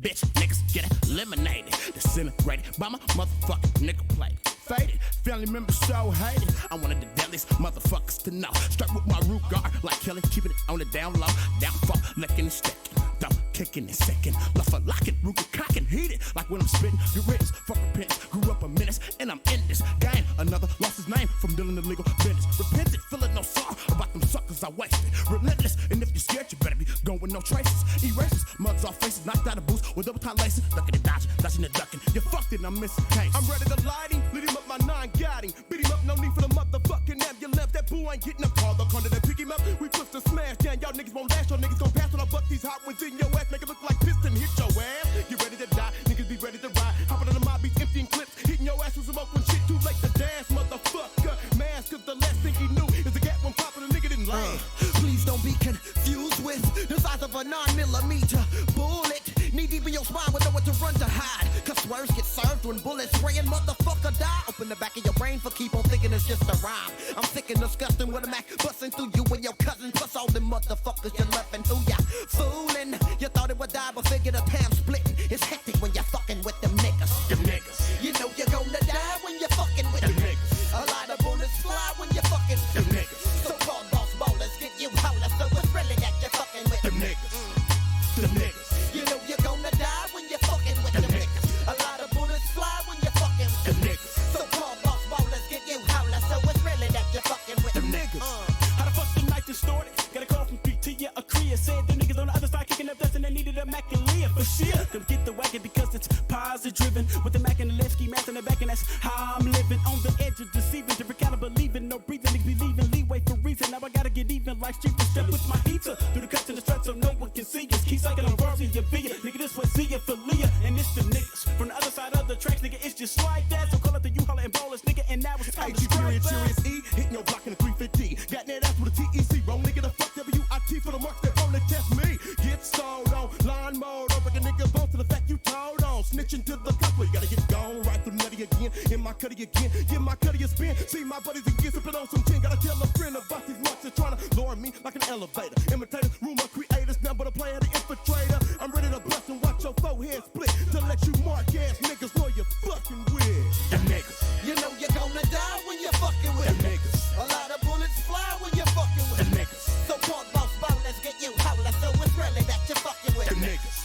Bitch, niggas get eliminated, disintegrated by my motherfucking nickel plate. Faded, family members so hated. I'm one of the deadliest motherfuckers to know. Straight with my root guard, like killing, keeping it on the down low. Down for licking and sticking, dumb kicking and sicking. Love for locking, rooted, cocking, heated. Like when I'm spitting, get riddance, fuck repentance. Grew up a menace, and I'm in this game. Another lost his name from dealing illegal business. Repented, feeling no sorrow about them suckers I wasted. Relentless, and if you're scared, you better be going with no traces. Erasers, mugs off faces, knocked out of boots with double time laces. Ducking and dodging and ducking. You fucked it, I'm missing case. I'm ready to light him, lead him up, my nine got him. Beat him up, no need for the motherfucking ambulance. That boo ain't getting up, call the corner that pick him up. We push the smash down, y'all niggas won't last. Y'all niggas gon' pass when I buck these hot ones in your ass. Make it look like piston, hit your ass. You ready to die, niggas be ready to ride. Hopping on the mob beats, emptying clips. Hitting your ass with some open shit, too late to dance, motherfucker. Mask, cause the last thing he knew is the gap when popping a nigga didn't land. Please don't be confused with the size of a 9mm bullet. Knee deep in your spine with nowhere to run to hide. Cause swerves get served when bullets spraying, motherfucker die. Open the back of your brain for keep on thinking it's just a rhyme. I'm sick and disgusting with a Mac busting through you and your cousins. Plus all them motherfuckers you left and who ya fooling. You thought it would die but figured a time splitting. It's hectic when you're fucking with them niggas. Them niggas. You know you're gonna die when you're fucking with Them them niggas. A lot of bullets fly when you're fucking with Them them niggas. So-called boss ballers get you howler, so it's really that you're fucking with Them niggas. Them niggas. You know you're gonna die when you're fucking with them niggas. A lot of bullets fly when you're fucking with Them them niggas. So-called boss ballers get you howler, so it's really that you're fucking with Them them niggas. How the fuck the night distorted? Got a call from 3 to ya, a Korea. Said them niggas on the other side kicking up dust and they needed a Mac and Leah for sure. Come get the wagon because it's positive driven. With the Mac and the left ski mask in the back, and that's how I'm living. On the edge of deceiving, different kind of believing. No breathing, niggas be leaving leeway for reason. Now I gotta get even like street step with my heater. Through the cuts and the struts so no one can see us. Keep cycling on bars in your via. Nigga, this was Zia for Leah. And it's the niggas from the other side of the tracks, nigga. It's just like that. So call up the U-Holler and ballers, nigga. And now it's time to strike back. Serious E, hitting your block in the 350. Got that ass with a TEC. Wrong nigga, the fuck WIT for the marks that wanna test me. Get sold on, line mode on. Break a nigga bones to the fact you told on. Snitching to the couple, you gotta get gone right through the nutty again. In my cutty again, yeah, my cutty a spin. See my buddies again, sipping on some gin. Gotta tell a friend about these marks that's trying to lower me like an elevator. Imitators, rumor creators, nothing but a player, the infiltrator. I'm ready to bust and watch your forehead split to let you mark ass niggas know you're fucking with. Them niggas. You know you're gonna die when you're fucking with Them them niggas. A lot of bullets fly when you're fucking with Them them niggas. So-called boss ballers get you howler, so it's really that you're fucking with Them them niggas.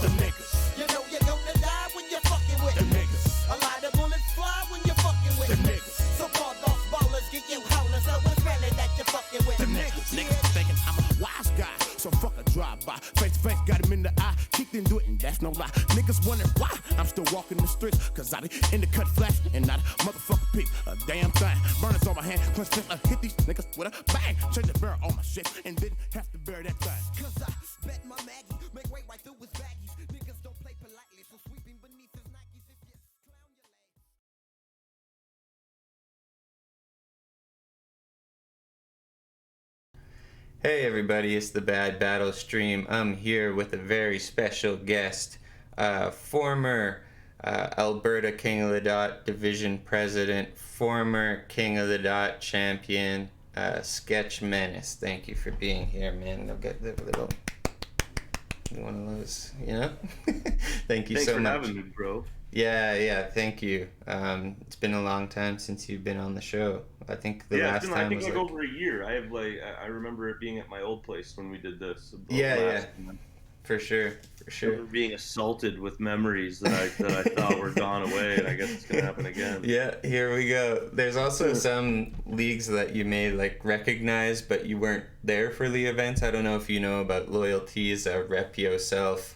Them niggas. You know you're gonna die when you're fucking with Them them niggas. A lot of bullets fly when you're fucking with Them them niggas. So-called boss ballers get you howler, so it's really that you're fucking with Them them niggas. Niggas thinking I'm a wise guy, so fuck a drive-by. Face to face, got him in the eye. Kicked into it, and that's no lie. Niggas wondering why I'm still walking the streets, cause I be in the cut flash and not a motherfucking peep. A damn thing. Burners on my hand, clench fist, hit these niggas with a bang. Change the barrel on my shit and didn't have to bury that thing. Cause I bet my Maggie make way right through his baggies. Niggas don't play politely, so sweeping beneath his Nikes if you clown your legs. Hey everybody, it's the Bad Battle Stream. I'm here with a very special guest, former Alberta King of the Dot Division President, former King of the Dot Champion, Sketch Menace. Thank you for being here, man. I'll get the little one of those, you know? Thank you Thanks so for much. having me, bro. Yeah, thank you. It's been a long time since you've been on the show. I think the last It's been, time I think was like like... over a year. I remember it being at my old place when we did this. Yeah, for sure. I remember being assaulted with memories that I thought were gone away, and I guess it's gonna happen again. Yeah, here we go. There's also some leagues that you may like recognize, but you weren't there for the events. I don't know if you know about Loyalty's Rep Yourself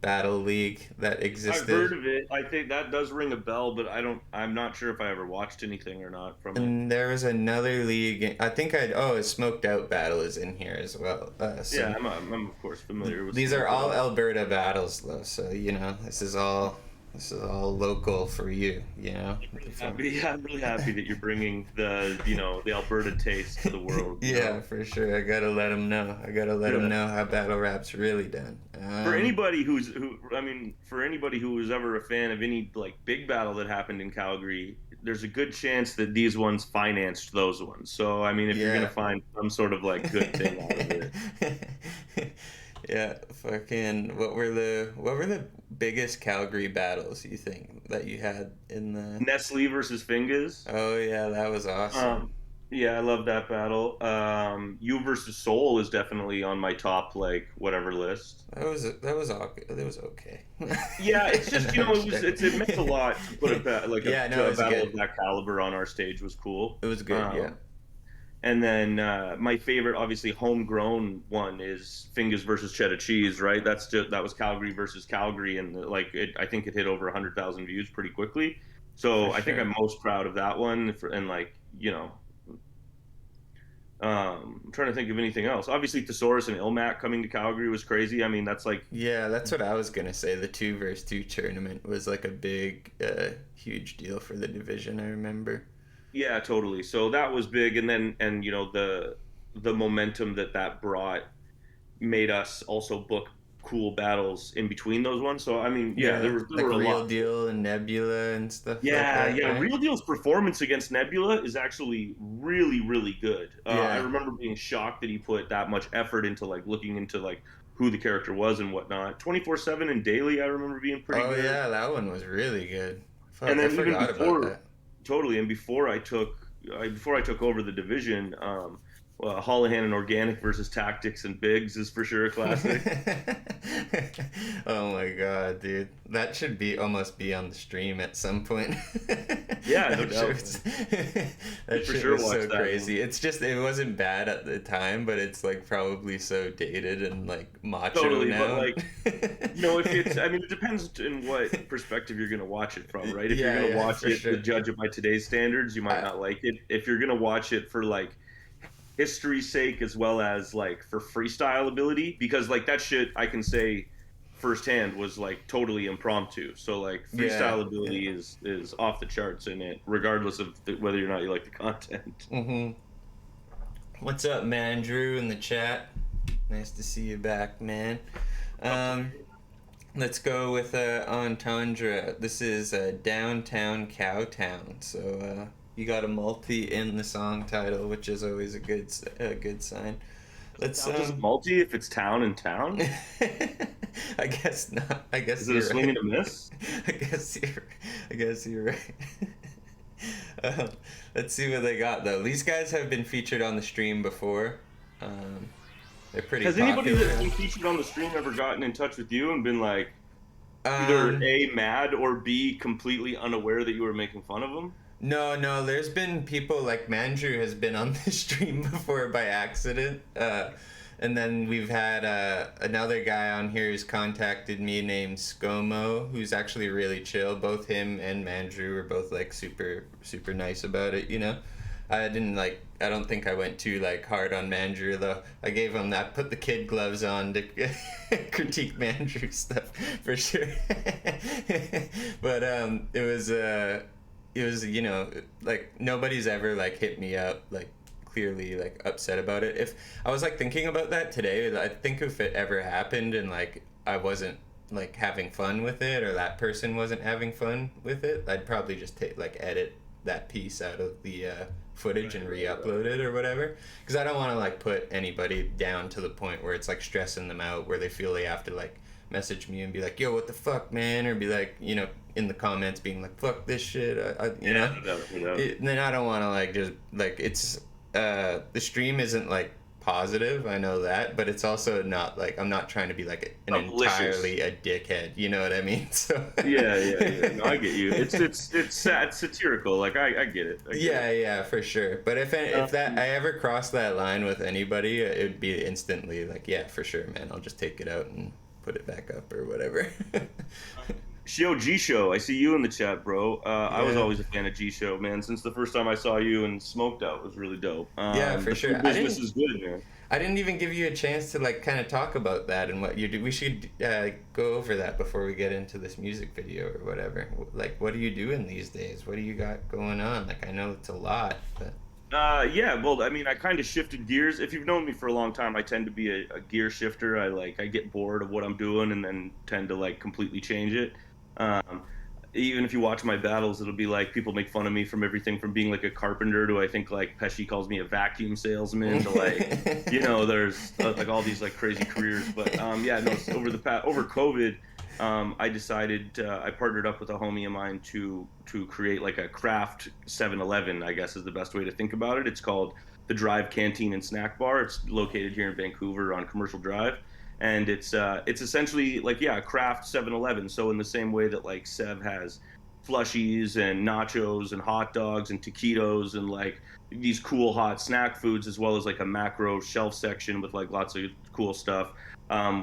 Battle League that existed. I've heard of it. I think that does ring a bell, but I'm not sure if I ever watched anything or not from it. And there was another league. I think a Smoked Out Battle is in here as well. So Yeah, I'm of course familiar with. these are all Alberta battles, though. So you know, this is all local for you. You know. I'm really happy that you're bringing the Alberta taste to the world. Yeah, for sure. I gotta let them know. Them know how battle rap's really done. For anybody who was ever a fan of any like big battle that happened in Calgary, there's a good chance that these ones financed those ones. So I mean, if you're gonna find some sort of like good thing out of it. Yeah, fucking. What were the biggest Calgary battles you think that you had in the? Nestle versus Fingers. Oh yeah, that was awesome. Yeah, I love that battle. You versus Soul is definitely on my top like whatever list. That was okay. Yeah, it's just No, I'm it meant a joking. lot to put Yeah, no, a it was battle of good. that caliber on our stage was cool. It was good. Yeah. And then my favorite, obviously homegrown one is Fingers versus Cheddar Cheese, right? That was Calgary versus Calgary, and I think it hit over 100,000 views pretty quickly. For So I think sure. I'm most proud of that one, and I'm trying to think of anything else. Obviously, Thesaurus and Ilmac coming to Calgary was crazy. I mean, that's like, Yeah, that's what I was gonna say. The 2 versus 2 tournament was like a big, huge deal for the division. I remember. yeah, totally. So that was big, and then the momentum that brought made us also book cool battles in between those ones. So I mean, yeah, Yeah, there like were a Real lot. Deal and Nebula and stuff like Yeah, that, yeah. right? Real Deal's performance against Nebula is actually really, really good. I Yeah. remember being shocked that he put that much effort into like looking into like who the character was and whatnot. 24/7 and daily, I remember being pretty Oh good. yeah, that one was really good. And Fuck, I then even forgot about that. totally, and before I took over the division, well, Holohan and Organic versus Tactics and Biggs is for sure a classic. Oh my god, dude. That should be almost be on the stream at some point. Yeah, no That doubt, shit was, man. that For shit sure was watch so that crazy. It's just it wasn't bad at the time, but it's like probably so dated and like macho Totally, but now. like, if it's, I mean, it depends in what perspective you're going to watch it from, right? If you're Yeah, going to yeah, watch for it to sure. judge it by today's standards, you might I, not like it. If you're going to watch it for like history's sake as well as like for freestyle ability, because like that shit I can say firsthand was like totally impromptu. So like yeah, freestyle ability yeah. is off the charts in it, regardless of whether or not you like the content. hmm What's up, man? Drew in the chat. Nice to see you back, man. Um, let's go with Entendre. This is Downtown Cowtown. So you got a multi in the song title, which is always a good sign. Let's Count as a multi if it's town and town. I guess not. I guess Is it a you're swing and right. a miss? I guess you're. I guess you're right. um, let's see what they got though. These guys have been featured on the stream before. Um, they're pretty Has anybody popular. that's been featured on the stream ever gotten in touch with you and been like either Um, A, mad, or B, completely unaware that you were making fun of them? no, no. There's been people like Mandrew has been on the stream before by accident. And then we've had another guy on here who's contacted me named ScoMo, who's actually really chill. Both him and Mandrew were both like super, super nice about it, you know? I don't think I went too like hard on Mandrew though. I gave him that, put the kid gloves on to critique Mandrew stuff for sure. But it was like nobody's ever like hit me up like clearly like upset about it. If I was like thinking about that today, I think if it ever happened and like I wasn't like having fun with it or that person wasn't having fun with it, I'd probably just take like edit that piece out of the footage and re-upload it or whatever, because I don't want to like put anybody down to the point where it's like stressing them out where they feel they have to like message me and be like, yo, what the fuck, man, or be like, in the comments being like, fuck this shit, No doubt, no doubt. then I don't want to like just like it's the stream isn't like positive, I know that, but it's also not like I'm not trying to be like an Not malicious. entirely a dickhead, you know what I mean? So Yeah, yeah, yeah. No, I get you. It's sad, satirical. Like I get it. I get yeah, it. yeah, for sure. But if that I ever cross that line with anybody, it would be instantly like, yeah, for sure, man. I'll just take it out and put it back up or whatever. Shio G Show, I see you in the chat, bro. I was Yeah. always a fan of G Show, man. Since the first time I saw you and Smoked Out was really dope. Yeah, for The sure. food business is good, man. I didn't even give you a chance to like kind of talk about that and what you do. We should go over that before we get into this music video or whatever. Like, what are you doing these days? What do you got going on? Like, I know it's a lot, but Yeah, well, I mean, I kind of shifted gears. If you've known me for a long time, I tend to be a gear shifter. I get bored of what I'm doing and then tend to like completely change it. Um, even if you watch my battles, it'll be like people make fun of me from everything from being like a carpenter to I think like Pesci calls me a vacuum salesman to like, you know, there's like all these like crazy careers. But yeah, no, over COVID, I decided I partnered up with a homie of mine to create like a craft 7-Eleven, I guess is the best way to think about it. It's called the Drive Canteen and Snack Bar. It's located here in Vancouver on Commercial Drive. And it's essentially like, yeah, a craft 7-Eleven. So in the same way that like Sev has slushies and nachos and hot dogs and taquitos and like these cool hot snack foods, as well as like a macro shelf section with like lots of cool stuff.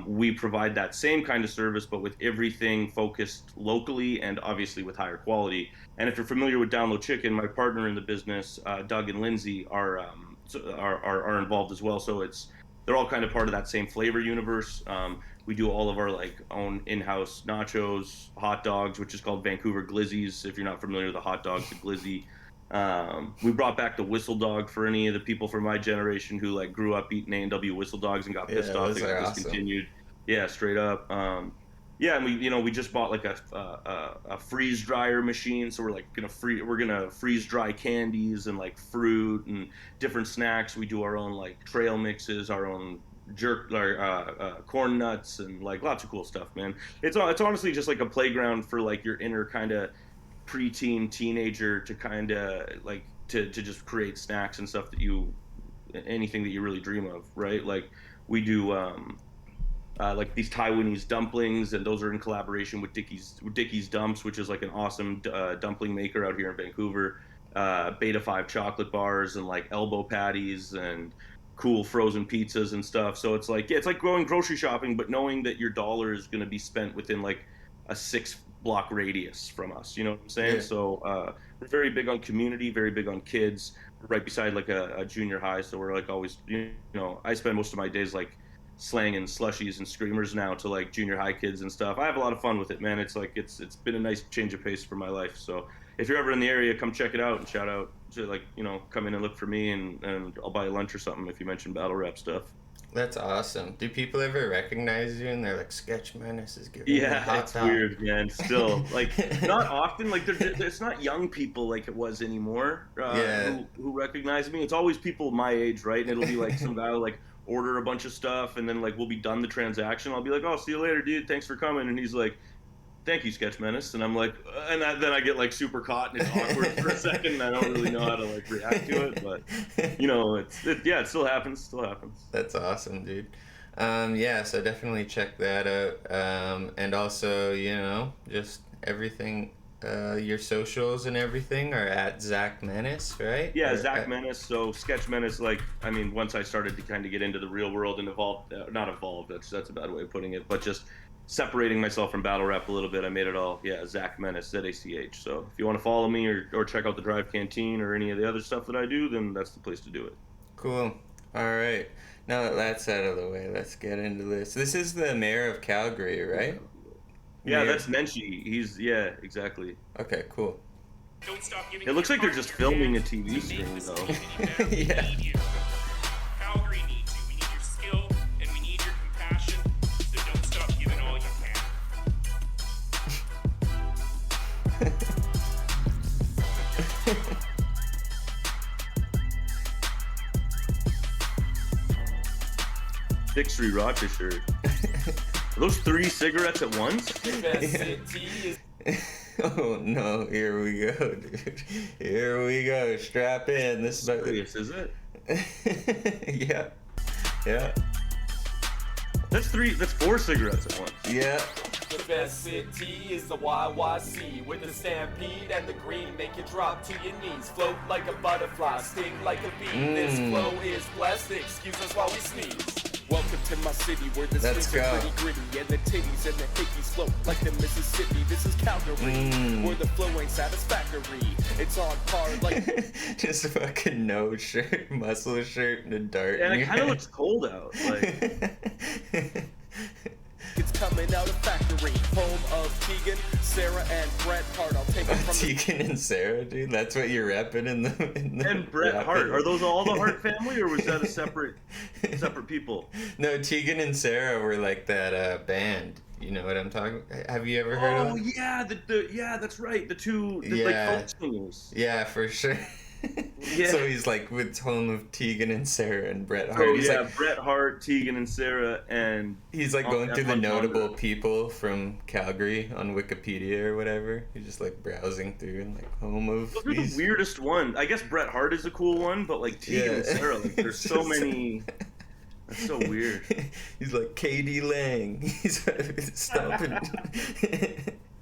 We provide that same kind of service, but with everything focused locally and obviously with higher quality. And if you're familiar with Down Low Chicken, my partner in the business, Doug and Lindsay, are involved as well. So they're all kind of part of that same flavor universe. We do all of our like own in-house nachos, hot dogs, which is called Vancouver Glizzies. If you're not familiar with the hot dogs, the glizzy. We brought back the whistle dog for any of the people from my generation who like grew up eating A&W whistle dogs and got pissed off they got discontinued. Yeah, straight up. Yeah, and we just bought like a freeze dryer machine, so we're gonna freeze dry candies and like fruit and different snacks. We do our own like trail mixes, our own corn nuts, and like lots of cool stuff, man. It's honestly just like a playground for like your inner kind of preteen teenager to kind of like to just create snacks and stuff anything that you really dream of, right? Like we do like these Taiwanese dumplings, and those are in collaboration with Dickie's Dumps, which is like an awesome dumpling maker out here in Vancouver. Beta 5 chocolate bars and like elbow patties and cool frozen pizzas and stuff. So it's like, yeah, it's like going grocery shopping, but knowing that your dollar is going to be spent within like a 6-block radius from us. You know what I'm saying? Yeah. So we're very big on community, very big on kids. We're right beside like a junior high, so we're like always, I spend most of my days like slanging slushies and screamers now to like junior high kids and stuff. I have a lot of fun with it, man. It's like it's been a nice change of pace for my life. So if you're ever in the area, come check it out, and shout out to like, come in and look for me, and I'll buy you lunch or something if you mention battle rap stuff. That's awesome. Do people ever recognize you and they're like, Sketch Menace is giving me a hot it's weird, man. Still, like, not often. Like, it's not young people like it was anymore who recognize me. It's always people my age, right? And it'll be like some guy will like order a bunch of stuff, and then like we'll be done the transaction. I'll be like, oh, see you later, dude. Thanks for coming. And he's like, thank you, Sketch Menace. And I'm like, then I get like super caught and it's awkward for a second, and I don't really know how to like react to it. But it still happens. That's awesome, dude. Yeah, so definitely check that out. And also, just everything. Your socials and everything are at Zach Menace, right? Yeah, Zach Menace. So Sketch Menace, once I started to kind of get into the real world and not evolved, that's a bad way of putting it, but just separating myself from battle rap a little bit, I made it all, Zach Menace, ZACH. So if you want to follow me or check out the Drive Canteen or any of the other stuff that I do, then that's the place to do it. Cool. All right. Now that that's out of the way, let's get into this. This is the mayor of Calgary, right? Yeah, that's Menchie. Exactly. Okay, cool. It looks like they're just filming a TV screen, though. Yeah. Calgary needs you. We need your skill, and we need your compassion, so don't stop giving all you can. 6-3 Rocha shirt. Are those 3 cigarettes at once? Oh no, here we go, dude. Here we go. Strap in. This is it? Yeah. That's 4 cigarettes at once. Yeah. The best city is the YYC, with the stampede and the green make you drop to your knees. Float like a butterfly, sting like a bee. This flow is blessed, excuse us while we sneeze. Welcome to my city, where the streets are pretty gritty, and the titties and the hickeys float like the Mississippi. This is Calgary, where the flow ain't satisfactory. It's on par like just a fucking no shirt, muscle shirt, and a dart. And it kind of looks cold out. Like it's coming out of factory, home of Tegan, Sarah, and Bret Hart. I'll take it from Tegan and Sarah, dude. That's what you're repping in the and Bret Hart. Are those all the Hart family, or was that a separate people? No, Tegan and Sarah were like that band. You know what I'm talking? Have you ever heard of Oh him? yeah, yeah, that's right. The two Yeah. like folk singers. Yeah, for sure. Yeah. So he's like with home of Tegan and Sarah and Bret Hart. Oh He's yeah, like, Bret Hart, Tegan and Sarah, and he's like going through the Entendre. notable people from Calgary on Wikipedia or whatever. He's just like browsing through and like home of Those are the these. weirdest one. I guess Bret Hart is a cool one, but like Tegan and Yeah. Sarah, like there's so Just- many. That's so weird. He's like KD Lang. He's stomping.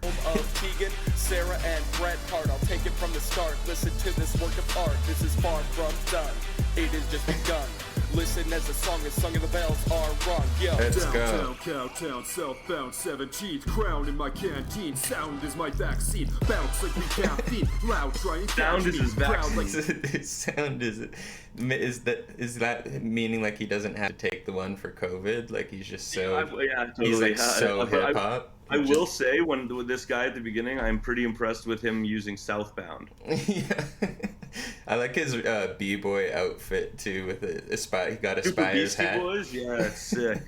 Of Tegan, Sarah, and Bret Hart. I'll take it from the start. Listen to this work of art. This is far from done. It is just begun. Listen as the song is sung and the bells are rung. Yo. Let's go. Downtown, cowtown, southbound, 17th. Crown in my canteen. Sound is my vaccine. Bounce like we caffeine. Loud, try and Sound catch is me. his Proud vaccine. like His sound is that meaning like he doesn't have to take the one for COVID? Like he's just so Yeah, totally. he's like Yeah, so hip hop. I will say, with this guy at the beginning, I'm pretty impressed with him using Southbound. Yeah. I like his b-boy outfit too with a spy. He got a Super spyer's Beastie hat. Boys? Yeah, it's sick.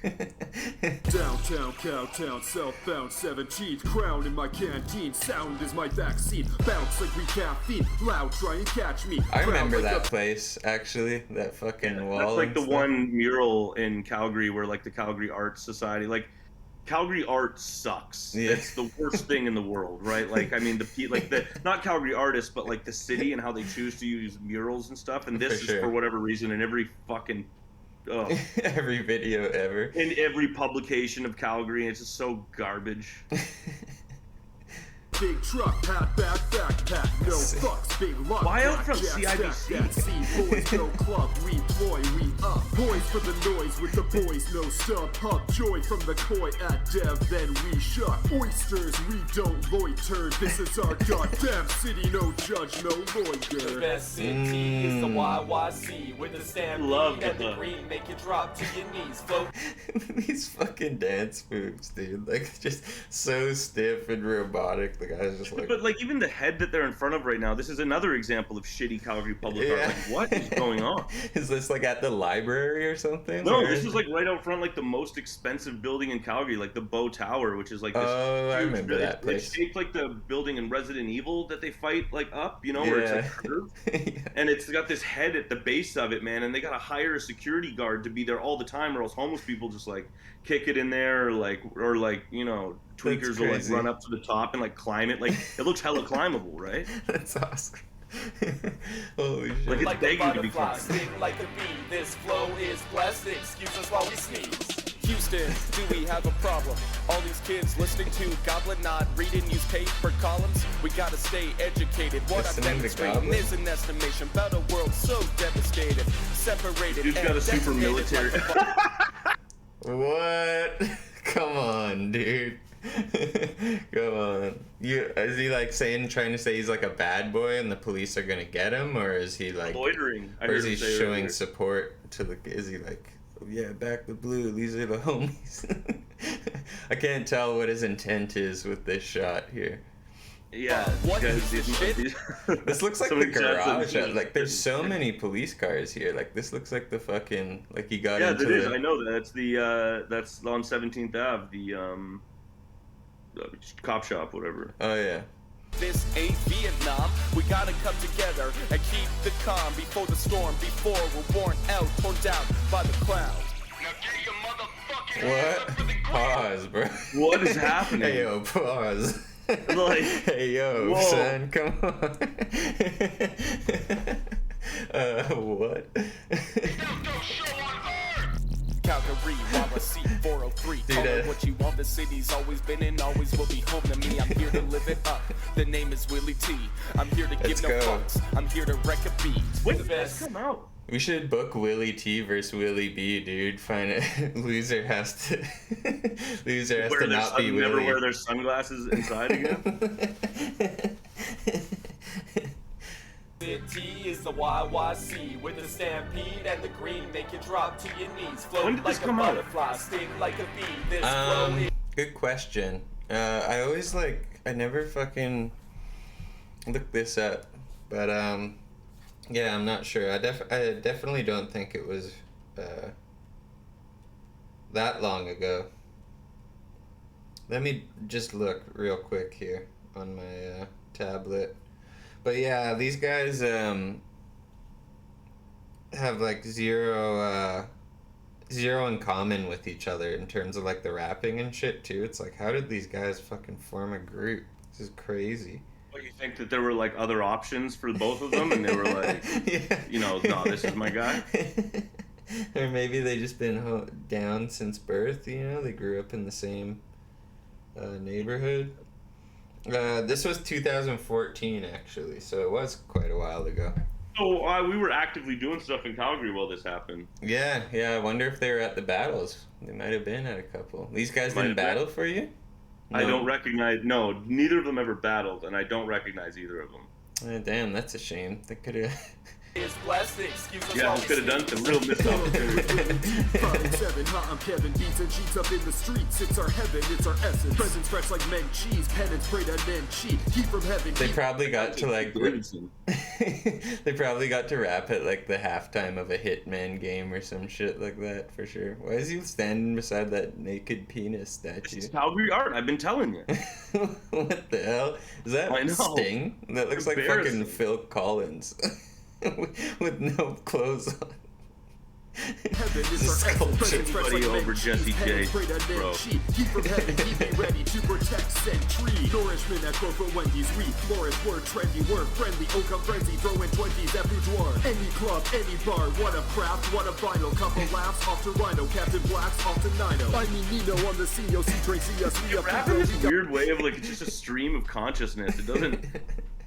downtown, cowtown, southbound, 17th. Crown in my canteen. Sound is my vaccine. Bounce like we caffeine. Loud, try and catch me. I Proud remember like that a- place actually. That fucking wall. That's like and the stuff. one mural in Calgary where like the Calgary Arts Society, like Calgary art sucks. Yeah. It's the worst thing in the world, right? Like, I mean, the not Calgary artists, but like the city and how they choose to use murals and stuff. And this For is sure. for whatever reason in every fucking, oh, Every video ever. in every publication of Calgary. It's just so garbage. Big truck, pat back, backpack, no fucks, big luck. Why out from blackjack, CIBC? stack that seed, boys, no club, we ploy, we up. Boys for the noise with the boys, no stub, hub, joy from the koi at Dev, then we shuck. Oysters, we don't loiter, this is our goddamn city, no judge, no The lawyer. best city is the YYC with the stampede Love and the the- green make you drop to your knees. Float These fucking dance moves, dude. Like just so stiff and robotic. The guy's just like But like even the head that they're in front of right now, this is another example of shitty Calgary public art. Yeah. Like, what is going on? Is this like at the library or something? No, Or- this is like right out front, like the most expensive building in Calgary, like the Bow Tower, which is like this. Oh, I huge- remember that It's place. shaped like the building in Resident Evil that they fight like up, you know, where it's like curved. Yeah. And it's got this head at the base of it, man, and they gotta hire a security guard to be there all the time, or else homeless people just like kick it in there, or like you know, tweakers will like crazy. run up to the top and like climb it. Like it looks hella climbable, right? That's awesome. Holy shit. Like, it's like a begging to be butterfly, climbed. sting like a bee. This flow is blessed. Excuse us while we sneeze. Houston, do we have a problem? All these kids listening to Goblin, not reading newspaper columns. We gotta stay educated. What I'm Listening to demonstrating Goblin? is an estimation about a world so devastated, separated. Dude's and got a super decimated military. like a What? Come on, dude. Come on. Is he like trying to say he's like a bad boy and the police are gonna get him, or is he like, Loitering. I or is heard he him say showing earlier. support to the? Is he like, oh, yeah, back the blue. These are the homies. I can't tell what his intent is with this shot here. Yeah, What guys, is this shit? This looks like Somebody the shot some- garage. Like there's so many police cars here. Like this looks like the fucking like he got Yeah, into that is. the. I know that. That's the that's on 17th Ave, the cop shop, whatever. Oh yeah. This ain't Vietnam. We gotta come together and keep the calm before the storm, before we're worn out, torn down by the clouds. What? Pause, bro. What is happening? Hey yo, pause. Like, Hey yo, whoa. son, come on. What? Calgary, YYC 403. Dude, Call it what you want. The city's always been and always will be home to me. I'm here to live it up. The name is Willie T. I'm here to Let's give no go. fucks. I'm here to wreck a beat. when The did this best. come out? We should book Willie T versus Willie B, dude. Find it. Loser has to. Loser has to not be Never Willie. wear their sunglasses inside again. City is the YYC with the stampede and the green make you drop to your knees. Float When did this like come a out? butterfly, sting like a bee. This flow is Good question. I always I never fucking look this up, but yeah, I'm not sure. I definitely don't think it was that long ago Let me just look real quick here on my tablet. But yeah, these guys have like zero in common with each other in terms of like the rapping and shit too. It's like, how did these guys fucking form a group? This is crazy. What, you think that there were like other options for both of them, and they were like, Yeah. you know, no, this is my guy. Or maybe they just been down since birth. You know, they grew up in the same neighborhood. This was 2014 actually, so it was quite a while ago. So we were actively doing stuff in Calgary while this happened. Yeah. I wonder if they were at the battles. They might have been at a couple. These guys didn't battle for you? No. I don't recognize. No, neither of them ever battled, and I don't recognize either of them. Damn, that's a shame. They could have. It's blessed, excuse us Yeah, while we we could have sleep. done some real missed opportunities. 5-7, hot, I'm Kevin. Beats and cheats up in the streets. It's our heaven, it's our essence. Presents fresh like men cheese. Penance pray to men cheat. Keep from heaven. They keep probably got to like. Davidson. They probably got to rap at like the halftime of a Hitman game or some shit like that for sure. Why is he standing beside that naked penis statue? It's Calgary art. I've been telling you. What the hell? Is that I know. Sting? That looks like fucking Embarrassing. Phil Collins. With no clothes on. heaven, it's This our essence. sculpture. Presents fresh like Everybody men over cheese. Jesse J, Penance pray to men bro. cheat. Keep from heaven. Keep me ready to protect Sentry. Nourishment at corporate Wendy's. We flourish. We're trendy. We're friendly. Oh, come frenzy. Throw in 20s at boudoir. Any club, any bar. What a craft. What a vinyl. Couple laughs. Off to Rhino. Captain Blacks. Off to Nino. I mean Nino on the scene. Yo, see Tracy. Us. We up. Rap in this weird way of like it's just a stream of consciousness.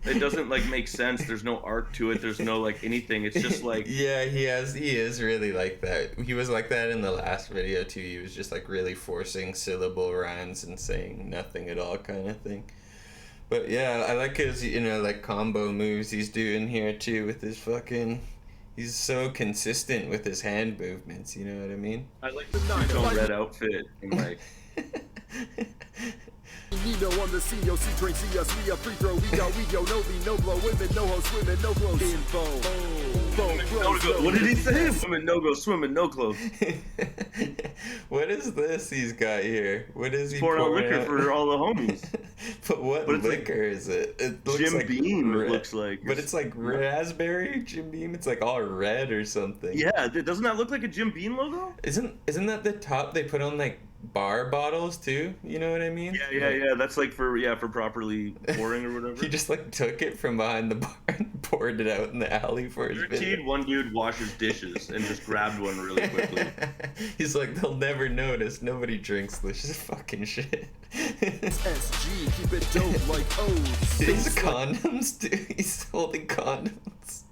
It doesn't like make sense. There's no arc to it. There's no like anything. It's just like Yeah, he is really like that. He was like that in the last video too. He was just like really forcing syllable rhymes and saying nothing at all kind of thing. But yeah, I like his, you know, like combo moves he's doing here too with his fucking. He's so consistent with his hand movements, you know what I mean? I like the two-tone red outfit and like Nino on the scene, yo, see drink, see us, we a free throw, we go, no lean, no blow, women, no ho, swimming, no clothes, info, what did he say? Women no go swimming, no clothes. What is this he's got here? What is he Pouring out pouring liquor out? for all the homies. But what But it's like liquor is it? It looks Jim like Beam, it red. looks like. But it's like raspberry Jim Beam. It's like all red or something. Yeah, doesn't that look like a Jim Beam logo? Isn't that the top they put on like bar bottles too? You know what I mean? Yeah. That's like for properly pouring or whatever. He just like took it from behind the bar and poured it out in the alley for his Guaranteed video. one dude washes dishes and just grabbed one really quickly. He's like, they'll never notice. Nobody drinks this fucking shit. SG, keep it dope like O's. These condoms, dude. He's holding condoms.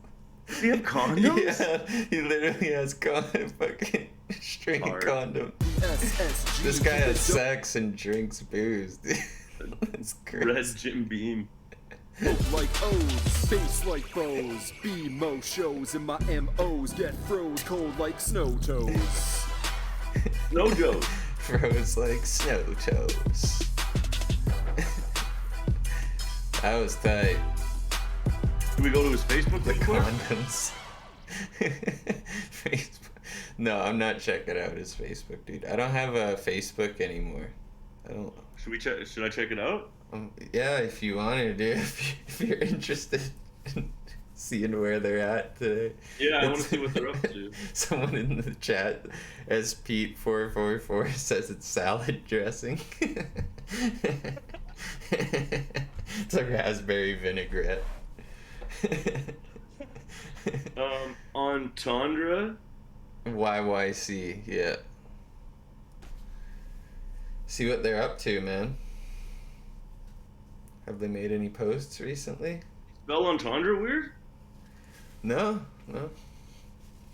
Does he have condoms? Yeah, he literally has fucking string Hard. condom. SSG, This guy keep has it dope sex and drinks booze, dude. That's crazy. Red Jim Beam. like O's, face like bows, BMO shows, and my MOs get froze cold like snow toes. No joke. Froze like snow toes. That was tight. Can we go to his Facebook The real quick? condoms. Facebook. No, I'm not checking out his Facebook, dude. I don't have a Facebook anymore. I don't. Should I check it out? Yeah, if you want to, dude. If you're interested in seeing where they're at today. Yeah, I want to see what they're up to. Someone in the chat, as Pete444 says, it's salad dressing. It's like raspberry vinaigrette. Entendre? YYC, yeah. See what they're up to, man. Have they made any posts recently? Spell entendre weird? No.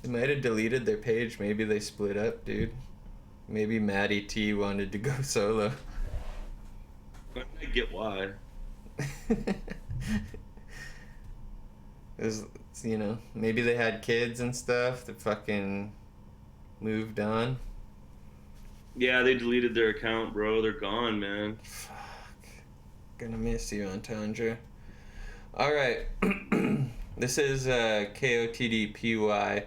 They might have deleted their page. Maybe they split up, dude. Maybe Maddie T wanted to go solo. I get why. It was, you know, maybe they had kids and stuff that fucking moved on. Yeah, they deleted their account, bro. They're gone, man. Fuck. Gonna miss you, Entendre. Alright. This is KOTDPY.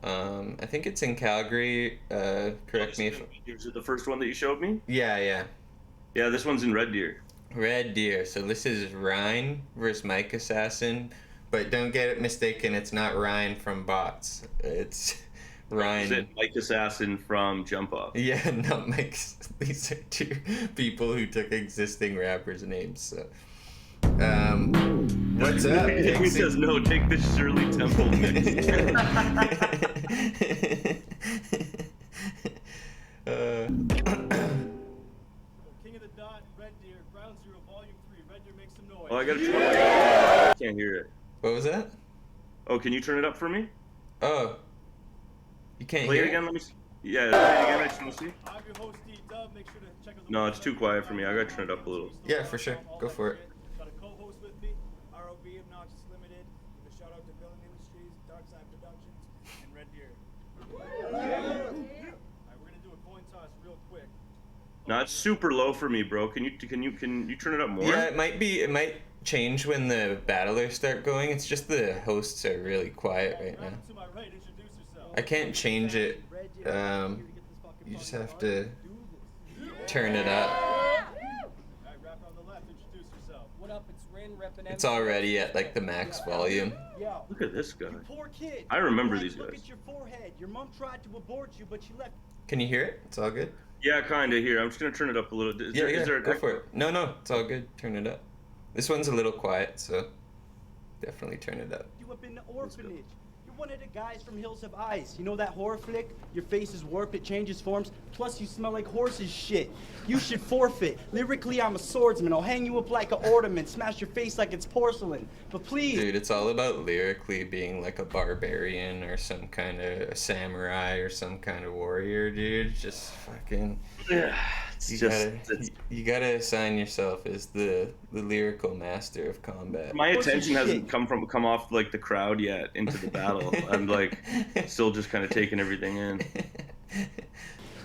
I think it's in Calgary. Correct me if... Is it the first one that you showed me? Yeah. Yeah, this one's in Red Deer. Red Deer. So this is Ryan versus Mike Assassin, but don't get it mistaken. It's not Ryan from Bots. It's Ryan. Is it Mike Assassin from Jump Off? Yeah, not Mike. These are two people who took existing rappers' names. So, what's up? He says no. Take the Shirley Temple mix. King of the Dot, Red Deer, Ground Zero, Volume 3. Red Deer, make some noise. Oh, I gotta turn I can't hear it. What was that? Oh, can you turn it up for me? Oh, you can't Play hear it again. Let me see. Yeah, play it again. I just want to see. I'm your host, D-Dub. Make sure to check out the No, it's too quiet for me. I gotta turn it up a little. Yeah, for sure. Go for it. Got a co-host with me, ROB Obnoxious Limited. Give a shout out to Villain Industries, Darkside Productions, and Red Deer. Alright, we're gonna do a coin toss real quick. No, it's super low for me, bro. Can you turn it up more? Yeah, it might change when the battlers start going. It's just the hosts are really quiet right now. To my right, introduce yourself. I can't change it. You just have to turn it up. Alright, rapper on the left, introduce yourself. What up? It's Rin repping. It's already at like the max volume. Yo, Look at this guy. you poor kid. I remember Like, these Look guys. at your forehead. Your mom tried to abort you, but she left. Can you hear it? It's all good. Yeah, kinda here. I'm just gonna turn it up a little. Is Yeah, there go for it. No, it's all good. Turn it up. This one's a little quiet, so definitely turn it up. You up in the orphanage. You're one of the guys from Hills Have Eyes. You know that horror flick? Your face is warped, it changes forms. Plus, you smell like horse's shit. You should forfeit. Lyrically, I'm a swordsman. I'll hang you up like an ornament, smash your face like it's porcelain. But please. Dude, it's all about lyrically being like a barbarian or some kind of samurai or some kind of warrior, dude. Just fucking. Yeah, You gotta assign yourself as the lyrical master of combat. my attention Shit. hasn't come off like the crowd yet into the battle. I'm like still just kind of taking everything in.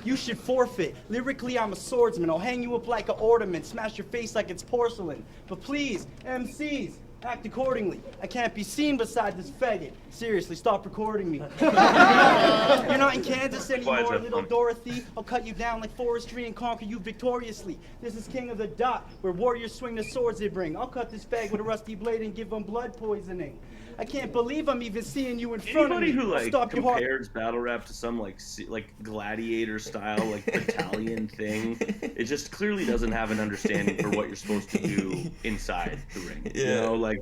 You should forfeit. Lyrically, I'm a swordsman. I'll hang you up like an ornament, smash your face like it's porcelain. But please, MCs, act accordingly. I can't be seen beside this faggot. Seriously, stop recording me. You're not in Kansas Why anymore, is that little funny? Dorothy. I'll cut you down like forestry and conquer you victoriously. This is King of the Dot, where warriors swing the swords they bring. I'll cut this fag with a rusty blade and give him blood poisoning. I can't believe I'm even seeing you in front of Anybody me. who I'll like stop your heart. compares battle rap to some like gladiator style like battalion thing, it just clearly doesn't have an understanding for what you're supposed to do inside the ring. You Yeah. know, like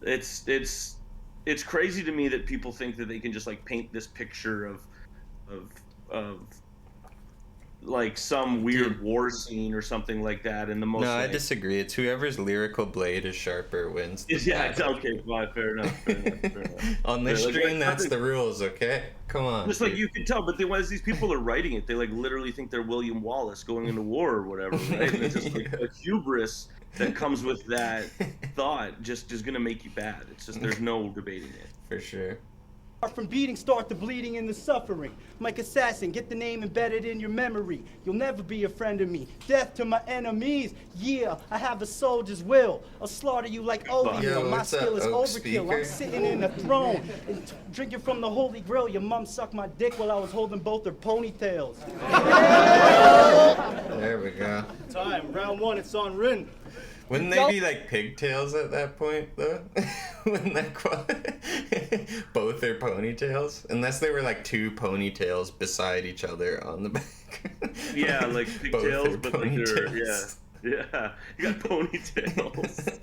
it's crazy to me that people think that they can just like paint this picture of like some weird war scene or something like that in the most. No, I like, disagree. It's whoever's lyrical blade is sharper wins. the yeah, it's battle. okay, fine, fair enough. On this Yeah, like, stream, like, that's the rules, okay? Come on. Just like dude. you can tell, but as these people are writing it, they like literally think they're William Wallace going into war or whatever, right? And it's just like a hubris that comes with that thought just is gonna make you bad. It's just there's no debating it. For sure. From beating, start the bleeding and the suffering. Mike Assassin, get the name embedded in your memory. You'll never be a friend of me. Death to my enemies. Yeah, I have a soldier's will. I'll slaughter you like oatmeal. Yo, My what's up, skill is Oak overkill. Speaker? I'm sitting in a throne and drinking from the holy grail. Your mom sucked my dick while I was holding both her ponytails. There we go. Time, round one, it's on Rin. Wouldn't they be like pigtails at that point, though? Wouldn't that both are ponytails? Unless they were like two ponytails beside each other on the back. Yeah, like Both pigtails, are but like they're ponytails. yeah. You got ponytails.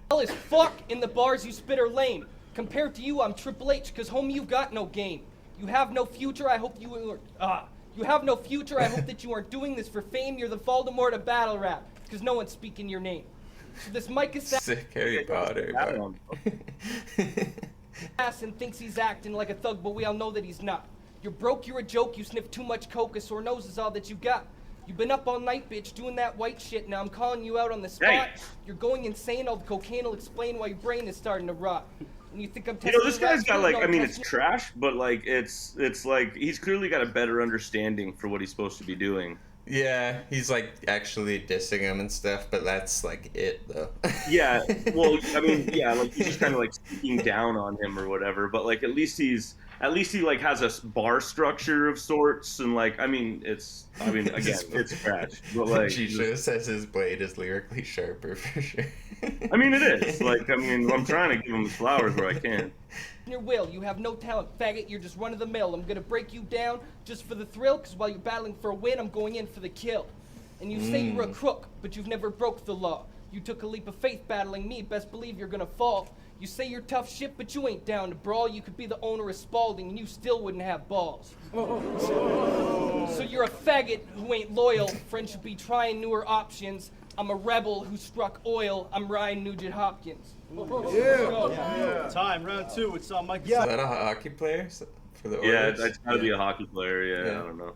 Hell is fuck in the bars you spit are lame. Compared to you, I'm Triple H, cause homie, you got no game. You have no future, I hope you you have no future, I hope that you aren't doing this for fame. You're the Voldemort of battle rap, cause no one's speaking your name. So this Mike Sick Harry Potter. Assassin thinks he's acting like a thug, but we all know that he's not. You're broke, you're a joke, you sniff too much coke, a sore nose is all that you got. You've been up all night, bitch, doing that white shit, now I'm calling you out on the spot. Hey. You're going insane, all the cocaine will explain why your brain is starting to rot. And you think I'm You testing know, this your guy's rap got skills? like, No, I I'm mean, it's testing- trash, but like, it's like he's clearly got a better understanding for what he's supposed to be doing. Yeah, he's like actually dissing him and stuff, but that's like it though. Yeah, well, I mean, yeah, like he's just kind of like speaking down on him or whatever, but like at least he's at least he like has a bar structure of sorts, and like again, it's scratch, but like Chicho says his blade is lyrically sharper for sure. I mean, it is. Like, I'm trying to give him his flowers where I can. Your will, you have no talent, faggot, you're just run of the mill. I'm gonna break you down just for the thrill, cause while you're battling for a win, I'm going in for the kill. And you say you're a crook, but you've never broke the law. You took a leap of faith battling me, best believe you're gonna fall. You say you're tough shit, but you ain't down to brawl. You could be the owner of Spalding, and you still wouldn't have balls. So you're a faggot who ain't loyal. Friends should be trying newer options. I'm a rebel who struck oil. I'm Ryan Nugent Hopkins. Yeah. Time, round 2. It's on Mike. Is that a hockey player for the Yeah, Oilers? it's gotta be a hockey player. Yeah, I don't know.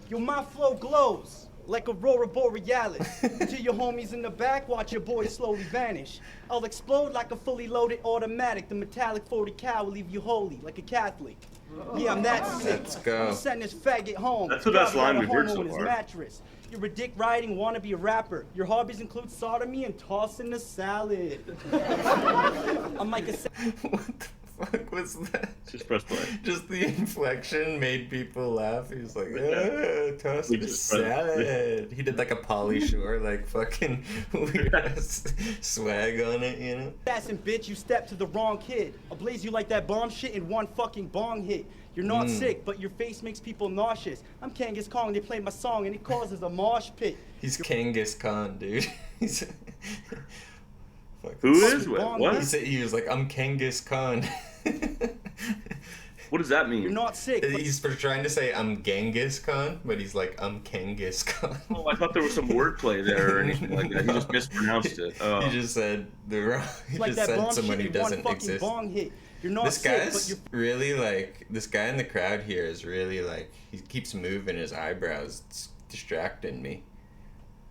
Yo, my flow glows like Aurora Borealis. To your homies in the back, watch your boy slowly vanish. I'll explode like a fully loaded automatic. The metallic 40 cal will leave you holy like a Catholic. Yeah, I'm that sick. Let's go. I'm sending this faggot home. That's the best line we've heard so His far. mattress. You're a dick riding, wanna be a rapper. Your hobbies include sodomy and tossing the salad. I'm like a. What the fuck was that? Just press play. Just the inflection made people laugh. He was like, toss We the just pressed- salad. He did like a Pauly Shore, like fucking weird swag on it, you know? Assassin bitch, you stepped to the wrong kid. I'll blaze you like that bomb shit in one fucking bong hit. You're not sick, but your face makes people nauseous. I'm Kangas Kong, they play my song and it causes a mosh pit. He's Kangas Khan, dude. He's Who is? What? He was like, I'm Kangas Khan. What does that mean? You're not sick. But He's trying to say I'm Genghis Khan, but he's like, I'm Kangas Khan. Oh, I thought there was some wordplay there or anything like that. He just mispronounced it. Oh. He just said the wrong. He like just that said bomb someone shit who in one doesn't fucking exist. bong hit. You're not This sick, guy's but you're really like, this guy in the crowd here is really like, he keeps moving his eyebrows. It's distracting me.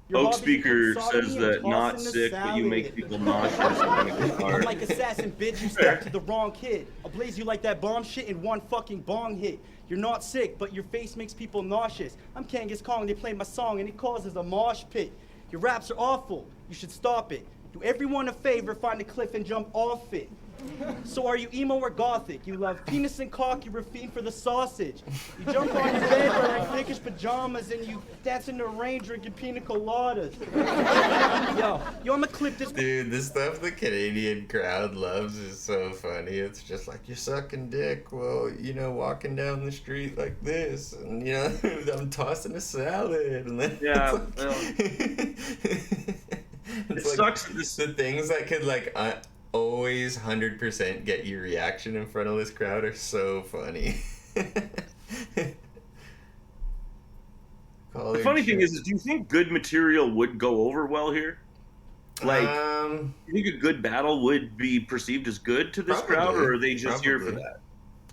your Oak hobbies Speaker include sodomy says and that not tossing the sick, but you make salad. people nauseous. I'm like assassin bitch, you stepped to the wrong kid. I'll blaze you like that bomb shit in one fucking bong hit. You're not sick, but your face makes people nauseous. I'm Kangas Kong, they play my song and it causes a mosh pit. Your raps are awful, you should stop it. Do everyone a favor, find a cliff and jump off it. So are you emo or gothic? You love penis and cock, you're a fiend for the sausage. You jump on your bed wearing thickish pajamas and you dance in the rain drinking pina coladas. Yo, I'ma clip this. Dude, the stuff the Canadian crowd loves is so funny. It's just like, you're sucking dick, well, you know, walking down the street like this, and, you know, I'm tossing a salad, and then Yeah, it's it like, sucks. the things that could, like, always 100% get you reaction in front of this crowd are so funny. The funny thing is, do you think good material would go over well here? Like, you think a good battle would be perceived as good to this crowd, or are they just here for that?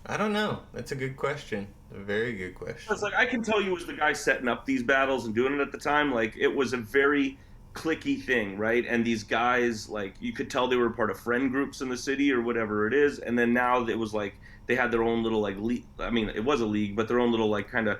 I don't know. That's a good question. A very good question. It's like, I can tell you as the guy setting up these battles and doing it at the time, like, it was a very clicky thing, right? And these guys, like, you could tell they were part of friend groups in the city or whatever it is. And then now it was like they had their own little like league. I mean, it was a league, but their own little like kind of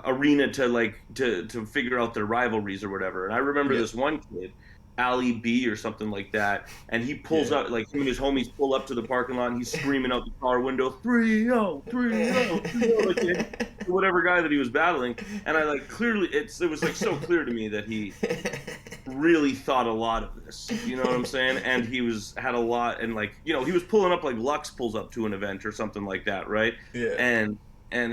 arena to like to figure out their rivalries or whatever. And I remember this one kid, Ali B or something like that, and he pulls up, like him and his homies pull up to the parking lot and he's screaming out the car window, 3-0, 3-0, 3-0, like whatever guy that he was battling. And I like clearly, it was like so clear to me that he really thought a lot of this, you know what I'm saying? And he had a lot, and like, you know, he was pulling up like Lux pulls up to an event or something like that, right? Yeah. And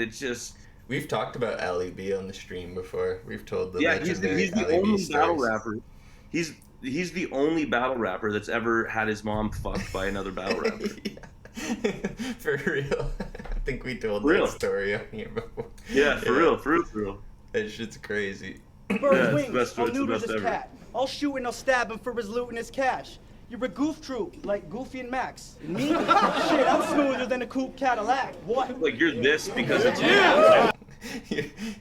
it's just, we've talked about Ali B on the stream before. We've told the he's the Ali B only battle stories. rapper. He's the only battle rapper that's ever had his mom fucked by another battle rapper. For real. I think we told that story on here before. Yeah, for real. That shit's crazy. Birds wings, best- I'll it's the neuter best this ever. cat. I'll shoot and I'll stab him for his loot and his cash. You're a goof troop, like Goofy and Max. And me? Shit, I'm smoother than a coupe Cadillac. What? Like, you're this because it's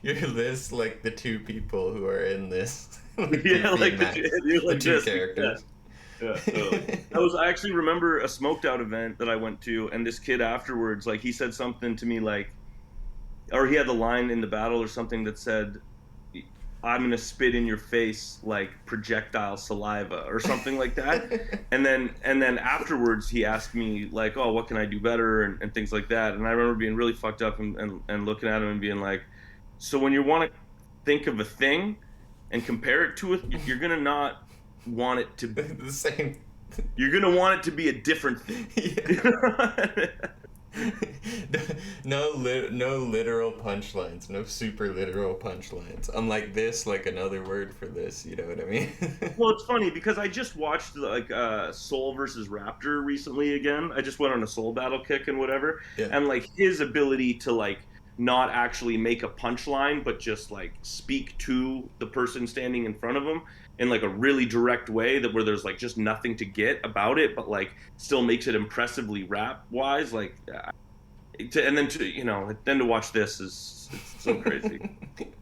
You're this, like the two people who are in this. Yeah, like the like two this. characters. Yeah. I actually remember a smoked out event that I went to, and this kid afterwards, like, he said something to me like, or he had the line in the battle or something that said, I'm gonna spit in your face like projectile saliva or something like that. and then afterwards he asked me like, oh, what can I do better and things like that. And I remember being really fucked up and looking at him and being like, so when you want to think of a thing and compare it to it, you're gonna not want it to be the same. You're gonna want it to be a different thing. No literal punchlines, no super literal punchlines. Unlike this, like another word for this, you know what I mean? Well, it's funny because I just watched like Soul versus Raptor recently again. I just went on a Soul battle kick and whatever, and like his ability to like not actually make a punchline, but just like speak to the person standing in front of him in like a really direct way that where there's like just nothing to get about it, but like still makes it impressively rap wise. Like, and then to watch this is it's so crazy.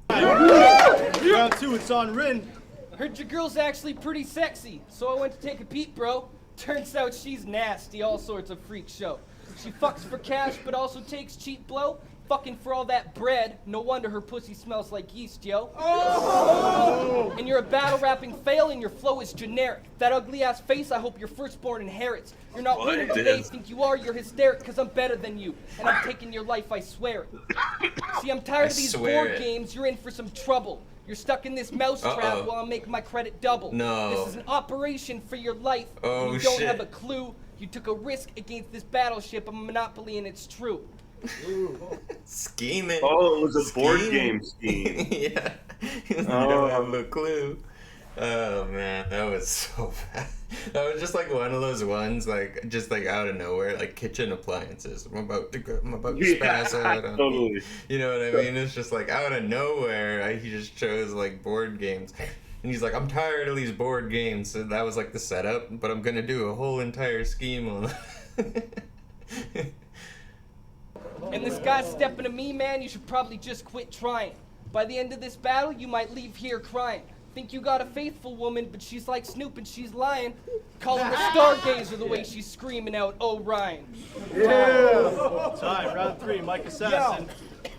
Round 2, it's on Rin. Heard your girl's actually pretty sexy, so I went to take a peek, bro. Turns out she's nasty, all sorts of freak show. She fucks for cash, but also takes cheap blow. Fucking for all that bread, no wonder her pussy smells like yeast, yo. Oh! And you're a battle rapping fail and your flow is generic. That ugly ass face, I hope your firstborn inherits. You're not winning today, think you are, you're hysteric, cause I'm better than you. And I'm taking your life, I swear it. See, I'm tired of these board games, you're in for some trouble. You're stuck in this mousetrap while I'm making my credit double. No. This is an operation for your life. Oh, you don't have a clue. You took a risk against this battleship, I'm a monopoly and it's true. Scheming. Oh, it was a board game scheme. Yeah. You don't have a clue. Oh man, that was so bad. That was just like one of those ones, like just like out of nowhere, like kitchen appliances. I'm about to spaz out on totally. You know what I mean? It's just like out of nowhere. He just chose like board games. And he's like, I'm tired of these board games. So that was like the setup, but I'm gonna do a whole entire scheme on that. And this guy's stepping to me, man, you should probably just quit trying. By the end of this battle, you might leave here crying. Think you got a faithful woman, but she's like Snoop and she's lying. Call her a stargazer the way she's screaming out, oh, Ryan. Yeah. Time, round 3, Mike Assassin.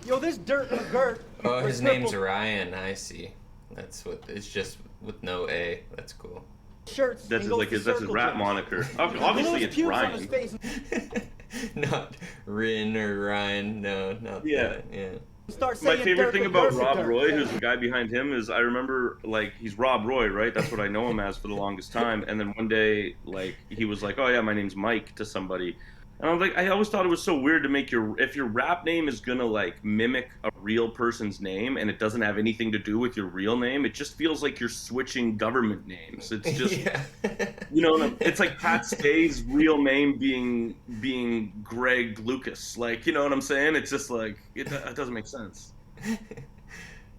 Yo, this Dirt McGirt. Oh, his name's Ryan, I see. That's what, it's just with no A. That's cool. Shirts. That's his rap moniker. Obviously, it's Ryan. Not Rin or Ryan. No, not that. Yeah. My favorite thing about Rob Roy, who's the guy behind him, is I remember, like, he's Rob Roy, right? That's what I know him as for the longest time. And then one day, like, he was like, oh yeah, my name's Mike to somebody. And I was like, I always thought it was so weird to make if your rap name is gonna like mimic a real person's name and it doesn't have anything to do with your real name, it just feels like you're switching government names. It's just, you know, it's like Pat Stay's real name being Greg Lucas. Like, you know what I'm saying? It's just like, it doesn't make sense.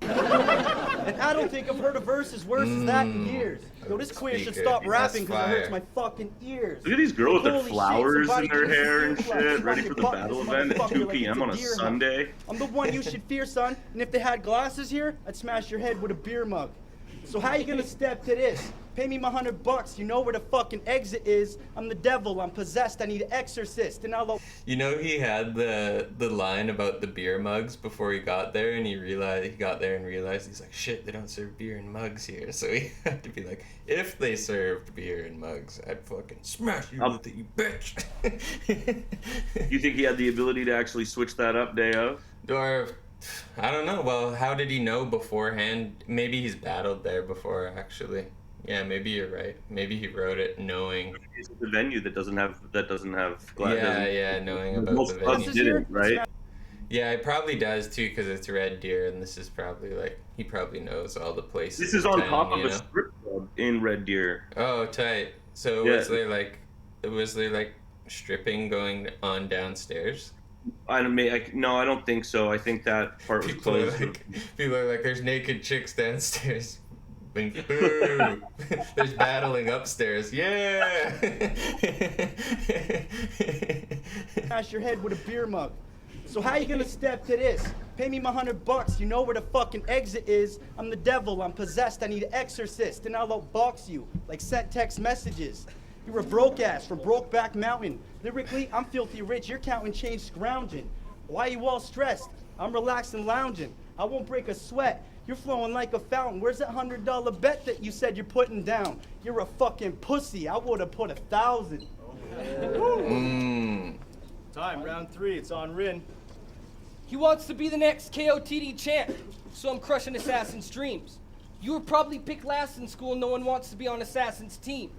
And I don't think I've heard a verse as worse as that in years. Yo, this queer should stop rapping because it hurts my fucking ears. Look at these girls with their flowers in their hair and shit, ready for the battle event at 2 p.m. on a Sunday. I'm the one you should fear, son. And if they had glasses here, I'd smash your head with a beer mug. So how you gonna step to this? Pay me my $100. You know where the fucking exit is. I'm the devil. I'm possessed. I need an exorcist. And I'll. You know, he had the line about the beer mugs before he got there, and he got there and realized he's like, shit, they don't serve beer in mugs here. So he had to be like, if they served beer in mugs, I'd fucking smash you with it, you bitch. You think he had the ability to actually switch that up day of? I don't know. Well, how did he know beforehand? Maybe he's battled there before, actually. Yeah, maybe you're right. Maybe he wrote it knowing. It's the venue that doesn't have glass. Yeah, knowing about the venue. Didn't, right? Yeah, it probably does too, because it's Red Deer, and this is probably like he probably knows all the places. This is on top of a strip club in Red Deer. Oh, tight. So was there like stripping going on downstairs? No, I don't think so. I think that part was closed. People are like, there's naked chicks downstairs. Boo! There's battling upstairs. Yeah! Smash your head with a beer mug. So how you gonna step to this? Pay me my $100. You know where the fucking exit is. I'm the devil. I'm possessed. I need an exorcist. And I'll outbox you like sent text messages. You're a broke ass from Brokeback Mountain. Lyrically, I'm filthy rich. You're counting change scrounging. Why you all stressed? I'm relaxed and lounging. I won't break a sweat. You're flowing like a fountain. Where's that $100 bet that you said you're putting down? You're a fucking pussy. I would have put 1,000. Time, round 3. It's on Rin. He wants to be the next KOTD champ, so I'm crushing Assassin's dreams. You were probably picked last in school, no one wants to be on Assassin's team.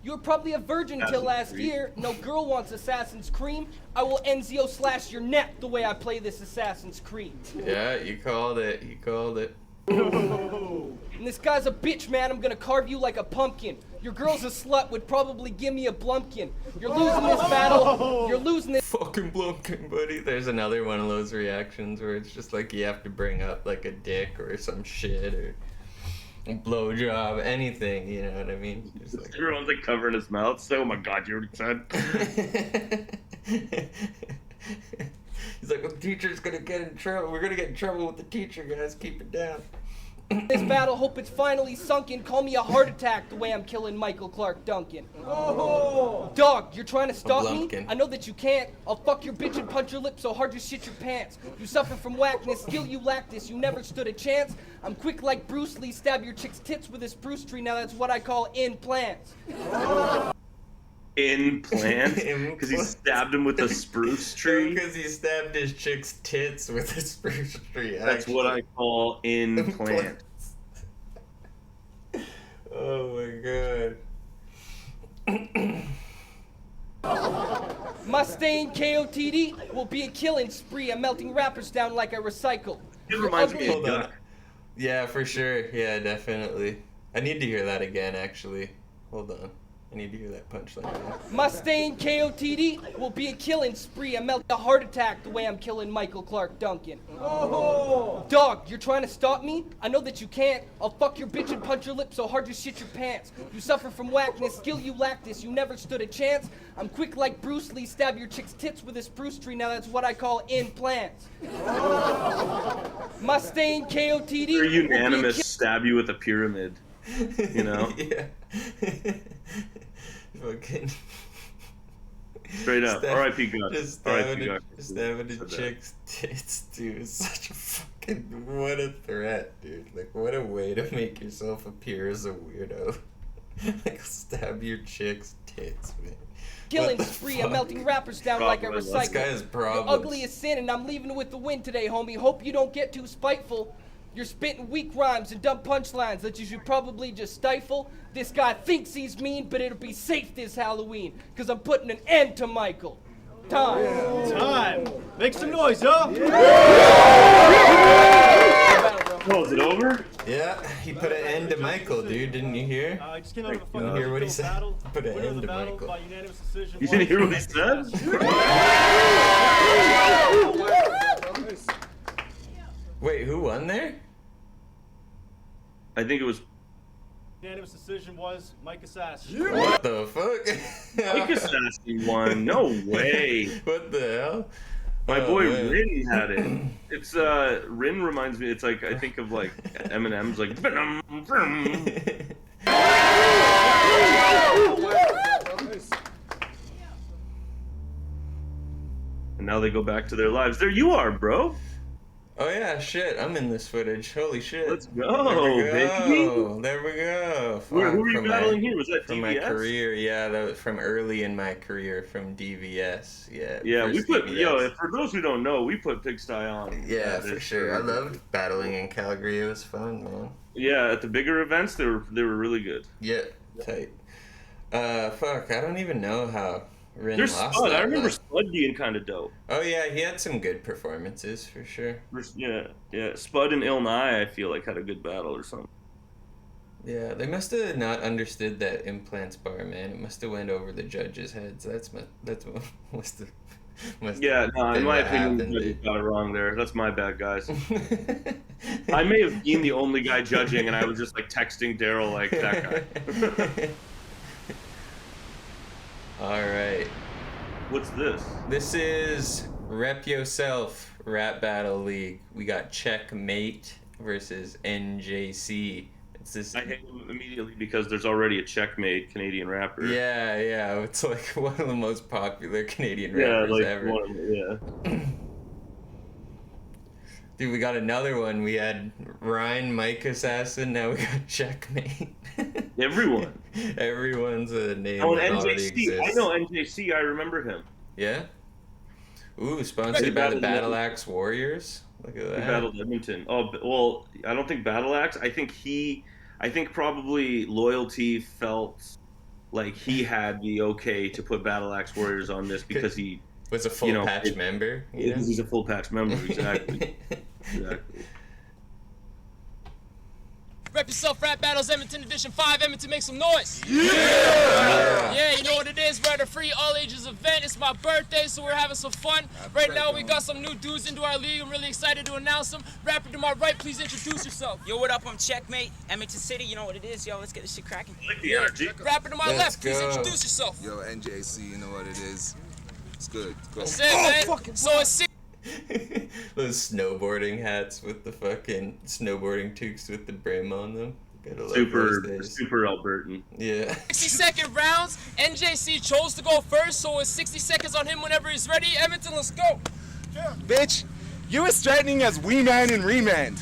You were probably a virgin till last year, no girl wants Assassin's cream. I will Enzio slash your neck the way I play this Assassin's Creed. Yeah, you called it. You called it. And this guy's a bitch, man. I'm gonna carve you like a pumpkin. Your girl's a slut, would probably give me a blumpkin. You're losing this battle. You're losing this. Fucking blumpkin, buddy. There's another one of those reactions where it's just like you have to bring up like a dick or some shit or a blowjob, anything, you know what I mean? Just like... Everyone's like covering his mouth. So, oh my god, you already said. He's like, the teacher's gonna get in trouble. We're gonna get in trouble with the teacher, guys. Keep it down. This battle, hope it's finally sunken. Call me a heart attack the way I'm killing Michael Clark Duncan. Oh. Dog, you're trying to stop me? I know that you can't. I'll fuck your bitch and punch your lips so hard you shit your pants. You suffer from whackness, skill you lack this. You never stood a chance. I'm quick like Bruce Lee, stab your chick's tits with this spruce tree. Now that's what I call implants. Implants? Because he stabbed him with a spruce tree? Because he stabbed his chick's tits with a spruce tree. That's what I call implants. Oh my god. Mustang KOTD will be a killing spree. I'm melting rappers down like I recycle. It reminds me of Duck. Yeah, for sure. Yeah, definitely. I need to hear that again, actually. Hold on. I need to hear that punchline again. Mustang KOTD will be a killing spree. I melt a heart attack the way I'm killing Michael Clark Duncan. Oh. Dog, you're trying to stop me? I know that you can't. I'll fuck your bitch and punch your lips so hard you shit your pants. You suffer from whackness, skill you lack this. You never stood a chance. I'm quick like Bruce Lee, stab your chick's tits with a spruce tree. Now that's what I call implants. Mustang KOTD. They're unanimous. Stab you with a pyramid. You know? Yeah. Fucking. Straight up. R.I.P. God. Just stabbing a chick's tits, dude. It's such a fucking. What a threat, dude. Like, what a way to make yourself appear as a weirdo. Like, stab your chick's tits, man. Killing spree, I'm melting rappers down like I recycle. This guy has problems. You're ugly as sin, and I'm leaving with the win today, homie. Hope you don't get too spiteful. You're spitting weak rhymes and dumb punchlines that you should probably just stifle. This guy thinks he's mean, but it'll be safe this Halloween, because I'm putting an end to Michael. Time. Yeah. Time. Make some noise, huh? Yeah. Oh, is it over? Yeah, he put an end to Michael, dude. Didn't you hear? I just came out of a You hear what he said? Put an end to Michael. You didn't hear what he said? Wait, who won there? I think it was. Unanimous decision was Mike Assassin. What the fuck? Mike Assassin won. No way. What the hell? My boy Rin had it. It's Rin reminds me. It's like I think of like Eminem's like Venom. And now they go back to their lives. There you are, bro. Oh yeah, shit! I'm in this footage. Holy shit! Let's go, baby. There we go. Who were you battling here? Was that from DVS? my career? Yeah, that was from early in my career from DVS. Yeah. Yeah, we put DVS. For those who don't know, we put Pigsty on. Yeah, for sure. I loved battling in Calgary. It was fun, man. Yeah, at the bigger events, they were really good. Yeah, tight. Fuck, I don't even know how Rin There's lost Spud. that. I remember Spud being kind of dope. Oh yeah, he had some good performances for sure. Yeah. Spud and Il-Nye, I feel like, had a good battle or something. Yeah, they must have not understood that implants bar, man. It must have went over the judges' heads. That's what must have. Yeah, no, in my opinion, you got it wrong there. That's my bad, guys. I may have been the only guy judging, and I was just like texting Daryl like that guy. All right. What's this? This is Rep Yourself Rap Battle League. We got Checkmate versus NJC. It's this. I hate him immediately because there's already a Checkmate Canadian rapper. Yeah. It's like one of the most popular Canadian rappers ever. Yeah. Dude, we got another one. We had Ryan, Mike Assassin. Now we got Checkmate. Everyone. Everyone's a name Oh, that and already NJC. I exists. know NJC. I remember him. Yeah? Ooh, sponsored by the Battle Axe Warriors. Look at He that. battled Edmonton. Oh, well, I don't think Battle Axe. I think probably Loyalty felt like he had the okay to put Battle Axe Warriors on this because he was a full patch member. You know? He's a full patch member, exactly. Exactly. Rep yourself, Rap Battles, Edmonton Edition 5. Edmonton, make some noise. Yeah, you know what it is. We're at a free all-ages event. It's my birthday, so we're having some fun. Right now, we got some new dudes into our league. I'm really excited to announce them. Rapper to my right, please introduce yourself. Yo, what up? I'm Checkmate, Edmonton City. You know what it is. Yo, let's get this shit cracking. I like the energy. Rapper to my left, please introduce yourself. Yo, NJC, you know what it is. It's good. Go. That's it, man. So it's sick. Those snowboarding hats with the fucking snowboarding toques with the brim on them. Gotta love Super those days. Albertan. Yeah. 60-second rounds. NJC chose to go first, so it's 60 seconds on him whenever he's ready. Edmonton, let's go. Bitch, you was threatening as Wee Man in Remand.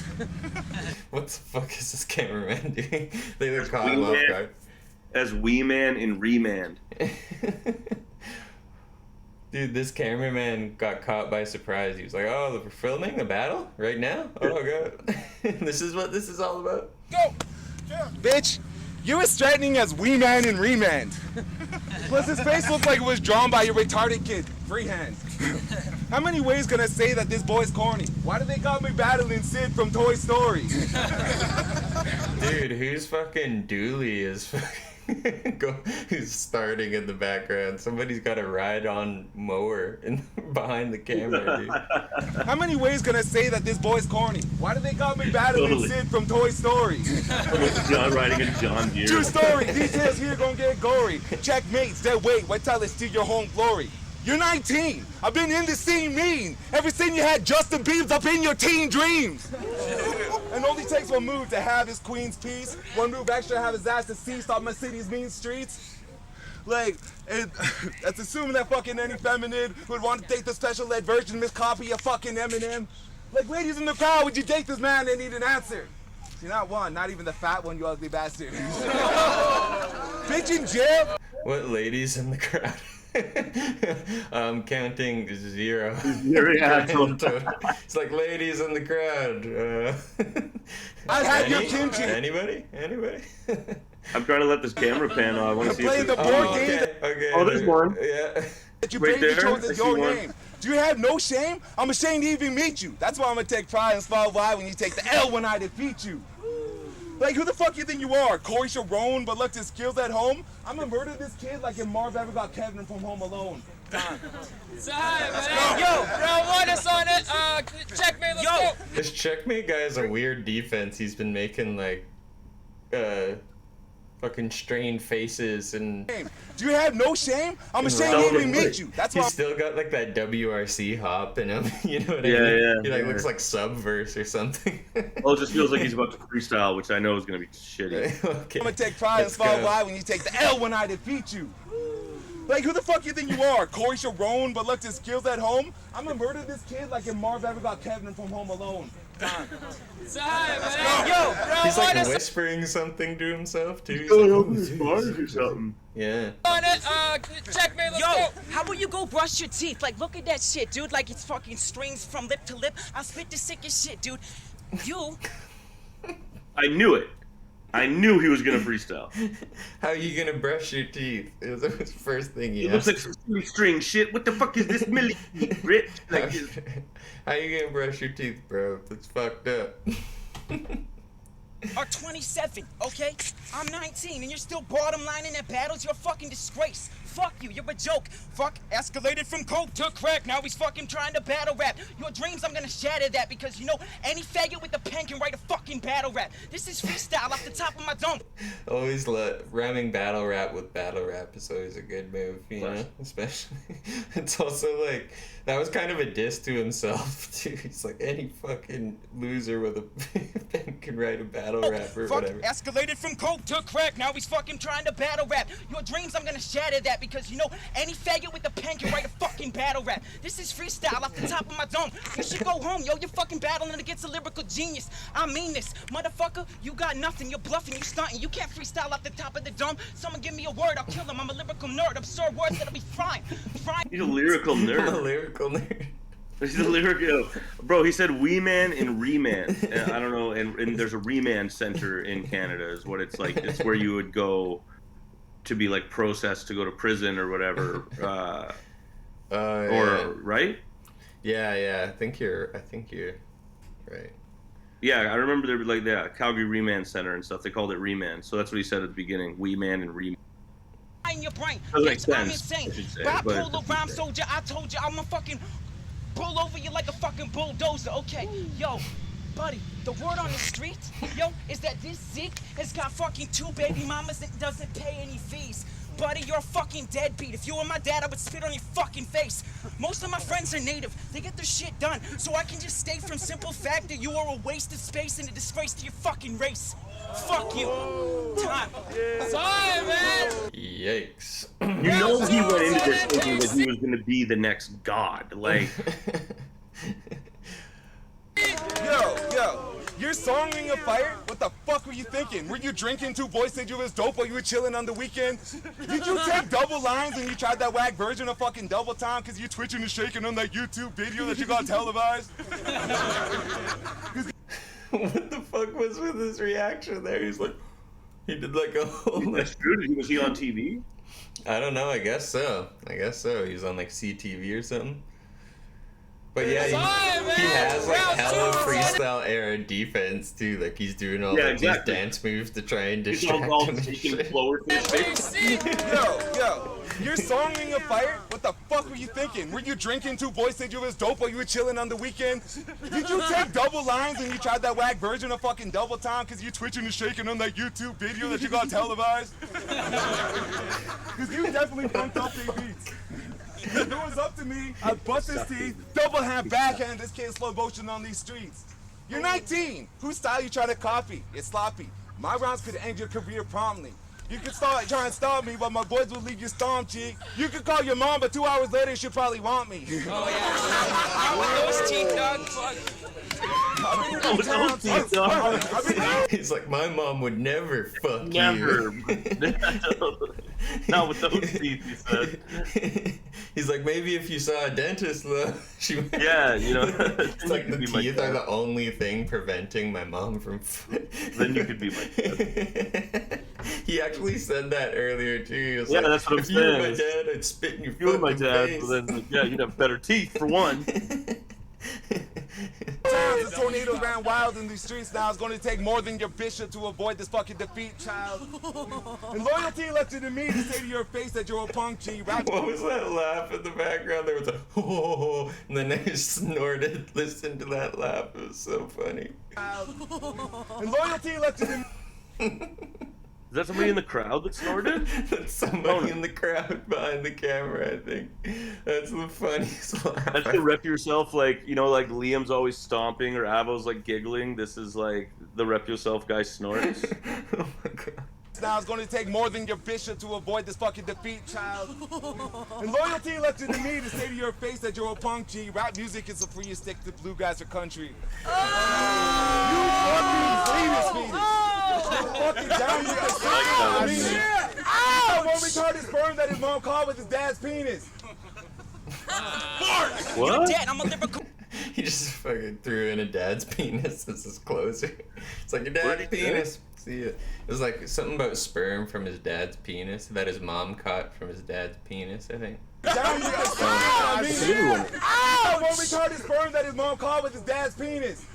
What the fuck is this cameraman doing? They were caught him off guard. As Wee Man in Remand. Dude, this cameraman got caught by surprise. He was like, "Oh, we're filming a battle right now? Oh god, this is what this is all about." Go, Bitch, you was threatening as Wee Man in Remand. Plus, his face looked like it was drawn by your retarded kid. Freehand. How many ways can I say that this boy's corny? Why do they got me battling Sid from Toy Story? Dude, who's fucking Dooley is fucking who's starting in the background? Somebody's got a ride-on mower behind the camera, dude. How many ways can I say that this boy's corny? Why do they got me battling Sid from Toy Story? John riding a John Deere. True story. Details here gonna get gory. Checkmates, dead weight. Wait till it's to your home glory. You're 19. I've been in the scene mean. Ever since you had Justin Biebs up in your teen dreams. And only takes one move to have his queen's peace. One move extra to have his ass deceased off my city's mean streets. Like, that's assuming that fucking any feminine would want to take the special ed version of this copy of fucking Eminem. Like, ladies in the crowd, would you date this man? They need an answer. You're not one, not even the fat one, you ugly bastard. Bitch in jail. What ladies in the crowd? I'm counting 0. It's like ladies in the crowd. I had your kimchi. Anybody? I'm trying to let this camera pan on. I want to see. Playing the board game. Okay. Oh, there's one. Yeah. That you Right bring there. chose I as see your one. name. Do you have no shame? I'm ashamed to even meet you. That's why I'm gonna take pride and small Y when you take the L when I defeat you. Like, who the fuck you think you are? Corey Sharon, but left his skills at home? I'm gonna murder this kid like if Marv ever got Kevin from Home Alone. Time. man. Yo, round one is on it. Checkmate, let's go. This Checkmate guy has a weird defense. He's been making like fucking strained faces and. Do you have no shame? I'm ashamed to even meet you. That's why. He's still got like that WRC hop in him. You know what I Yeah, mean? yeah, He like yeah. looks like Subverse or something. Well, it just feels like he's about to freestyle, which I know is going to be shitty. Okay. I'm gonna take pride and small Y when you take the L when I defeat you. Like, who the fuck you think you are? Corey Sharon, but left his skills at home? I'm gonna murder this kid like if Marv ever got Kevin from Home Alone. Time. Man. Yo, round He's one like is whispering something to himself too. He's Going like, over his bars or something. yeah. on it. Checkmate, let's Yo, go. how about you go brush your teeth? Like, look at that shit, dude. Like, it's fucking strings from lip to lip. I spit the sickest shit, dude. You. I knew it. I knew he was going to freestyle. How are you gonna brush your teeth? It was the first thing he It looks asked. like some string shit. What the fuck is this milli Rich? Like, How you gonna brush your teeth, bro? That's fucked up. Are 27, okay? I'm 19, and you're still bottom lining at battles. You're a fucking disgrace. Fuck you, you're a joke. Fuck, escalated from coke to crack. Now he's fucking trying to battle rap. Your dreams, I'm gonna shatter that because, you know, any faggot with a pen can write a fucking battle rap. This is freestyle off the top of my dome. Always rhyming battle rap with battle rap is always a good move, you know? Especially, it's also like, that was kind of a diss to himself, too. He's like, any fucking loser with a pen can write a battle rap or Fuck, whatever. escalated from coke to crack. Now he's fucking trying to battle rap. Your dreams, I'm gonna shatter that because you know any faggot with a pen can write a fucking battle rap. This is freestyle off the top of my dome. You should go home, yo. You're fucking battling against a lyrical genius. I mean this, motherfucker. You got nothing. You're bluffing. You stunting. You can't freestyle off the top of the dome. Someone give me a word. I'll kill him. I'm a lyrical nerd. Absurd words that'll be fine. He's a lyrical nerd. I'm a lyrical nerd. He's a lyrical, bro. He said "wee man" and "remand." I don't know, and there's a remand center in Canada. Is what it's like. It's where you would go to be like processed to go to prison or whatever. Or right? Yeah. I think you're right. Yeah, I remember there was like Calgary Remand Center and stuff. They called it remand. So that's what he said at the beginning: "wee man" and "remand." In your brain. Doesn't make I'm sense, insane. I should say, Bipolar rhyme soldier. I told you I'm a fucking pull over you like a fucking bulldozer. Okay, yo, buddy, the word on the street, yo, is that this Zeke has got fucking 2 baby mamas and doesn't pay any fees. Buddy, you're a fucking deadbeat. If you were my dad, I would spit on your fucking face. Most of my friends are native. They get their shit done. So I can just state from simple fact that you are a waste of space and a disgrace to your fucking race. Fuck you. Time. Sorry, man. Yikes. You know he went into this thinking that he was going to be the next god. Like, Yo, your song Ring of Fire? What the fuck were you thinking? Were you drinking? 2 boys said you was dope while you were chilling on the weekend? Did you take double lines and you tried that whack version of fucking double time because you twitching and shaking on that YouTube video that you got televised? What the fuck was with his reaction there? He's like, he did like a whole. That's true. Was he on TV? I don't know. I guess so. He was on like CTV or something. But yeah, he has like hella freestyle era defense too. Like he's doing all these dance moves to try and distract him. Yo, your song Ring of Fire? What the fuck were you thinking? Were you drinking? 2 boys said you was dope while you were chilling on the weekend? Did you take double lines and you tried that whack version of fucking double time because you twitching and shaking on that YouTube video that you got televised? Because you definitely funked up their beats. If it was up to me, I'd bust his teeth, double hand, backhand this kid slow motion on these streets. You're 19. Whose style you try to copy? It's sloppy. My rounds could end your career promptly. You could start trying to stop me, but my boys will leave you storm cheek. You could call your mom, but 2 hours later she'll probably want me. Oh yeah. With those teeth, dog. He's like, my mom would never fuck Never. you. Not with those teeth, he said. He's like, maybe if you saw a dentist, though, she would. Yeah, you know. It's like the teeth are the only thing preventing my mom from. Then you could be my dad. He actually said that earlier too. He was like, that's what I'm if you were my saying. dad, I'd spit in your If you were my fucking dad, face. well then, yeah, you'd have better teeth for one. Times the tornadoes ran wild in these streets now. It's going to take more than your bishop to avoid this fucking defeat, child. And loyalty left it to me to say to your face that you're a punk G. What was that laugh in the background? There was a oh, and then I snorted. Listen to that laugh. It was so funny. And loyalty left it to me. Is that somebody in the crowd that snorted? That's somebody in the crowd behind the camera, I think. That's the funniest laugh. That's to rep yourself, like, you know, like Liam's always stomping or Avo's like giggling. This is like the rep yourself guy snorts. Oh my god. Now it's going to take more than your bishop to avoid this fucking defeat, child. And loyalty left it to me to say to your face that you're a punk G. Rap music is a free you stick to bluegrass or country. You fucking fetus. Fucking down with the I mean, I'm one retarded sperm that his mom called with his dad's penis. What? You're dead. I'm a lyrical. He just fucking threw in a dad's penis as his closer. It's like your dad's penis. See it. It was like something about sperm from his dad's penis that his mom caught from his dad's penis, I think. Down with the I mean, I'm one retarded sperm that his mom called with his dad's penis.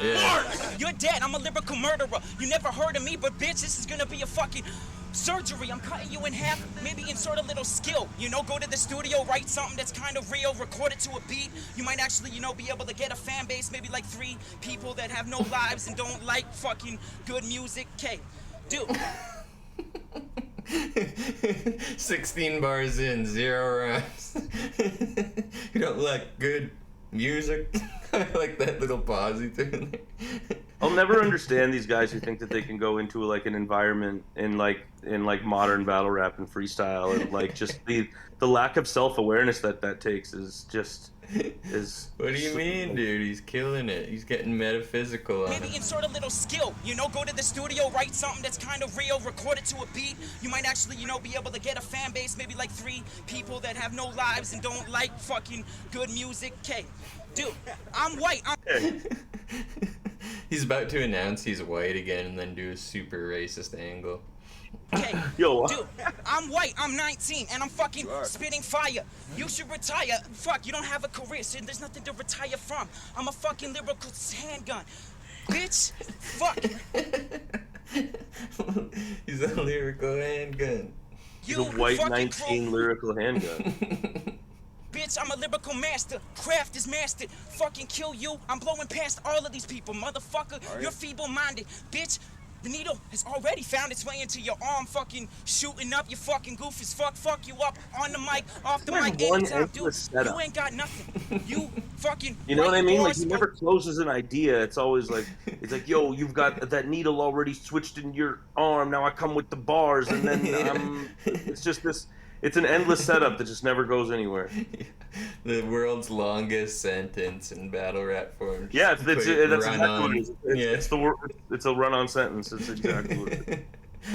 Yeah. You're dead. I'm a lyrical murderer. You never heard of me, but bitch, this is gonna be a fucking surgery. I'm cutting you in half, maybe insert a little skill. You know, go to the studio, write something that's kind of real, record it to a beat. You might actually, you know, be able to get a fan base, maybe like 3 people that have no lives and don't like fucking good music. Okay, dude. 16 bars in, 0 rhymes. You don't like good music? I like that little pause he threw in there. I'll never understand these guys who think that they can go into like an environment in modern battle rap and freestyle, and like just the lack of self-awareness that takes is just What do you mean, dude? He's killing it. He's getting metaphysical on Maybe it. insert a little skill, go to the studio, write something that's kind of real, record it to a beat. You might actually, be able to get a fan base, maybe like 3 people that have no lives and don't like fucking good music. Okay, dude, I'm white. He's about to announce he's white again and then do a super racist angle. Okay, yo, dude, I'm white, I'm 19, and I'm fucking spitting fire. You should retire. Fuck, you don't have a career, so there's nothing to retire from. I'm a fucking lyrical handgun. Bitch, fuck. He's a lyrical handgun. He's a white 19 lyrical handgun. Bitch, I'm a lyrical master. Craft is mastered. Fucking kill you. I'm blowing past all of these people, motherfucker. You're feeble-minded. Bitch, the needle has already found its way into your arm, fucking shooting up. You fucking goof as fuck. Fuck you up on the mic, off the mic, anytime, dude. You ain't got nothing. You fucking. You know what I mean? Like, he never closes an idea. It's always like, it's like, yo, you've got that needle already switched in your arm. Now I come with the bars, and then it's just this. It's an endless setup that just never goes anywhere. The world's longest sentence in battle rap form. Yeah, that's exactly what it is. It's a run-on sentence. It's exactly what it is.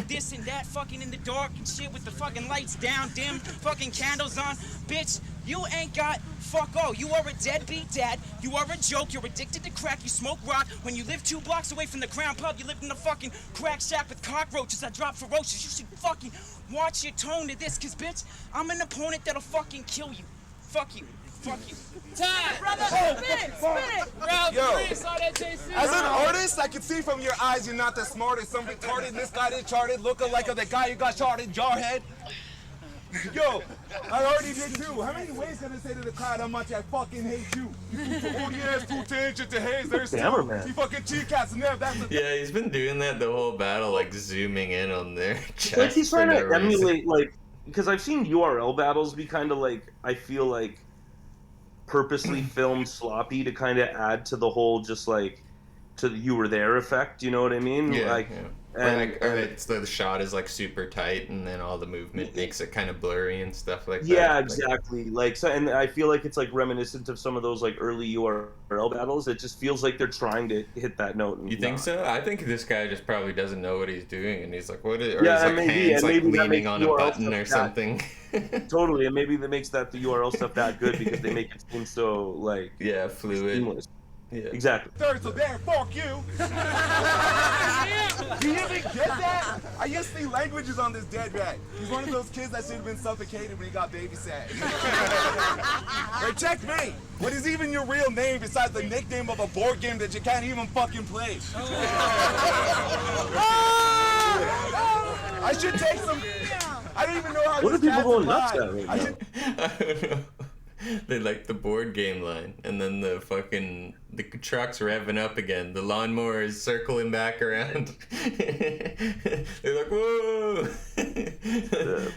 This and that, fucking in the dark and shit with the fucking lights down, dim, fucking candles on. Bitch, you ain't got fuck all. You are a deadbeat dad. You are a joke. You're addicted to crack. You smoke rock. When you live 2 blocks away from the Crown Pub, you live in a fucking crack shack with cockroaches that drop ferocious. You should fucking watch your tone to this, cause bitch, I'm an opponent that'll fucking kill you. Fuck you. Fuck you. Time! Brother, spin it! Round Yo, 3, saw that JC. as an artist, I can see from your eyes you're not the smartest. Some retarded, misguided, charted, looking like the guy who got charted, jarhead. Yo, I already did too. How many ways can I say to the crowd how much I fucking hate you? You put 40 ass 2 tangent to haze, there's two. You fucking cheat cats and that's the Yeah, he's been doing that the whole battle, like zooming in on their chest. Like he's trying to emulate, like, because I've seen URL battles be kind of like, I feel like, purposely filmed sloppy to kind of add to the whole just like to the you were there effect. You know what I mean? Yeah. Like, yeah. and it's the shot is like super tight, and then all the movement makes it kind of blurry and stuff like that. Yeah, exactly. Like, so, and I feel like it's like reminiscent of some of those like early URL battles. It just feels like they're trying to hit that note. And You think so? I think this guy just probably doesn't know what he's doing, and he's like, "What?" Or yeah, he's like maybe, hands like maybe leaning on a URL button or stuff something. Totally, and maybe that makes the URL stuff that good because they make it seem so like fluid. seamless. Yeah. Exactly. Third, so damn, fuck you. Do you even get that? I used to see languages on this dead rat. He's one of those kids that should have been suffocated when he got babysat. Hey, check me. What is even your real name besides the nickname of a board game that you can't even fucking play? I should take some. I don't even know how. What are this people cat's going nuts alive. at right now? I don't know. They like the board game line, and then the truck's revving up again. The lawnmower is circling back around. They're like, whoa!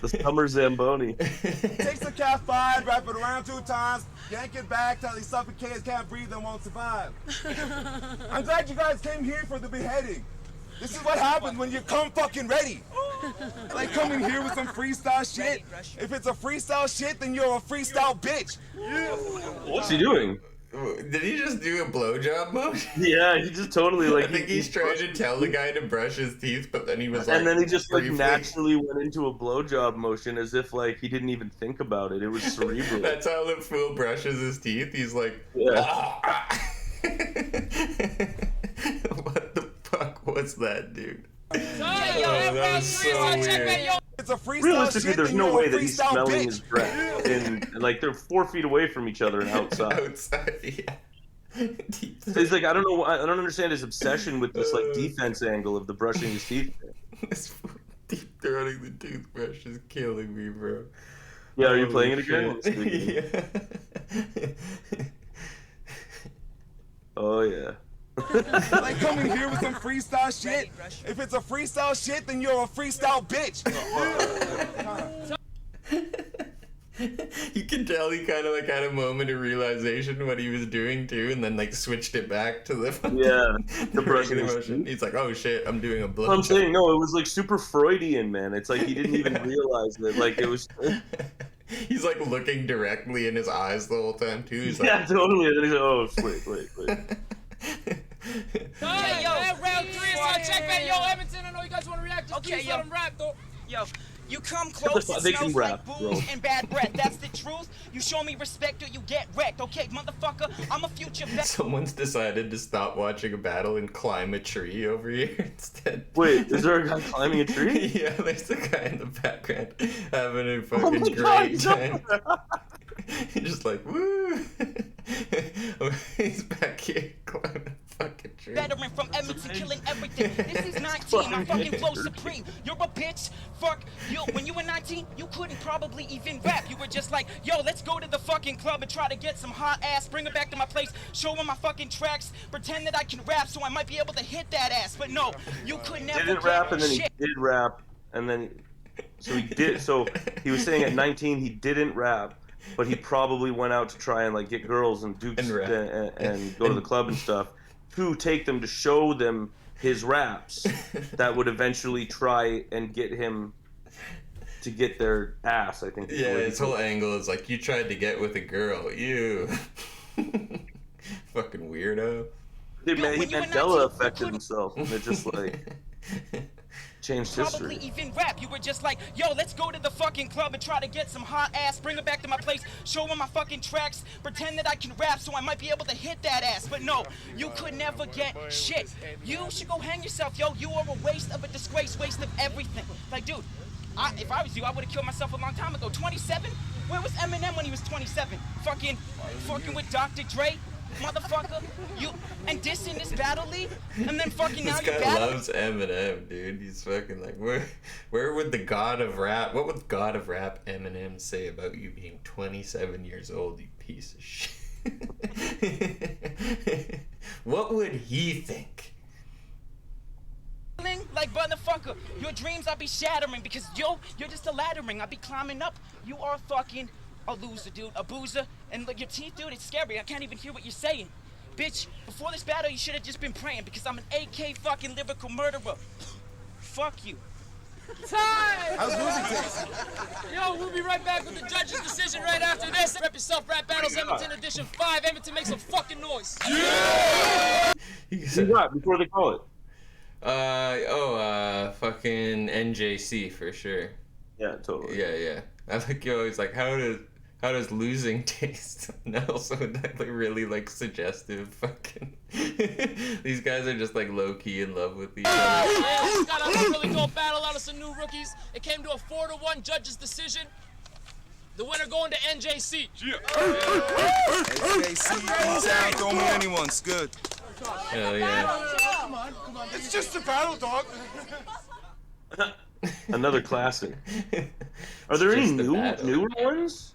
The summer Zamboni. Takes a cat 5, wrap it around 2 times, yank it back till he suffocates, can't breathe, and won't survive. I'm glad you guys came here for the beheading. This is what happens when you come fucking ready. Like coming here with some freestyle shit. If it's a freestyle shit, then you're a freestyle bitch. What's he doing? Did he just do a blowjob motion? Yeah, he just totally like. I think he's trying to tell the guy to brush his teeth, but then he was like, and then he just like briefly- naturally went into a blowjob motion as if like he didn't even think about it. It was cerebral. That's how the fool brushes his teeth. He's like, Yeah. what the fuck was that, dude? Yo, that was so weird. It's a freestyle Realistically, shit, there's then no you're a way that he's freestyle smelling bitch. his breath. And like they're 4 feet away from each other and outside. Outside, yeah. He's like, I don't know. I don't understand his obsession with this like defense angle of the brushing his teeth. This deep throating the toothbrush is killing me, bro. Yeah, are you Holy playing it again? shit. Yeah. Oh yeah. Like coming here with some freestyle shit. If it's a freestyle shit, then you're a freestyle bitch. You can tell he kind of like had a moment of realization what he was doing too, and then like switched it back to the the regular motion. He's like, "Oh shit, I'm doing a blow." I'm saying no, it was like super Freudian, man. It's like he didn't even realize that. Like it was. He's like looking directly in his eyes the whole time too. He's like, yeah, totally. And then he's like, "Oh, wait." Hey, yo, round 3 is our checkmate. Yo, Edmonton, I know you guys want to react. Just please let him rap, though. Yo, you come close, it They can smells rap, like bro. booze and bad breath. That's the truth. You show me respect or you get wrecked. Okay, motherfucker, I'm a future vet. someone's decided to stop watching a battle and climb a tree over here instead. Wait, is there a guy climbing a tree? Yeah, there's a guy in the background having a Oh fucking my great God, time. He's just like, woo! He's back here climbing a fucking tree. Veteran from Edmonton, killing everything. This is 19. I'm fucking flow supreme. You're a bitch. Fuck you. When you were 19, you couldn't probably even rap. You were just like, yo, let's go to the fucking club and try to get some hot ass. Bring her back to my place. Show her my fucking tracks. Pretend that I can rap so I might be able to hit that ass. But no, you could never Didn't get rap, and then he shit. did rap, and then so he did. So he was saying at 19 he didn't rap, but he probably went out to try and like get girls and dukes and go to the club and stuff to take them to show them his raps that would eventually try and get him to get their ass. I think. Yeah, his whole angle is like, you tried to get with a girl, you fucking weirdo. Dude, man, he Mandela affected himself, and it just like changed Probably history. even rap. You were just like, yo, let's go to the fucking club and try to get some hot ass. Bring her back to my place. Show her my fucking tracks. Pretend that I can rap so I might be able to hit that ass. But no, you could never get shit. You should go hang yourself, yo. You are a waste of a disgrace, waste of everything. Like, dude, if I was you, I would have killed myself a long time ago. 27? Where was Eminem when he was 27? Fucking with Dr. Dre? Motherfucker, you and dissing this battle league, and then fucking now This you guy battle. loves Eminem, dude. He's fucking like, where would the god of rap, what would god of rap Eminem say about you being 27 years old, you piece of shit? What would he think? Like, motherfucker, your dreams I'll be shattering because you're just a laddering. I'll be climbing up. You are fucking a loser, dude, a boozer. And look, your teeth, dude, it's scary. I can't even hear what you're saying. Bitch, before this battle, you should have just been praying because I'm an AK fucking lyrical murderer. Fuck you. Time! Yo, we'll be right back with the judge's decision right after this. Rep yourself, Rap Battles Edmonton Edition 5. Edmonton, make some fucking noise. Yeah! Before they call it. Fucking NJC for sure. Yeah, totally. Yeah. I like you always like, how does losing taste? And also like really like suggestive fucking. These guys are just like low key in love with each other. Yeah, we got a really dope battle out of some new rookies. It came to a 4-1 judge's decision. The winner going to NJC. NJC, anytime, throw me anyone's good. Hell yeah. Come on. It's just a battle, dog. Another classic. Are there any newer ones?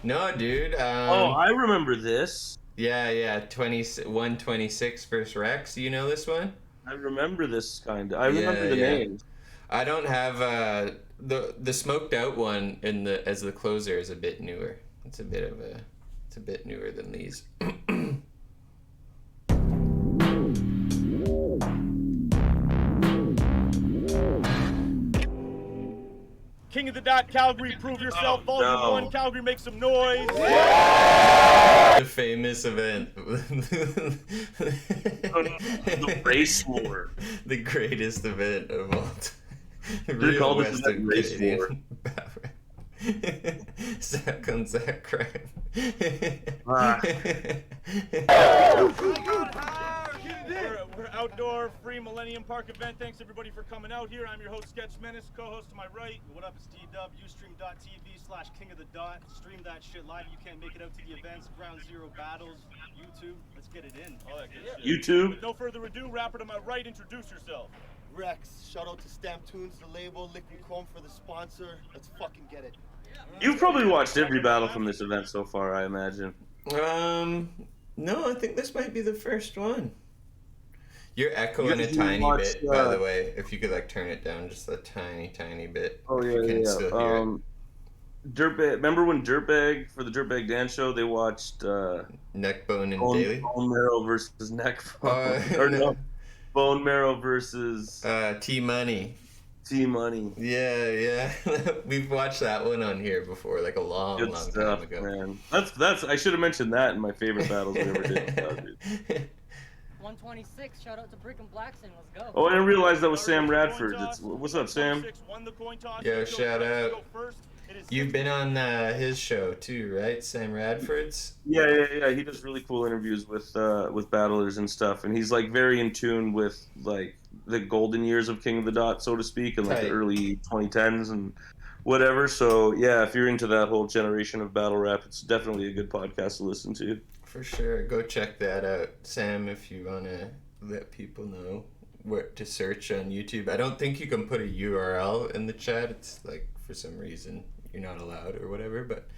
No, dude. I remember this. Yeah. 126 versus Rex. You know this one? I remember this kind of. I remember the names. I don't have the smoked out one as the closer is a bit newer. It's a bit newer than these. King of the Dot, Calgary, prove yourself. Volume 1, Calgary, make some noise. The famous event. The race war. The greatest event of all time. They call this event race war. Zach on Zach crime. We're outdoor, free Millennium Park event. Thanks everybody for coming out here. I'm your host, Sketch Menace, co-host to my right. What up, it's D-Dub, Ustream.tv/King of the Dot. Stream that shit live. You can't make it out to the events. Ground Zero Battles, YouTube. Let's get it in. All that good shit. YouTube. With no further ado, rapper to my right, introduce yourself. Rex, shout out to Stamp Tunes, the label, Liquid Chrome for the sponsor. Let's fucking get it. You've probably watched every battle from this event so far, I imagine. No, I think this might be the first one. You're echoing a You tiny watched, bit, by the way. If you could like turn it down just a tiny bit. Oh if you can still hear it. Dirtbag. Remember when Dirtbag for the Dirtbag Dance Show they watched Neckbone and Daily? Bone Marrow versus Neckbone, or no, Bone Marrow versus T-Money. T-Money. Yeah. We've watched that one on here before, like a long time ago. Man. That's I should have mentioned that in my favorite battles we ever did. 126. Shout out to Brick and Blackson. Let's go. Oh, I didn't realize that was Sam Radford. What's up, Sam? Yo, shout out. You've been on his show too, right? Sam Radford's. Yeah. He does really cool interviews with battlers and stuff, and he's like very in tune with like the golden years of King of the Dot, so to speak, and like the early 2010s and whatever. So yeah, if you're into that whole generation of battle rap, it's definitely a good podcast to listen to. For sure, go check that out, Sam. If you wanna let people know what to search on YouTube, I don't think you can put a URL in the chat. It's like for some reason you're not allowed or whatever. But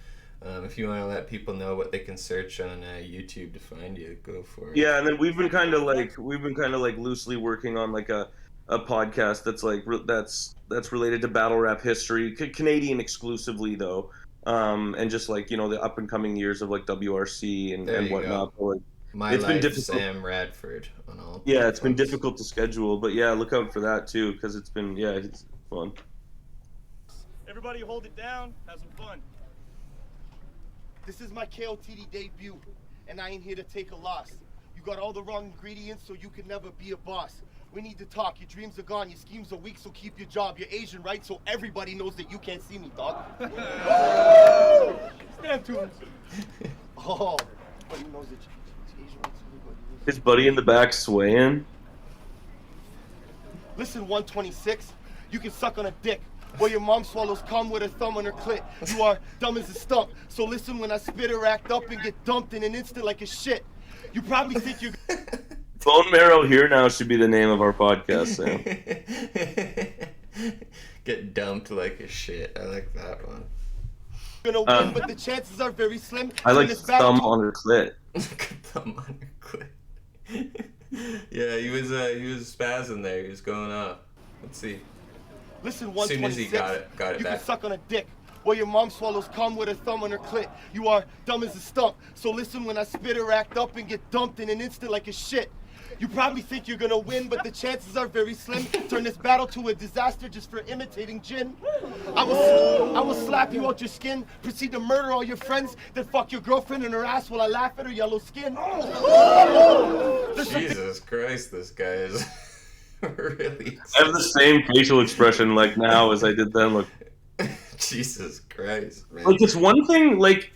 if you want to let people know what they can search on YouTube to find you, go for it. Yeah, and then we've been kind of like loosely working on like a podcast that's like that's related to battle rap history, Canadian exclusively though. And just like, you know, the up and coming years of like WRC and whatnot. Like, My it's Life, been difficult. Sam Radford on all. Yeah, it's been difficult to schedule, but yeah, look out for that too because it's been it's fun. Everybody hold it down, have some fun. This is my KOTD debut, and I ain't here to take a loss. You got all the wrong ingredients, so you can never be a boss. We need to talk. Your dreams are gone, your schemes are weak, so keep your job. You're Asian, right? So everybody knows that you can't see me, dog. Stand to him. Oh, but he knows that he's Asian, right? So everybody knows. His buddy in the back swaying. Listen, 126, you can suck on a dick. Where your mom swallows cum with her thumb on her clit. You are dumb as a stump. So listen when I spit or act up and get dumped in an instant like a shit. You probably think you're... Bone Marrow Here Now should be the name of our podcast, Sam. Get dumped like a shit. I like that one. Gonna win, but the chances are very slim. I like thumb on her clit. Thumb on her clit. Yeah, he was spazzing there. He was going off. Let's see. Listen, as soon as he 126, got it you back. can suck on a dick. Where your mom swallows cum with her thumb on her clit. You are dumb as a stump. So listen when I spit or act up and get dumped in an instant like a shit. You probably think you're gonna win, but the chances are very slim. Turn this battle to a disaster just for imitating gin. I will slap you out your skin, proceed to murder all your friends, then fuck your girlfriend in her ass while I laugh at her yellow skin. Jesus Christ, this guy is really... I have the same facial expression like now as I did then. Look, Jesus Christ, man. like it's one thing. Like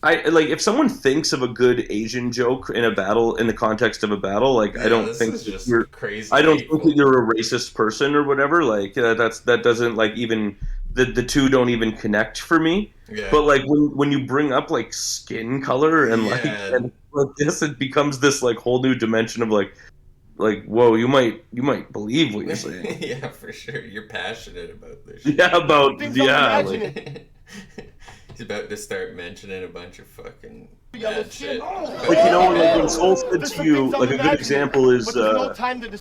if someone thinks of a good Asian joke in a battle in the context of a battle, like I don't think that you're crazy. I don't think that you're a racist person or whatever. Like that doesn't like even the two don't even connect for me. Yeah. But like when you bring up like skin color and like this, it becomes this like whole new dimension of like whoa, you might believe what you're saying. Yeah, for sure. You're passionate about this. Yeah, He's about to start mentioning a bunch of fucking yellow bad shit. Like, you know, like when Soul said to you, like a good example is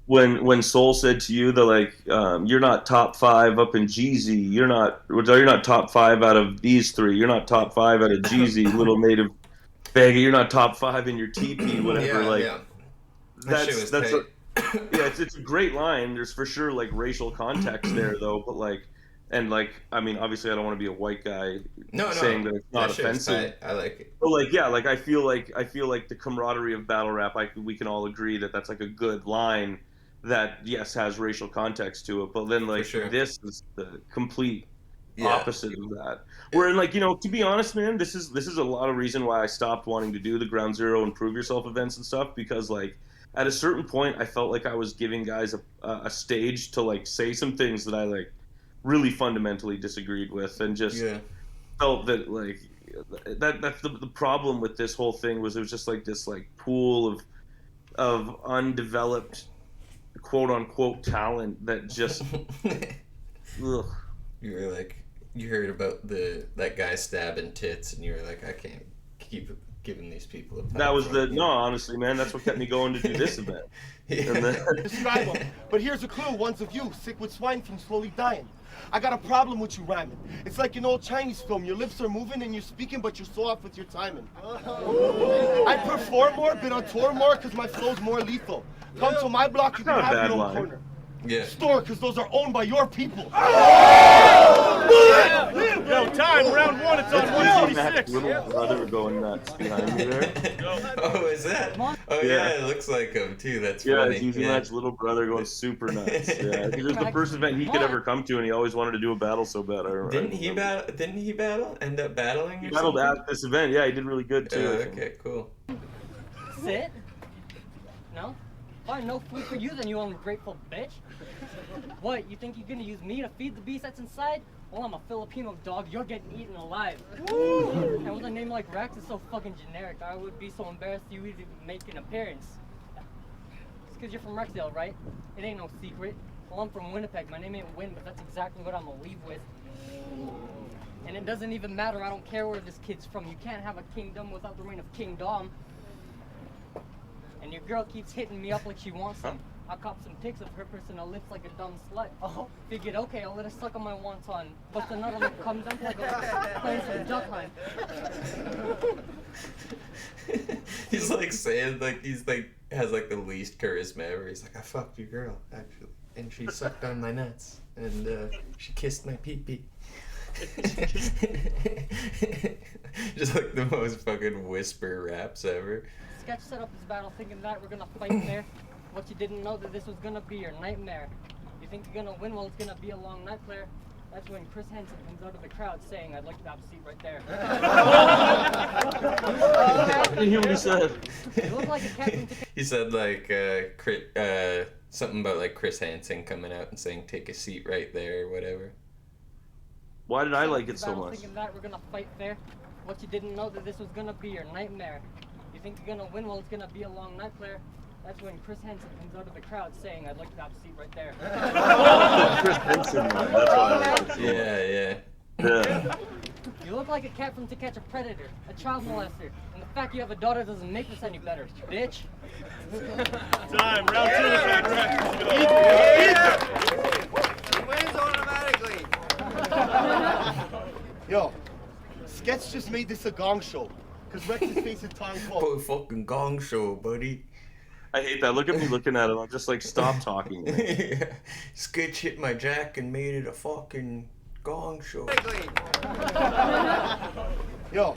when Soul said to you that like you're not top 5 up in Jeezy, you're not top 5 out of these 3, you're not top 5 out of Jeezy, little native baggy, you're not top 5 in your TP, whatever. That's it's a great line. There's for sure like racial context there though, but like. And like, I mean, obviously, I don't want to be a white guy saying that it's not offensive. I like it. But like, yeah, like I feel like the camaraderie of battle rap. We can all agree that that's like a good line that yes has racial context to it. But then like this is the complete opposite of that. Where like to be honest, man, this is a lot of reason why I stopped wanting to do the Ground Zero and Prove Yourself events and stuff because like at a certain point I felt like I was giving guys a stage to like say some things that I like. Really fundamentally disagreed with and just felt that like that's the problem with this whole thing was it was just like this like pool of undeveloped quote unquote talent that just ugh. You were like you heard about that guy stabbing tits and you were like I can't keep giving these people a platform. That was no, honestly, man, that's what kept me going to do this event. Yeah. And then, Describe them. But here's a clue. One's of you, sick with swine from slowly dying. I got a problem with you rhyming. It's like an old Chinese film. Your lips are moving and you're speaking, but you're so off with your timing. I perform more, been on tour more, because my flow's more lethal. Come to my block, you can Not a have bad your own line. corner. Yeah. Store, because those are owned by your people. Yo, time, round 1, it's on that 126. little brother going nuts behind me there. Oh, is that? Oh, yeah, it looks like him, too. That's funny. Yeah, Easy Match little brother going super nuts. Yeah, it was the first event he could ever come to, and he always wanted to do a battle so bad. Didn't he battle? End up battling? He battled at this event. Yeah, he did really good, too. I think. Okay, cool. Sit? No? Fine, no food for you then, you ungrateful bitch. What, you think you're gonna use me to feed the beast that's inside? Well, I'm a Filipino dog, you're getting eaten alive. And with a name like Rex, it's so fucking generic, I would be so embarrassed you would even make an appearance. It's because you're from Rexdale, right? It ain't no secret. Well, I'm from Winnipeg, my name ain't Win, but that's exactly what I'm gonna leave with. And it doesn't even matter, I don't care where this kid's from. You can't have a kingdom without the reign of King Dom. And your girl keeps hitting me up like she wants some. I caught some pics of her personal lips like a dumb slut. Figured, okay, I'll let her suck on my wonton. But another lip comes up like a playing some duck hunt. He's like saying, like, he's like, has like the least charisma ever. He's like, I fucked your girl, actually. And she sucked on my nuts. And she kissed my pee-pee. Just like the most fucking whisper raps ever. Sketch set up this battle thinking that we're gonna fight fair. What you didn't know that this was gonna be your nightmare. You think you're gonna win, well it's gonna be a long night, player. That's when Chris Henson comes out of the crowd saying, I'd like to have a seat right there. I didn't hear what he said. You look like a captain to... He said like something about like Chris Hansen coming out and saying take a seat right there or whatever. Why did I like it so Battle much? thinking that we're gonna fight fair. What you didn't know that this was gonna be your nightmare. You think you're gonna win, well it's gonna be a long night, player. That's when Chris Henson comes out of the crowd saying, I'd like to have a seat right there. Chris Henson, man. That's why I like it so much. Yeah. You look like a cat from To Catch a Predator, a child molester, and the fact you have a daughter doesn't make this any better, bitch. Time, round 2 is on Rex. He wins automatically. Yo, Sketch just made this a gong show. Because Rex is facing Tong Po. Oh, fucking gong show, buddy. I hate that. Look at me looking at him. I'm just like, stop talking. Yeah. Sketch hit my jack and made it a fucking gong show. Yo,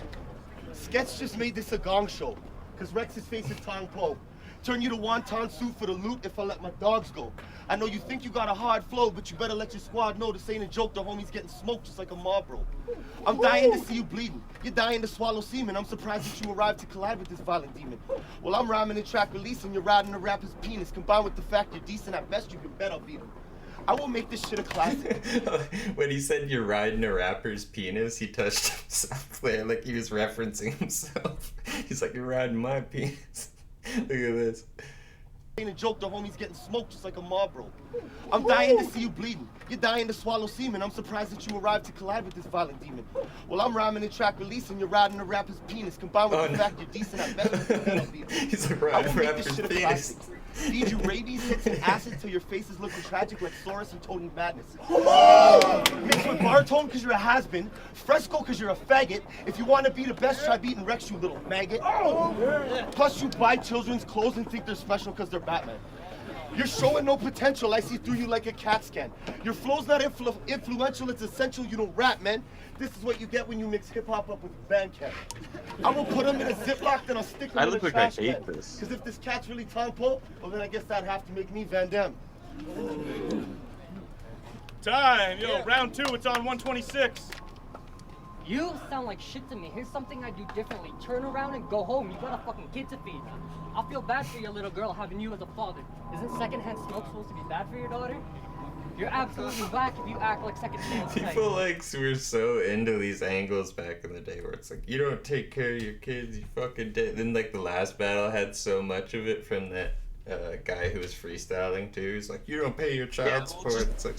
Sketch just made this a gong show. Because Rex is facing Tong Po. Turn you to wonton soup for the loot if I let my dogs go. I know you think you got a hard flow, but you better let your squad know this ain't a joke. The homie's getting smoked just like a marlborough. I'm dying to see you bleeding. You're dying to swallow semen. I'm surprised that you arrived to collide with this violent demon. Well, I'm rhyming in track release and you're riding a rapper's penis. Combined with the fact you're decent at best, you can bet I'll beat him. I will make this shit a classic. When he said you're riding a rapper's penis, he touched himself there like he was referencing himself. He's like, you're riding my penis. Look at this. Ain't a joke, the homie's getting smoked just like a marlborough. I'm dying to see you bleeding. You're dying to swallow semen. I'm surprised that you arrived to collide with this violent demon. Well, I'm rhyming in track release and you're riding a rapper's penis. Combined with the fact you're decent at best, you can bet I'll beat him. He's like, I riding will a make this rapper's shit a penis. classic. Feed you rabies, hits, and acid till your face is looking tragic like Soros and Tony Madness. Mixed with baritone because you're a has-been, fresco because you're a faggot. If you want to be the best, try beating Rex, you little maggot. Plus you buy children's clothes and think they're special because they're Batman. You're showing no potential, I see through you like a CAT scan. Your flow's not influential, it's essential, you don't rap, man. This is what you get when you mix hip-hop up with Bandcamp. I will put them in a Ziploc, then I'll stick them in a trash can. Because if this cat's really Tom Poe, well then I guess that'd have to make me Van Damme. Time, yo, round 2, it's on 126. You sound like shit to me. Here's something I do differently. Turn around and go home. You got a fucking kid to feed. I feel bad for your little girl having you as a father. Isn't secondhand smoke supposed to be bad for your daughter? You're absolutely whack if you act like secondhand smoke. People like were so into these angles back in the day where it's like, you don't take care of your kids, you fucking dead. Then like the last battle had so much of it from that guy who was freestyling too. He's like, "You don't pay your child support." It's like,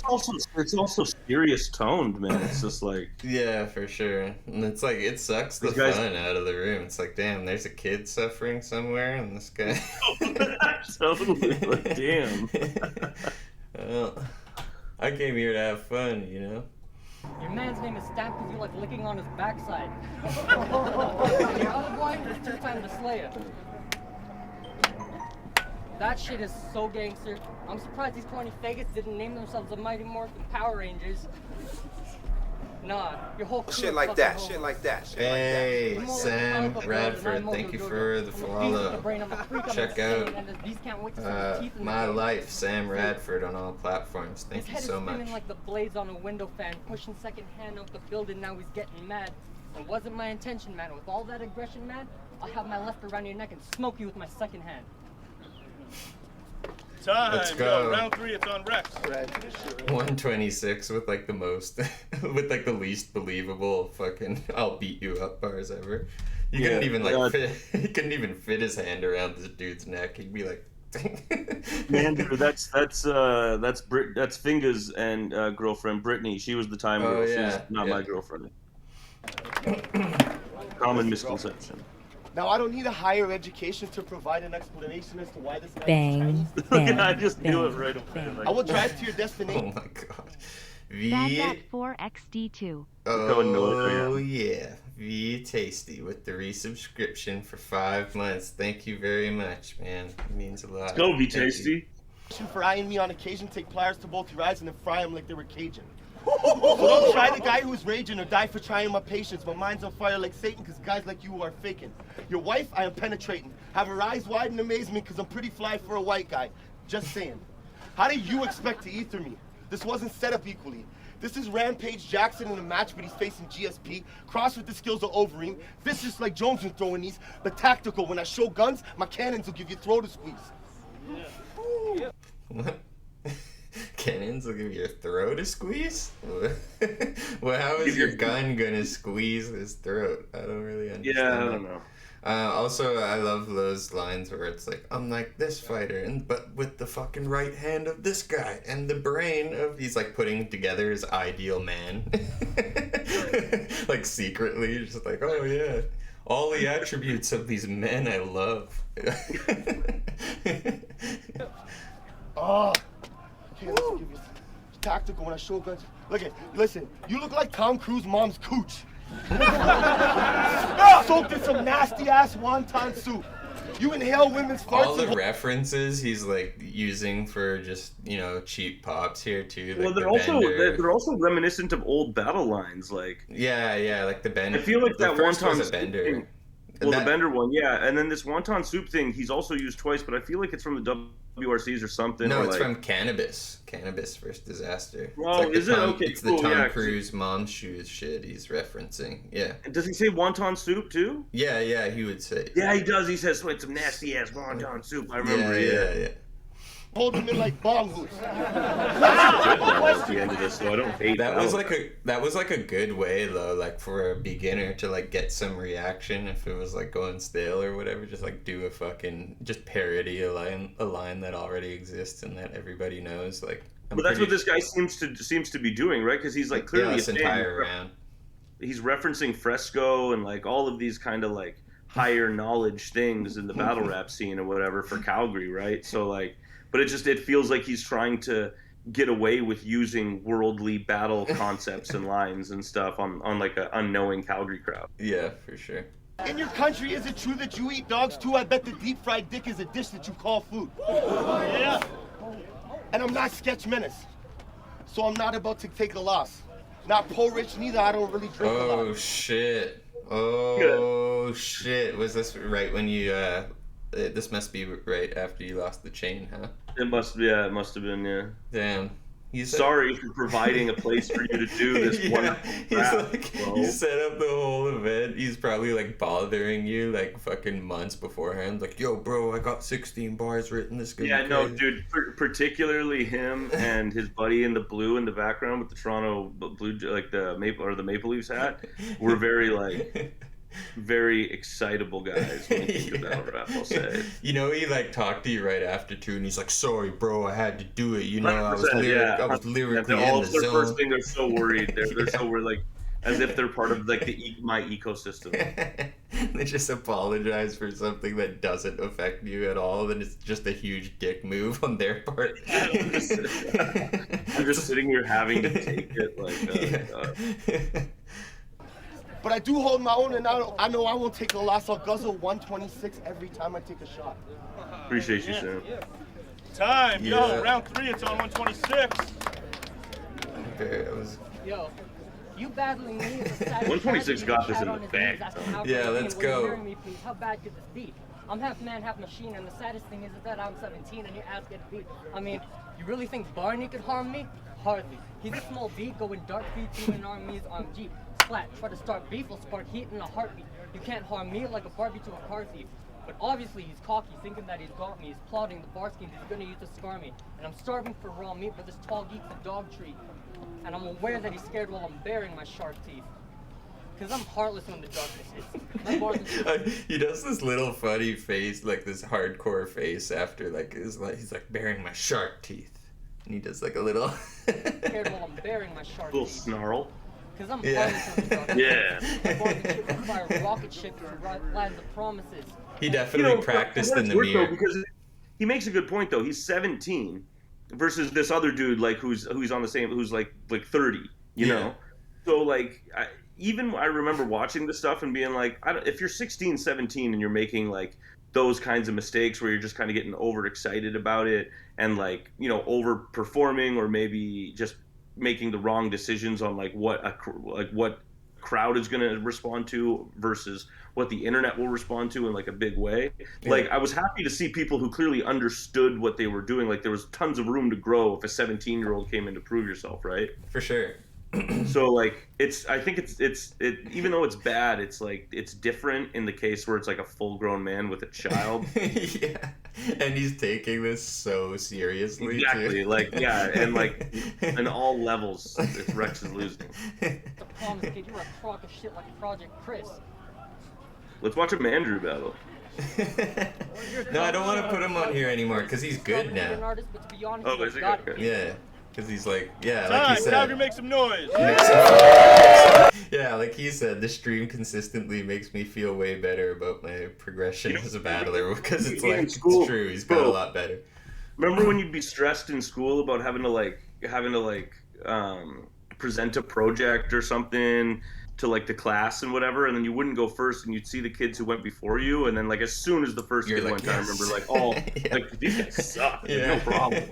it's also serious toned, man. It's just like, yeah, for sure. And it's like, it sucks the fun out of the room. It's like, damn, there's a kid suffering somewhere, and this guy. Totally. Like, damn. Well, I came here to have fun, you know. Your man's name is Stamp because you like licking on his backside. And your other boy is two-time the Slayer. That shit is so gangster. I'm surprised these corny faggots didn't name themselves the Mighty Morphin Power Rangers. Nah, your whole crew Shit like that, shit like that, shit Hey, like that. Sam Radford, thank you for the follow. Check out My Life, Sam Radford on all platforms. Thank you so much. Spinning like the blades on a window fan, pushing second hand out the building, now he's getting mad. It wasn't my intention, man. With all that aggression, man, I'll have my left around your neck and smoke you with my second hand. Time. Let's go. Round 3, it's on Rex. 126 with like the most, with like the least believable fucking "I'll beat you up" bars ever. You couldn't even like fit, he couldn't even fit his hand around this dude's neck. He'd be like, man, dude, that's Finga's and girlfriend Brittany. She was the time girl. She's not my girlfriend. Common misconception. Now, I don't need a higher education to provide an explanation as to why this guy Bang, is bang, I just knew it bang, right away. bang. I will drive to your destination. Oh my god. Bad 4XD2. Oh yeah, V Tasty with the resubscription for 5 months. Thank you very much, man. It means a lot. Let's go, V Thank you. Tasty. For eyeing me on occasion, take pliers to both your eyes and then fry them like they were Cajun. So don't try the guy who's raging or die for trying my patience. My mind's on fire like Satan because guys like you are faking. Your wife, I am penetrating. Have her eyes wide in amazement because I'm pretty fly for a white guy. Just saying. How do you expect to ether me? This wasn't set up equally. This is Rampage Jackson in a match, but he's facing GSP. Cross with the skills of Overeem. Vicious like Jones when throwing these, but tactical. When I show guns, my cannons will give you throat to squeeze. Yeah. What? Cannons will give you a throat to squeeze? Well, how is your gun gonna squeeze his throat? I don't really understand. Yeah, I don't know. Also, I love those lines where it's like, I'm like this fighter, but with the fucking right hand of this guy, and the brain of... He's like putting together his ideal man. Like secretly, just like, oh yeah, all the attributes of these men I love. Oh, okay, let's give you tactical when I show guns. Look at, listen, you look like Tom Cruise's mom's cooch. Soaked in some nasty ass wonton soup. You inhale women's farts. All the references he's like using for just, you know, cheap pops here too. Like Well, they're also reminiscent of old battle lines, like yeah, like the Bender. I feel like the that first wonton was a Bender. thing. Well, the Bender one, yeah, and then this wonton soup thing, he's also used twice, but I feel like it's from the WRCs or something. No, or it's like... from Cannabis. Cannabis vs. Disaster. Oh, it's like is it? Okay, It's cool, the Tom yeah. Cruise mom shoes shit he's referencing. Yeah. Does he say wonton soup too? Yeah, he would say. Yeah, he does. He says, "Wait, some nasty ass wonton soup." I remember. Yeah. Hold them in like bong hoops. That's the end of this, so I don't hate that. That was like a good way though, like for a beginner to like get some reaction if it was like going stale or whatever. Just like do a fucking parody a line that already exists and that everybody knows. Like, but that's what this guy seems to be doing, right? Because he's like clearly this entire round. He's referencing Fresco and like all of these kind of like higher knowledge things in the battle rap scene or whatever for Calgary, right? So like. But it feels like he's trying to get away with using worldly battle concepts and lines and stuff on like an unknowing Calgary crowd. Yeah, for sure. In your country, is it true that you eat dogs too? I bet the deep fried dick is a dish that you call food. Yeah. And I'm not Sketch Menace, so I'm not about to take a loss. Not po-rich neither. I don't really drink a lot. Oh shit! Oh shit! Was this right when you? This must be right after you lost the chain, huh? It must have been, yeah. Damn. Sorry for providing a place for you to do this one. He set up the whole event. He's probably like bothering you like fucking months beforehand. Like, yo, bro, I got 16 bars written. This gonna be no, crazy. dude. Particularly him and his buddy in the blue in the background with the Toronto Blue, like the Maple Leafs hat, were very like. very excitable guys when you think about rap, I'll say. You know, he like talked to you right after too, and he's like, "Sorry, bro, I had to do it. You know, I was, I was lyrically in the zone." First thing, they're so worried. They're so worried, like as if they're part of like my ecosystem. They just apologize for something that doesn't affect you at all, then it's just a huge dick move on their part. I'm just sitting here having to take it, like. But I do hold my own, and I know I won't take a loss. I'll guzzle 126 every time I take a shot. Appreciate you, Sam. Time, yo, round 3, it's on 126. Okay, it was... Yo, you battling me is a 126 got this in the bag. Yeah, let's go. Me, please. How bad could this be? I'm half man, half machine, and the saddest thing is that I'm 17 and your ass gets beat. I mean, you really think Barney could harm me? Hardly. He's a small beat, going dark feet through an army's Jeep. Splat, try to start beef, will spark heat in a heartbeat. You can't harm me like a Barbie to a car thief. But obviously he's cocky, thinking that he's got me. He's plotting the bar schemes he's gonna use to scar me. And I'm starving for raw meat, but this tall geek's a dog treat. And I'm aware that he's scared while I'm baring my sharp teeth. Cause I'm heartless when the darkness hits. My bars he does this little funny face, like this hardcore face after like he's like baring my shark teeth. And he does like a little scared while I'm baring my sharp little teeth. snarl. Cause I'm heartless when the darkness Yeah. My bars and shit require rocket ship to land the promises. He definitely practiced in the mirror. Though, because he makes a good point though. He's 17 versus this other dude like who's on the same, who's like 30, you know. So like I remember watching this stuff and being like, if you're 16, 17 and you're making like those kinds of mistakes where you're just kind of getting overexcited about it and like, you know, overperforming or maybe just making the wrong decisions on like what crowd is going to respond to versus what the internet will respond to in like a big way. Like I was happy to see people who clearly understood what they were doing. Like there was tons of room to grow if a 17-year-old came in to prove yourself, right? For sure. So like I think it's even though it's bad, it's like it's different in the case where it's like a full-grown man with a child. Yeah, and he's taking this so seriously. Exactly, too. like and like in all levels, Rex is losing. The problem is, kid, you're a crock of shit like Project Chris. Let's watch a Mandrew battle. No, I don't want to put him on here anymore because he's good now. Oh, is he good? Yeah. Because he's like, yeah, Time, like he said. Calgary, make some noise. Yeah, like he said, the stream consistently makes me feel way better about my progression as a battler because it's like, it's true, he's got a lot better. Remember when you'd be stressed in school about having to present a project or something to like the class and whatever, and then you wouldn't go first and you'd see the kids who went before you, and then like as soon as the first kid went, I remember like, oh, yeah. like these guys suck. No problem.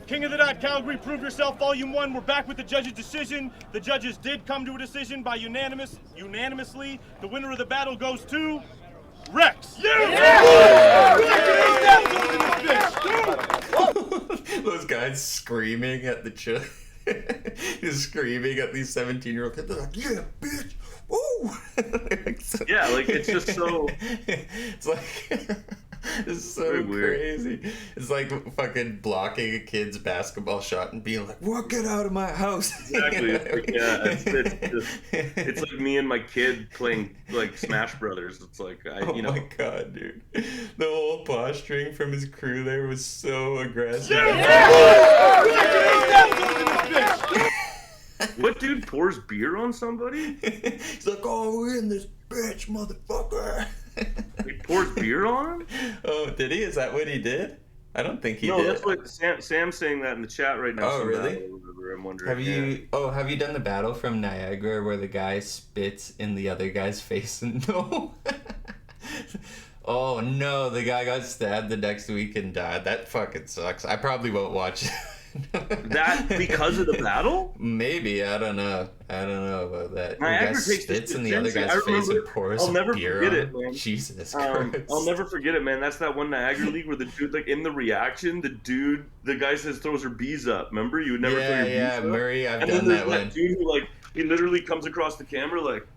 King of the Dot, Calgary, Prove Yourself, Volume 1. We're back with the judges' decision. The judges did come to a decision by unanimously. The winner of the battle goes to Rex. Those guys screaming at the he's screaming at these 17-year-old kids. They're like, yeah, bitch. Woo! Yeah, like it's just so. It's like. It's so crazy. It's like fucking blocking a kid's basketball shot and being like, "What? Get out of my house!" Exactly. It's like me and my kid playing like Smash Brothers. It's like Oh my god, dude! The whole posturing from his crew there was so aggressive. What dude pours beer on somebody? He's like, "Oh, we're in this bitch, motherfucker." He pours beer on him? Oh, did he? Is that what he did? I don't think he did. No, that's what Sam's saying that in the chat right now. Oh, really? I'm wondering. Have you done the battle from Niagara where the guy spits in the other guy's face and no? Oh no, the guy got stabbed the next week and died. That fucking sucks. I probably won't watch it. That because of the battle? Maybe, I don't know about that. Niagara guy spits in the other guy's face and pours I'll never beer forget on it, him. man. Jesus Christ. I'll never forget it, man. That's that one Niagara League where the dude, like in the reaction, the guy says throws her bees up. Remember? You would never throw your bees up. Murray, I've and done then that one. Dude who like he literally comes across the camera like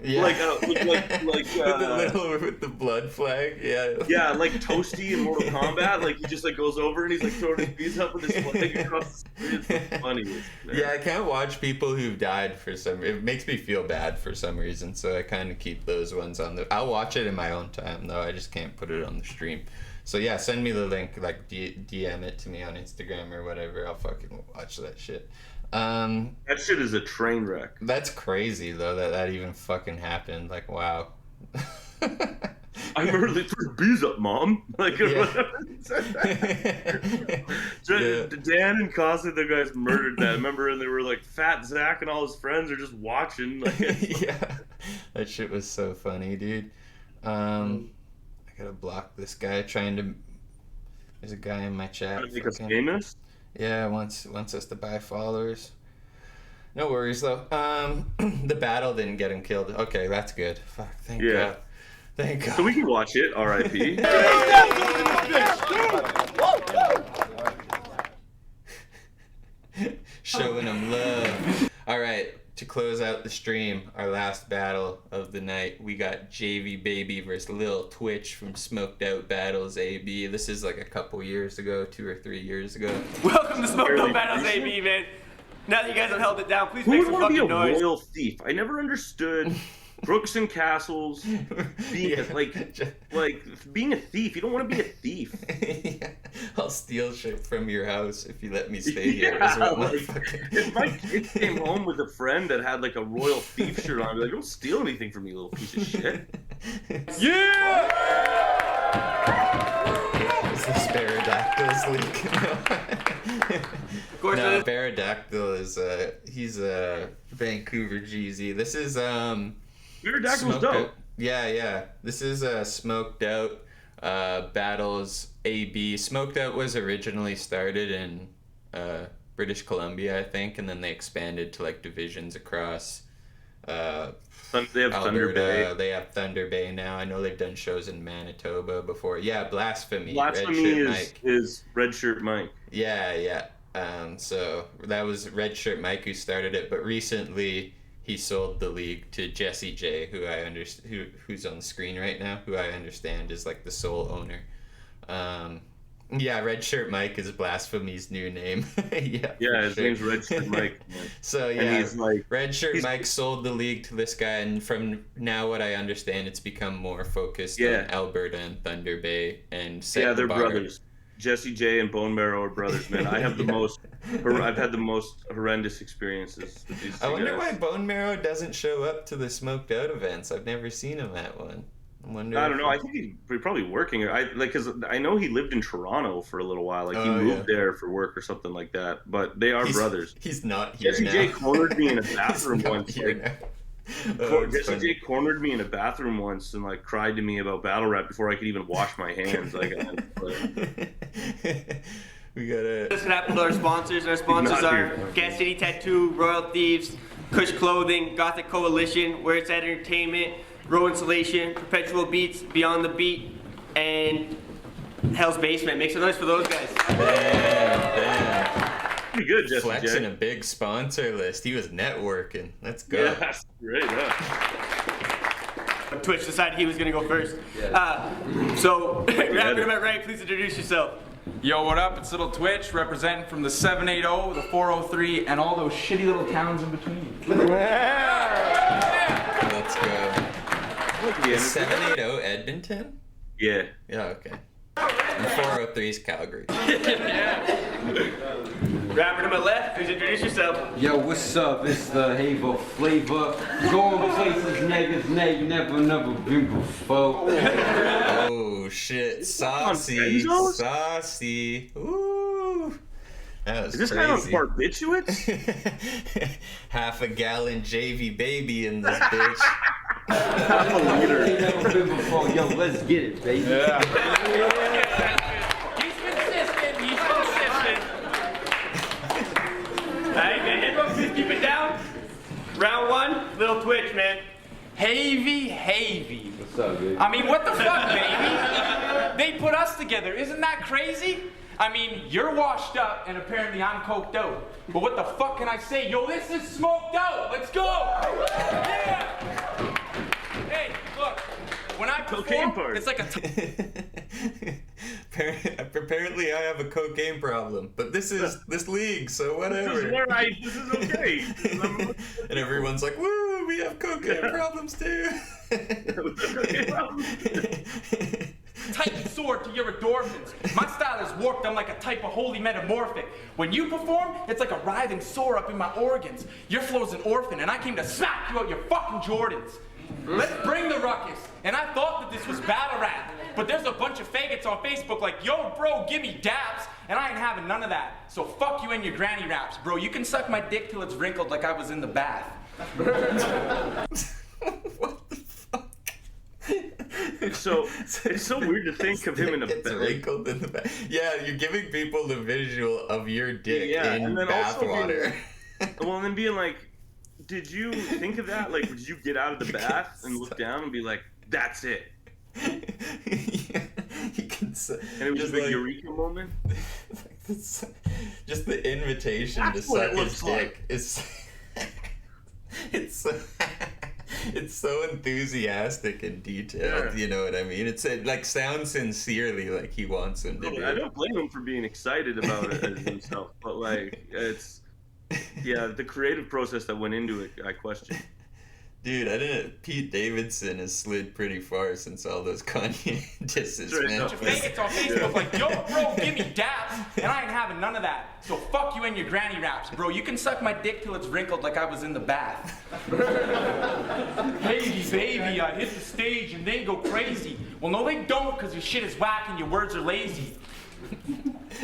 Yeah. Like with the blood flag. Yeah. Yeah, like Toasty in Mortal Kombat. Like he just like goes over and he's like throwing his beats up with his flag across the street. It's the funniest. Yeah, I can't watch people who've died for some. It makes me feel bad for some reason, so I kind of keep those ones on the. I'll watch it in my own time though. I just can't put it on the stream. So yeah, send me the link. Like DM it to me on Instagram or whatever. I'll fucking watch that shit. That shit is a train wreck. That's crazy though that even fucking happened. Like wow. I remember they threw bees up, Mom. Like, Yeah. Dan and Costa, the guys murdered that. Remember, and they were like, Fat Zach and all his friends are just watching. Like, Yeah, that shit was so funny, dude. I gotta block this guy trying to. There's a guy in my chat. Trying to make us famous? Yeah, wants us to buy followers. No worries though. The battle didn't get him killed. Okay, that's good. Fuck, thank God. Thank God. So we can watch it, R.I.P. Showing him love. All right, to close out the stream, our last battle of the night, we got JV Baby versus Lil Twitch from Smoked Out Battles AB. This is like a couple years ago, 2 or 3 years ago. Welcome to Smoked Out Battles AB, man. Now that you guys have held it down, please Who make would some want to be fucking a noise. royal thief? I never understood Brooks and Castles being being a thief. You don't want to be a thief. I'll steal shit from your house if you let me stay here. Is what my fucking... If my kid came home with a friend that had like a royal thief shirt on, I'd be like, don't steal anything from me, you little piece of shit. Yeah! Is this Pterodactyl's leak? No, Pterodactyl is he's a Vancouver GZ. This is Pterodactyl's dope. Yeah. This is Smoked Out Battles AB. Smoked Out was originally started in British Columbia, I think, and then they expanded to like divisions across. They have Alberta. Thunder Bay. They have Thunder Bay now. I know they've done shows in Manitoba before. Yeah, Blasphemy. Blasphemy is Red Shirt Mike. Yeah. So that was Red Shirt Mike who started it, but recently he sold the league to Jesse J, who I understand, who's on the screen right now, who I understand is like the sole owner. Yeah, Red Shirt Mike is Blasphemy's new name. Yeah, his name's Red Shirt Mike. So yeah, And he's like, Red Shirt Mike sold the league to this guy, and from now what I understand, it's become more focused on Alberta and Thunder Bay and set they're the bar. brothers. Jesse J and Bone Marrow are brothers, man. I've had the most horrendous experiences with these two I wonder guys. why Bone Marrow doesn't show up to the Smoked Out events. I've never seen him at one. I don't know. I think he's probably working. Because I know he lived in Toronto for a little while. Like he moved there for work or something like that. But they are brothers. He's not here Jesse now. J cornered me in a bathroom once. Jesse funny. J cornered me in a bathroom once and like cried to me about battle rap before I could even wash my hands. We gotta. This can happen to our sponsors. Our sponsors are Gas City Tattoo, Royal Thieves, Kush Clothing, Gothic Coalition, Where It's Entertainment, Row Insulation, Perpetual Beats, Beyond the Beat, and Hell's Basement. Make some noise for those guys. Damn. Pretty good, Jesse Flexing J. a big sponsor list. He was networking. Let's go. Yeah, that's great. Twitch decided he was going to go first. So, wrapping him at right, please introduce yourself. Yo, what up? It's Little Twitch, representing from the 780, the 403, and all those shitty little towns in between. Let's go. 780 Edmonton? Yeah. Yeah, okay. And 403 is Calgary. Wrapping him at left, please introduce yourself. Yo, what's up? It's the Havo Flavor. Going places niggas never been before. Oh shit, saucy. Ooh. That was Is this crazy. guy on barbiturates? Half a gallon JV Baby in this bitch. Never been before. Yo, let's get it, baby. He's consistent. Alright, man. Please keep it down. Round one, Little Twitch, man. Havy. What's up, baby? I mean, what the fuck, baby? They put us together. Isn't that crazy? I mean, you're washed up, and apparently I'm coked out. But what the fuck can I say? Yo, this is Smoked Out. Let's go! Yeah! when I Cocaine perform, part. it's like a Apparently, I have a cocaine problem, but this league, so whatever. This is alright. This is okay. And everyone's like, "Woo, we have cocaine problems too." Titan sword to your endorphins. My style is warped, I'm like a type of holy metamorphic. When you perform, it's like a writhing sore up in my organs. Your flow's an orphan, and I came to smack you out your fucking Jordans. Let's bring the ruckus. And I thought that this was battle rap, but there's a bunch of faggots on Facebook like, yo, bro, give me daps, and I ain't having none of that. So fuck you and your granny raps, bro. You can suck my dick till it's wrinkled like I was in the bath. So it's so weird to think of him in a wrinkled in the back. Yeah, you're giving people the visual of your dick in and then bathwater. Well, and then being like, did you think of that? Like, did you get out of the bath and look down and be like, that's it? Yeah, you can. And it was just a like, eureka moment. Just the invitation that's to suck his dick is. It's so enthusiastic and detailed, you know what I mean? It like sounds sincerely like he wants him to do. I don't blame him for being excited about it himself, but like it's the creative process that went into it, I question. Dude, Pete Davidson has slid pretty far since all those Kanye disses, man. Bunch of faggots on Facebook like, yo, bro, give me daps, and I ain't having none of that. So fuck you and your granny raps, bro. You can suck my dick till it's wrinkled like I was in the bath. Baby, baby, I hit the stage and they go crazy. Well, no, they don't, because your shit is whack and your words are lazy.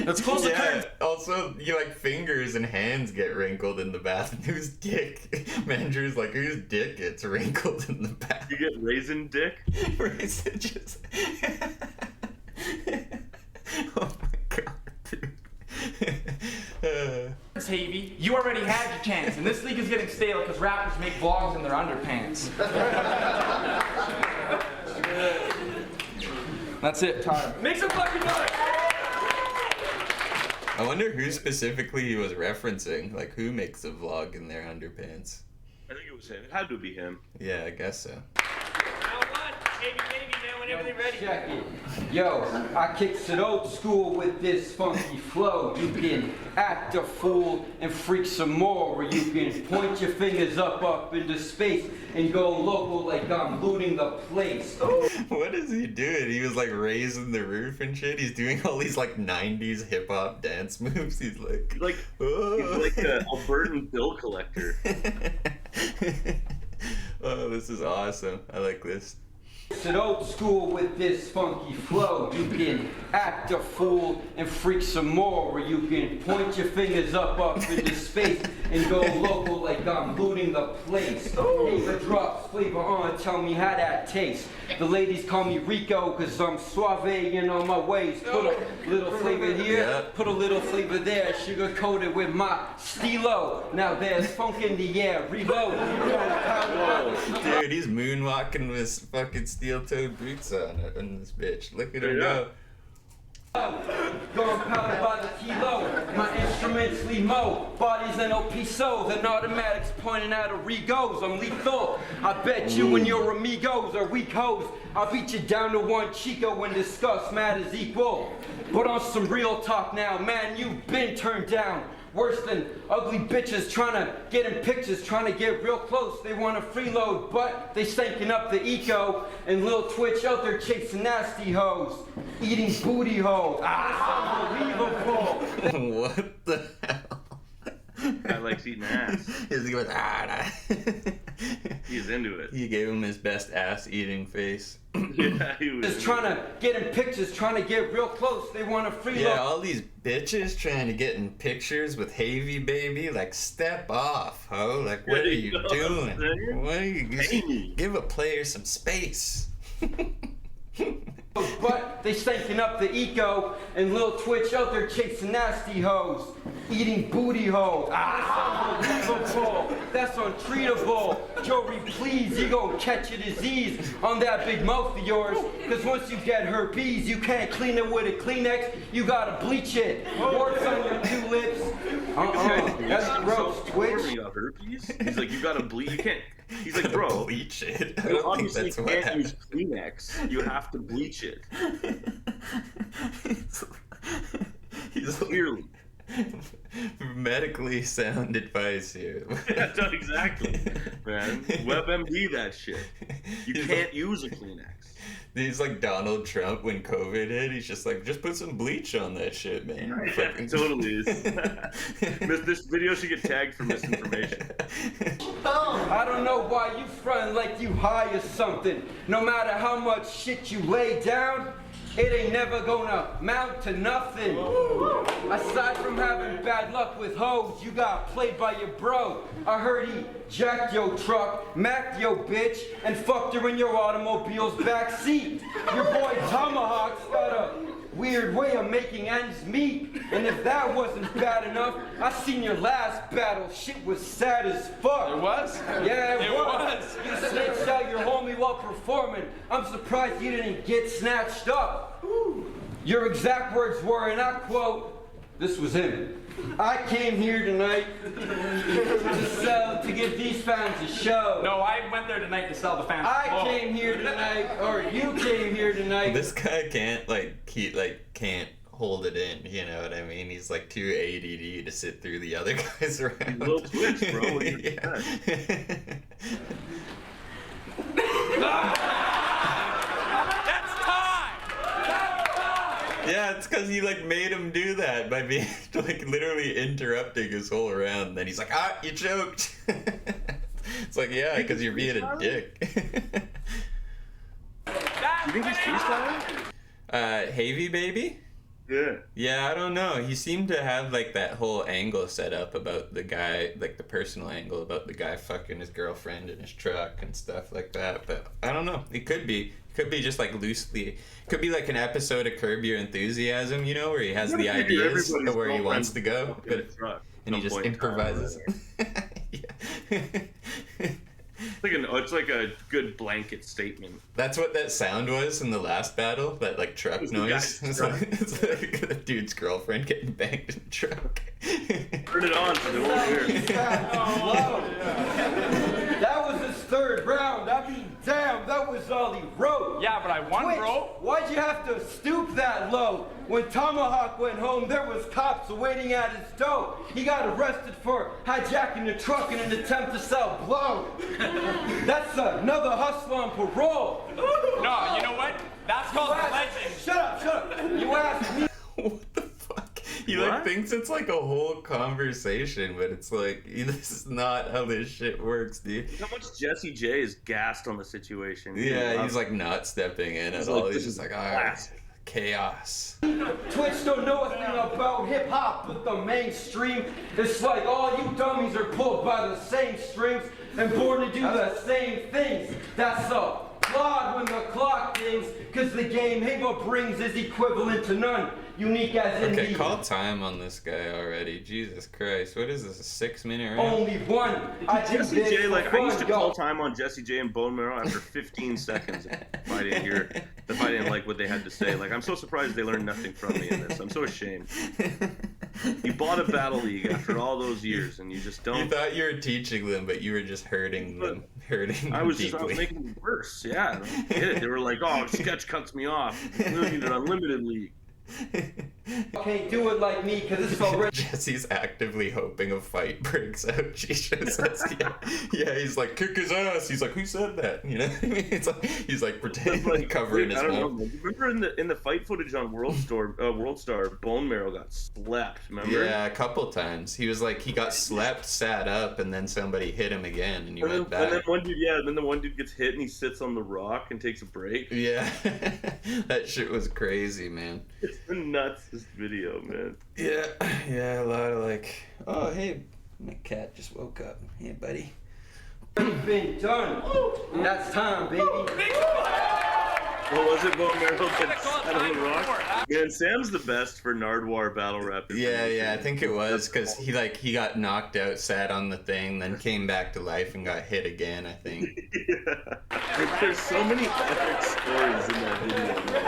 Let's close the curtains. Also, like fingers and hands get wrinkled in the bath. Whose dick? Manager's like, whose dick gets wrinkled in the bath? You get raisin dick? Raisin just. Oh my god, dude. Havy, you already had your chance, and this league is getting stale because rappers make vlogs in their underpants. That's it, time. Make some fucking noise! I wonder who specifically he was referencing. Like, who makes a vlog in their underpants? I think it was him. It had to be him. Yeah, I guess so. Whenever they're ready. Check it. Yo, I kicks it old school with this funky flow. You can act a fool and freak some more, or you can point your fingers up into space and go local like I'm looting the place. What is he doing? He was like raising the roof and shit. He's doing all these like 90s hip hop dance moves. He's like he's like a Albertan bill collector. Oh, this is awesome. I like this. It's an old school with this funky flow. You can act a fool and freak some more, or you can point your fingers up into space and go local like I'm looting the place. Flavor drops, flavor on, tell me how that tastes. The ladies call me Rico cause I'm suave in all my ways. Put a little flavor here, put a little flavor there, sugar coated with my stilo. Now there's funk in the air, reload. Dude, he's moonwalking with fucking steel-toed boots on this bitch. Look at him go. Going pounded by the kilo, my instruments limo, bodies NOP so, then automatics pointing out a Regos, I'm lethal. I bet you and your amigos are weak hoes. I'll beat you down to one Chico when discuss matters equal. But on some real talk now, man, you've been turned down. Worse than ugly bitches trying to get in pictures, trying to get real close. They want to freeload, but they stinking up the eco. And Lil Twitch out there chasing nasty hoes, eating booty hoes. Unbelievable. What the hell? Guy likes eating ass. He goes, He's into it. He gave him his best ass-eating face. Yeah, he was. Just trying to get in pictures, trying to get real close. They want to freeload. Yeah, all these bitches trying to get in pictures with Havy baby. Like, step off, ho. Like, what are you doing? What are you? Give a player some space. But they stinking up the eco, and Lil Twitch out there chasing nasty hoes, eating booty hoes. Unbelievable. That's untreatable. Jory, please, you gon' catch a disease on that big mouth of yours. Cause once you get herpes, you can't clean it with a Kleenex. You gotta bleach it. Warts on your two lips. That's gross. Twitch. He got herpes. He's like, you gotta bleach. You can't. He's like, bro, bleach it. I you don't think obviously that's what can't happened. use Kleenex. You have to bleach it. He's clearly medically sound advice here. Yeah, exactly, man. WebMD that shit. You can't use a Kleenex. He's like Donald Trump when COVID hit. He's just like, just put some bleach on that shit, man. Yeah, totally is. This video should get tagged for misinformation. I don't know why you front like you high or something. No matter how much shit you lay down, it ain't never gonna amount to nothing. Aside from having bad luck with hoes, you got played by your bro. I heard he jacked your truck, macked your bitch, and fucked her in your automobile's backseat. Your boy Tomahawk's got a weird way of making ends meet. And if that wasn't bad enough, I seen your last battle. Shit was sad as fuck. It was? Yeah, it was. You snitched out your homie while performing. I'm surprised you didn't get snatched up. Your exact words were, and I quote, this was him. I came here tonight to give these fans a show. No, I went there tonight to sell the fans. I came here tonight, or you came here tonight. This guy can't can't hold it in, you know what I mean? He's like too ADD to sit through the other guys around. Little twitch, bro. What do you Yeah, it's because he like made him do that by being like literally interrupting his whole round. Then he's like, ah, you choked. It's like, yeah, because you're being a dick. You think he's freestyling? Havy baby? Yeah. Yeah, I don't know. He seemed to have like that whole angle set up about the guy, like the personal angle about the guy fucking his girlfriend in his truck and stuff like that. But I don't know. It could be just like loosely. Could be like an episode of Curb Your Enthusiasm, you know, where he has the ideas of where he wants to go, but and he just improvises. It's like a good blanket statement. That's what that sound was in the last battle, that like truck noise. It's like the dude's girlfriend getting banged in the truck. Turn it on for the whole year. That was his third round. I mean, damn, that was all he wrote. Yeah, but I won, Twitch, bro. Why'd you have to stoop that low? When Tomahawk went home, there was cops waiting at his door. He got arrested for hijacking the truck in an attempt to sell blow. That's another hustler on parole. No, you know what? That's called pledging. Shut up. You asked me. He like thinks it's like a whole conversation, but it's like, this is not how this shit works, dude. How much Jesse J is gassed on the situation. Yeah, he's like not stepping in at all. He's just like, chaos. Twitch don't know a thing about hip hop, but the mainstream, it's like all you dummies are pulled by the same strings and born to do the same things. That's a flawed when the clock dings, cause the game Hava brings is equivalent to none. Unique as in Okay, call time on this guy already. Jesus Christ. What is this, a 6-minute round? Only one. Jesse J, like, I used to call time on Jesse J and Bone Marrow after 15 seconds if I didn't like what they had to say. Like, I'm so surprised they learned nothing from me in this. I'm so ashamed. You bought a battle league after all those years, and you just don't. You thought you were teaching them, but you were just hurting them. I was making it worse. Yeah, I don't get it. They were like, "Oh, Sketch cuts me off. We need an unlimited league." Can't do it like me, cause it's already. Jesse's actively hoping a fight breaks out. Jesus, yeah, he's like, kick his ass. He's like, who said that? You know what I mean? It's like he's like pretending covering his mouth. Remember in the fight footage on World Star, Bone Marrow got slept. Remember? Yeah, a couple times. He was like, he got slept, sat up, and then somebody hit him again, and he went back. And then the one dude gets hit, and he sits on the rock and takes a break. Yeah, that shit was crazy, man. It's been nuts, this video, man. Yeah, a lot of like, oh, hey, my cat just woke up. Hey, buddy. Been done. That's time, baby. What was it, Bone Marrow? Sat on the rock? Man, Sam's the best for Nardwuar battle rap. Yeah, I think it was because he got knocked out, sat on the thing, then came back to life and got hit again, I think. Yeah. There's so many epic stories in that video, man.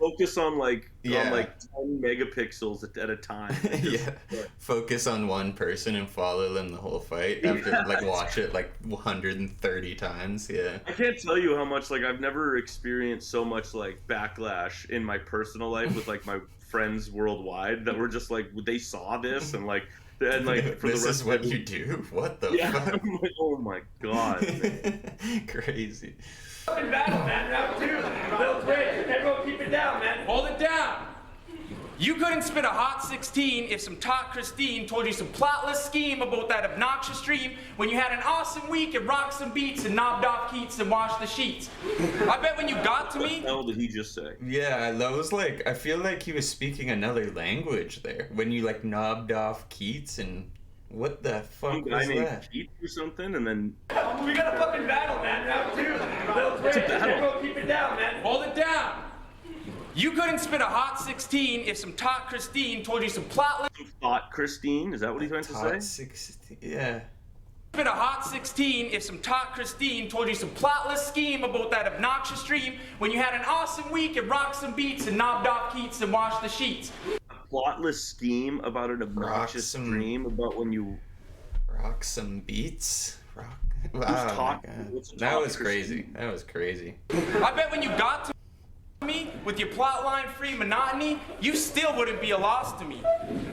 Like, focus on like Yeah. on like 10 megapixels at a time. Yeah. Focus on one person and follow them the whole fight after like watch it like 130 times. Yeah. I can't tell you how much like I've never experienced so much like backlash in my personal life with like my friends worldwide that were just like they saw this and like for This the rest is of what it- you do? What the Yeah, fuck? I'm like, oh my god. Crazy. Fucking battle, man. Round 2. Little twitch. Everyone keep it down, man. Hold it down. You couldn't spit a hot 16 if some tot Christine told you some plotless scheme about that obnoxious dream when you had an awesome week and rocked some beats and knobbed off Keats and washed the sheets. I bet when you got to me... What the hell did he just say? Yeah, that was like, I feel like he was speaking another language there. When you like knobbed off Keats and what the fuck Some guy was named that? Keith or something, and then We got a fucking battle, man. Round 2. Little twitch. Everyone keep it down, man. Hold it down. You couldn't spit a hot 16 if some tot Christine told you some plotless... Thought Christine, is that what he meant to say? Hot 16, yeah. Spit a hot 16 if some tot Christine told you some plotless scheme about that obnoxious dream when you had an awesome week and rocked some beats and knobbed off Keats and washed the sheets. A plotless scheme about an obnoxious dream about when you rock some beats. Rock. Who's Wow, my talking? God. What's That talk, was crazy. Christine? That was crazy. I bet when you got to me with your plotline free monotony, you still wouldn't be a loss to me.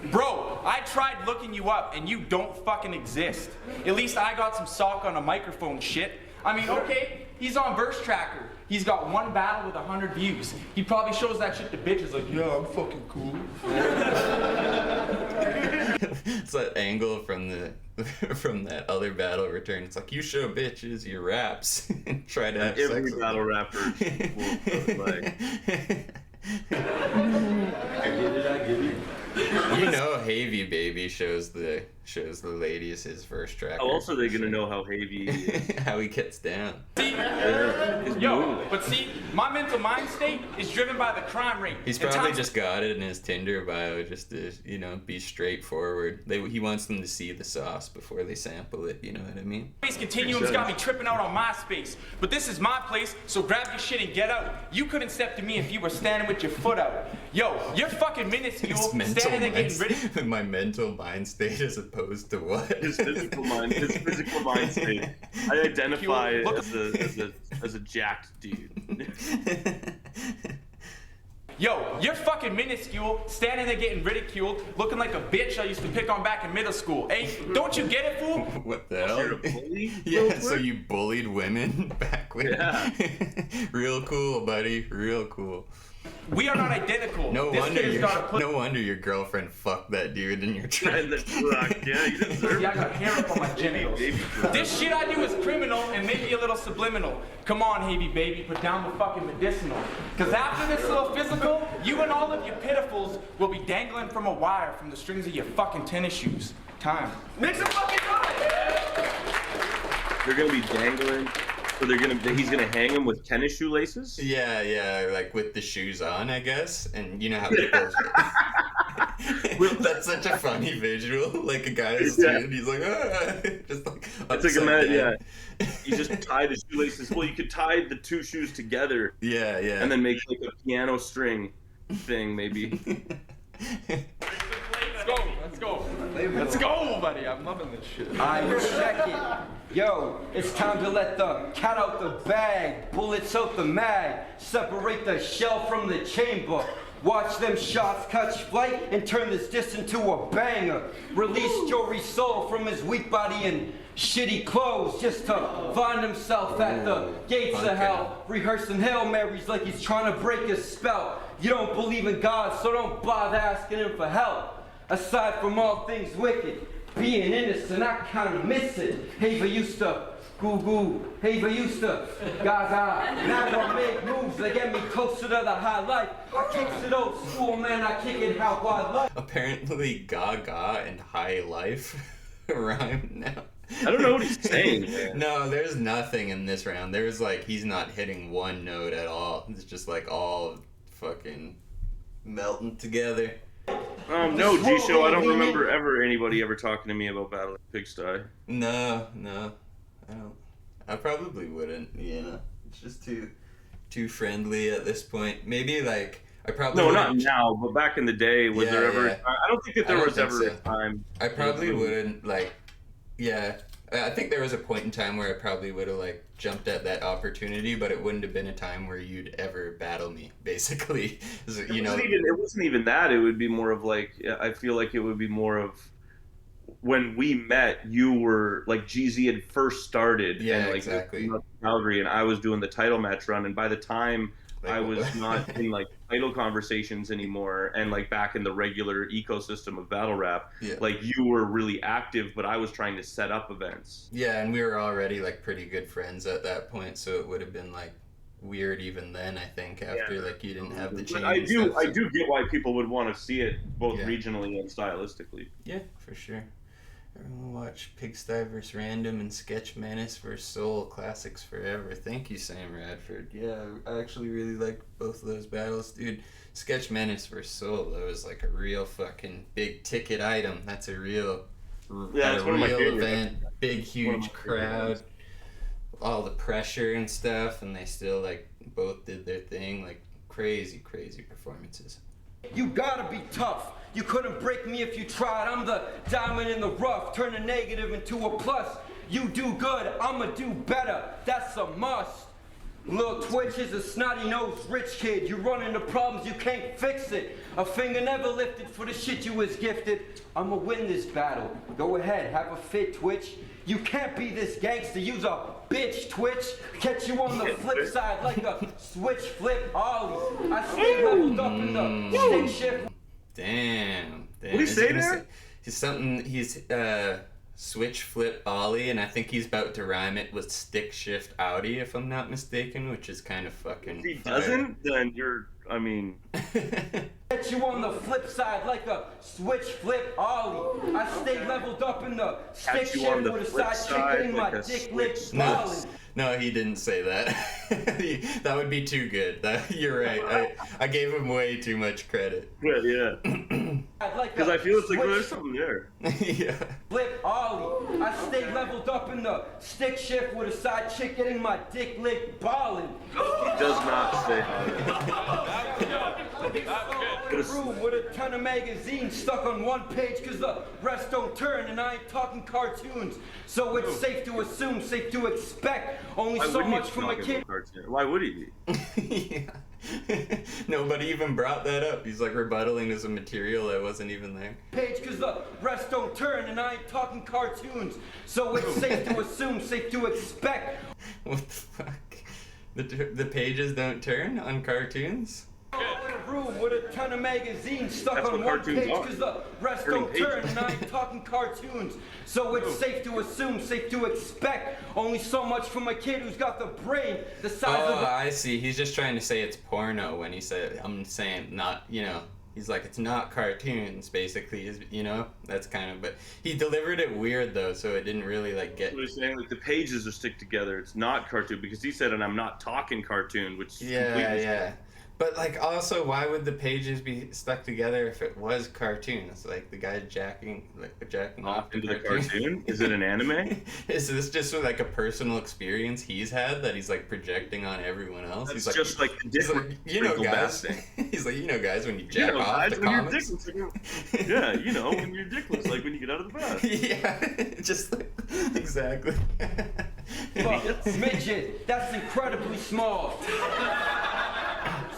Bro, I tried looking you up and you don't fucking exist. At least I got some sock on a microphone shit. I mean, okay, he's on Verse Tracker. He's got one battle with 100 views. He probably shows that shit to bitches like, yeah, I'm fucking cool. It's that angle from the from that other battle return. It's like you show bitches your raps and try to have Every sex battle with rapper will like. I get it. You know, Havy Baby shows the ladies his Verse Tracker. How else are they gonna know how heavy he is? How he gets down. Yo, but see, my mental mind state is driven by the crime rate. He's And probably times- just got it in his Tinder bio just to, you know, be straightforward. He wants them to see the sauce before they sample it, you know what I mean? Space Continuum's got me tripping out on MySpace. But this is my place, so grab your shit and get out. You couldn't step to me if you were standing with your foot out. Yo, you're fucking minuscule, standing there getting rid My mental mind state as opposed to what? His physical mind state. I identify as a jacked dude. Yo, you're fucking minuscule, standing there getting ridiculed, looking like a bitch I used to pick on back in middle school. Hey, don't you get it, fool? What the hell? You're a bully? Yeah, so you bullied women back when? Yeah. Real cool, buddy. Real cool. We are not identical. No This wonder kid has your got a no wonder your girlfriend fucked that dude in your truck. Yeah, you deserve See, I got hair up on my genitals. This shit I do is criminal and maybe a little subliminal. Come on, Havy Baby, put down the fucking medicinal. Cause after this little physical, you and all of your pitifuls will be dangling from a wire from the strings of your fucking tennis shoes. Time. Make some fucking noise. They're gonna be dangling. So he's gonna hang him with tennis shoelaces? Yeah, like with the shoes on, I guess. And you know how people. That's such a funny visual. Like a guy is and he's like, ah, just like. It's like yeah. You just tie the shoelaces. Well, you could tie the two shoes together. Yeah. And then make like a piano string thing, maybe. Let's go, buddy. I'm loving this shit. I check it. Yo, it's time to let the cat out the bag. Bullets out the mag. Separate the shell from the chamber. Watch them shots catch flight and turn this disc into a banger. Release Jory's soul from his weak body and shitty clothes just to find himself at the gates of hell. Rehearsing Hail Marys like he's trying to break a spell. You don't believe in God, so don't bother asking him for help. Aside from all things wicked, being innocent, I kinda miss it. Haver used to goo, Haver used to gaga. Now I make moves that get me closer to the high life. I kicks it old school, man, I kick it how I like. Apparently, Gaga and High Life rhyme now. I don't know what he's saying, man. No, there's nothing in this round. There's like, he's not hitting one note at all. It's just like all fucking melting together. No, G-Show, I don't remember anybody ever talking to me about Battle of Pigsty. No, I don't. I probably wouldn't, you know. It's just too friendly at this point. Maybe like I probably No, not wouldn't- now, but back in the day, was there ever? Yeah. I don't think that there I don't was think ever so. a time. I probably wouldn't like. Yeah, I think there was a point in time where I probably would have like jumped at that opportunity, but it wouldn't have been a time where you'd ever battle me. Basically, you know. It wasn't even that. It would be more of like, I feel like it would be more of when we met. You were like GZ had first started, Yeah, and like exactly. Calgary, and I was doing the title match run, and by the time I was not in like title conversations anymore, and like back in the regular ecosystem of battle rap, Yeah. like you were really active, but I was trying to set up events. Yeah, and we were already like pretty good friends at that point, so it would have been like weird even then. I think after like you didn't have the chain. But I and do stuff, so- get why people would want to see it both Yeah. regionally and stylistically. Yeah, for sure. Everyone watch Pigsty vs. Random and Sketch Menace vs. Soul classics forever. Thank you, Sam Radford. Yeah, I actually really liked both of those battles, dude. Sketch Menace vs. Soul, that was like a real fucking big ticket item. That's a real, Yeah, it's one of my favorite. event, big One of huge my favorite crowd, ones. all the pressure and stuff, and they still like both did their thing. Like crazy performances. You gotta be tough. You couldn't break me if you tried. I'm the diamond in the rough. Turn a negative into a plus. You do good, I'ma do better. That's a must. Lil Twitch is a snotty-nosed rich kid. You run into problems, you can't fix it. A finger never lifted for the shit you was gifted. I'ma win this battle. Go ahead, have a fit, Twitch. You can't be this gangster, you's a bitch, Twitch. Catch you on the flip side like a switch flip ollie. I stay leveled up in the stick shift. Damn. What'd he say there? He's switch flip ollie, and I think he's about to rhyme it with stick shift Audi, if I'm not mistaken, which is kind of fucking. If he doesn't, then you're. I mean. Catch you on the flip side like a switch flip ollie. I stay leveled up in the stick Catch you on shift the with a flip side side chick in my like a dick lick switch ballin'. No, he didn't say that. That would be too good. You're right. I gave him way too much credit. Yeah. Because I feel it's like there's something there. Yeah. Flip ollie. I stay leveled up in the stick shift with a side chick getting my dick lick ballin'. He does not say Room with a ton of magazines stuck on one page cause the rest don't turn, and I ain't talking cartoons. So it's safe to assume, safe to expect, only Why so wouldn't he much be from a talking kid. about cartoon? Why would he be? Nobody even brought that up. He's like rebuttaling to some material that wasn't even there. Page cause the rest don't turn, and I ain't talking cartoons. So it's safe to assume, safe to expect. What the fuck? The pages don't turn on cartoons? In a room with a ton of magazines stuck That's on what one cartoons page are. cause the rest Turning don't turn, pages. and I ain't talking cartoons. So it's safe to assume, safe to expect, only so much from a kid who's got the brain the size of Oh, I see. He's just trying to say it's porno when he said, I'm saying not, he's like, it's not cartoons, basically, that's kind of, but he delivered it weird, though, so it didn't really, like, get... He's saying, like, the pages are stick together. It's not cartoon, because he said, and I'm not talking cartoon, which is completely... Yeah. But, like, also, why would the pages be stuck together if it was cartoons? Like, the guy jacking off into the cartoon? Is it an anime? Is this just, like, a personal experience he's had that he's, like, projecting on everyone else? That's He's just like the different guys, he's like, guys, when you jack off guys, the when your comics. dick looks like when your dick looks like when you get out of the bath. Yeah, just like, exactly. Fuck, midget, that's incredibly small.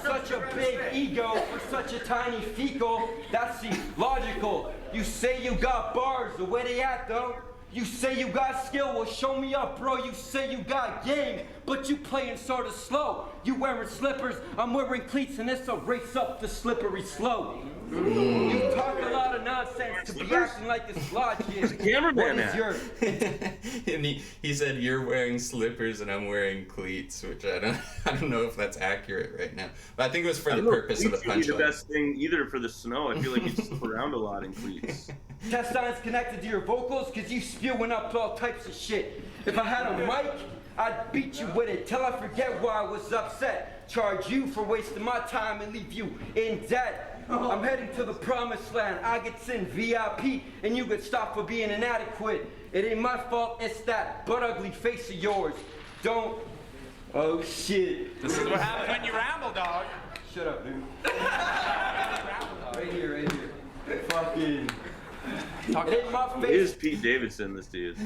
Such a big ego for such a tiny fecal, that's illogical. You say you got bars, the way they at though? You say you got skill, well show me up, bro. You say you got game, but you playing sort of slow. You wearing slippers, I'm wearing cleats, and it's a race up the slippery slope. You talk a lot of nonsense to be acting like this logic. Where's the cameraman What is at? your And he said you're wearing slippers and I'm wearing cleats, which I don't know if that's accurate right now. But I think it was for the purpose of the Cleats would be the punchline. best thing either for the snow. I feel like you slip around a lot in cleats. Intestines connected to your vocals because you spewing up all types of shit. If I had a mic, I'd beat you with it till I forget why I was upset. Charge you for wasting my time and leave you in debt. I'm heading to the promised land. I get in VIP and you get stopped for being inadequate. It ain't my fault, it's that butt ugly face of yours. Don't. Oh shit. This is what happens when you ramble, dog. Shut up, dude. Right here. Fucking. It ain't my It face. is Pete Davidson, this dude.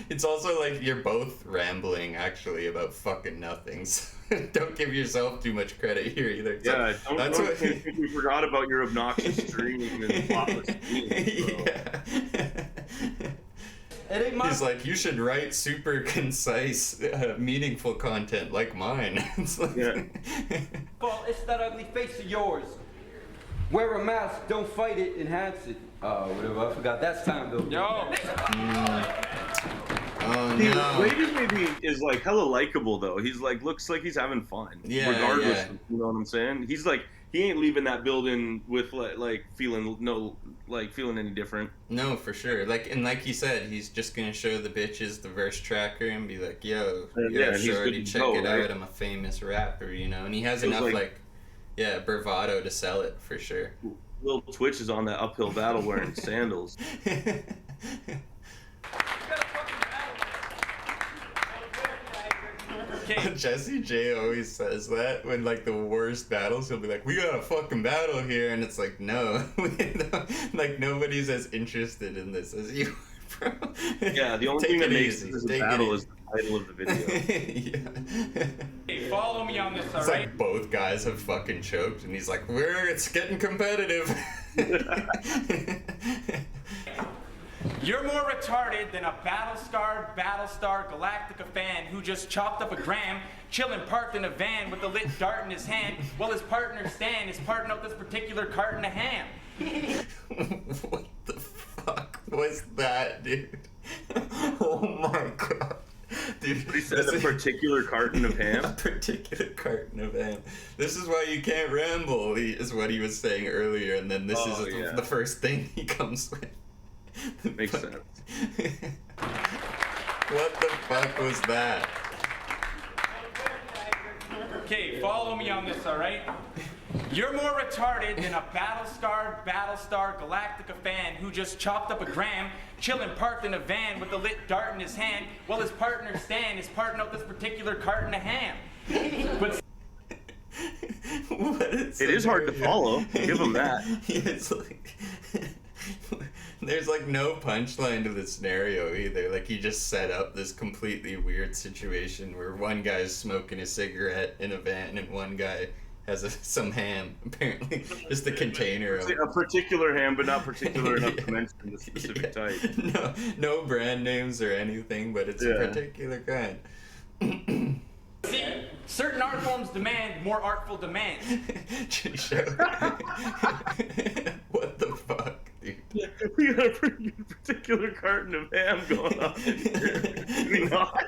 It's also like you're both rambling actually about fucking nothings. Don't give yourself too much credit here either. So Yeah, that's don't what. think we forgot about your obnoxious stream and flawless memes, bro. It ain't my He's like, you should write super concise, meaningful content like mine. It's like, fault. It's that ugly face of yours. Wear a mask, don't fight it, enhance it. Whatever, I forgot. That's time though. Yo! Oh See, no. Wade's maybe is like hella likable though. He's like looks like he's having fun. Yeah, regardless yeah. of, you know what I'm saying? He's like he ain't leaving that building with like feeling any different. No, for sure. Like he said, he's just gonna show the bitches the verse tracker and be like, "Yo, Yeah, he's shorty, good to check go, it right? out. I'm a famous rapper," you know. And he has Feels enough like- bravado to sell it for sure. Little Twitch is on that uphill battle wearing sandals. Jesse J always says that when like the worst battles, he'll be like, "We got a fucking battle here," and it's like, no, like nobody's as interested in this as you, bro. Yeah, the only Take thing that it makes easy. this a Take it battle easy. is the title of the video. Hey, follow me on this, It's alright? like both guys have fucking choked, and he's like, it's getting competitive. You're more retarded than a battle-scarred Battlestar Galactica fan who just chopped up a gram, chilling parked in a van with a lit dart in his hand, while his partner Stan is parting out this particular carton of ham. What the fuck was that, dude? Oh my god. Dude, He said a particular carton of ham. A particular carton of ham. This is why you can't ramble, is what he was saying earlier, and then this is the first thing he comes with. Makes sense. What the fuck was that? Okay, follow me on this, alright? You're more retarded than a battle-scarred Battlestar Galactica fan who just chopped up a gram, chilling parked in a van with a lit dart in his hand, while his partner Stan is parting out this particular carton of ham. But It is hard to follow. Give him that. It's like there's like no punchline to the scenario either. Like he just set up this completely weird situation where one guy's smoking a cigarette in a van and one guy has some ham, apparently. Just the container of A particular ham, but not particular enough to mention the specific type. no brand names or anything, but it's a particular kind. see, certain art forms demand more artful demands. What the fuck, dude? We got a pretty particular carton of ham going on in here. We not.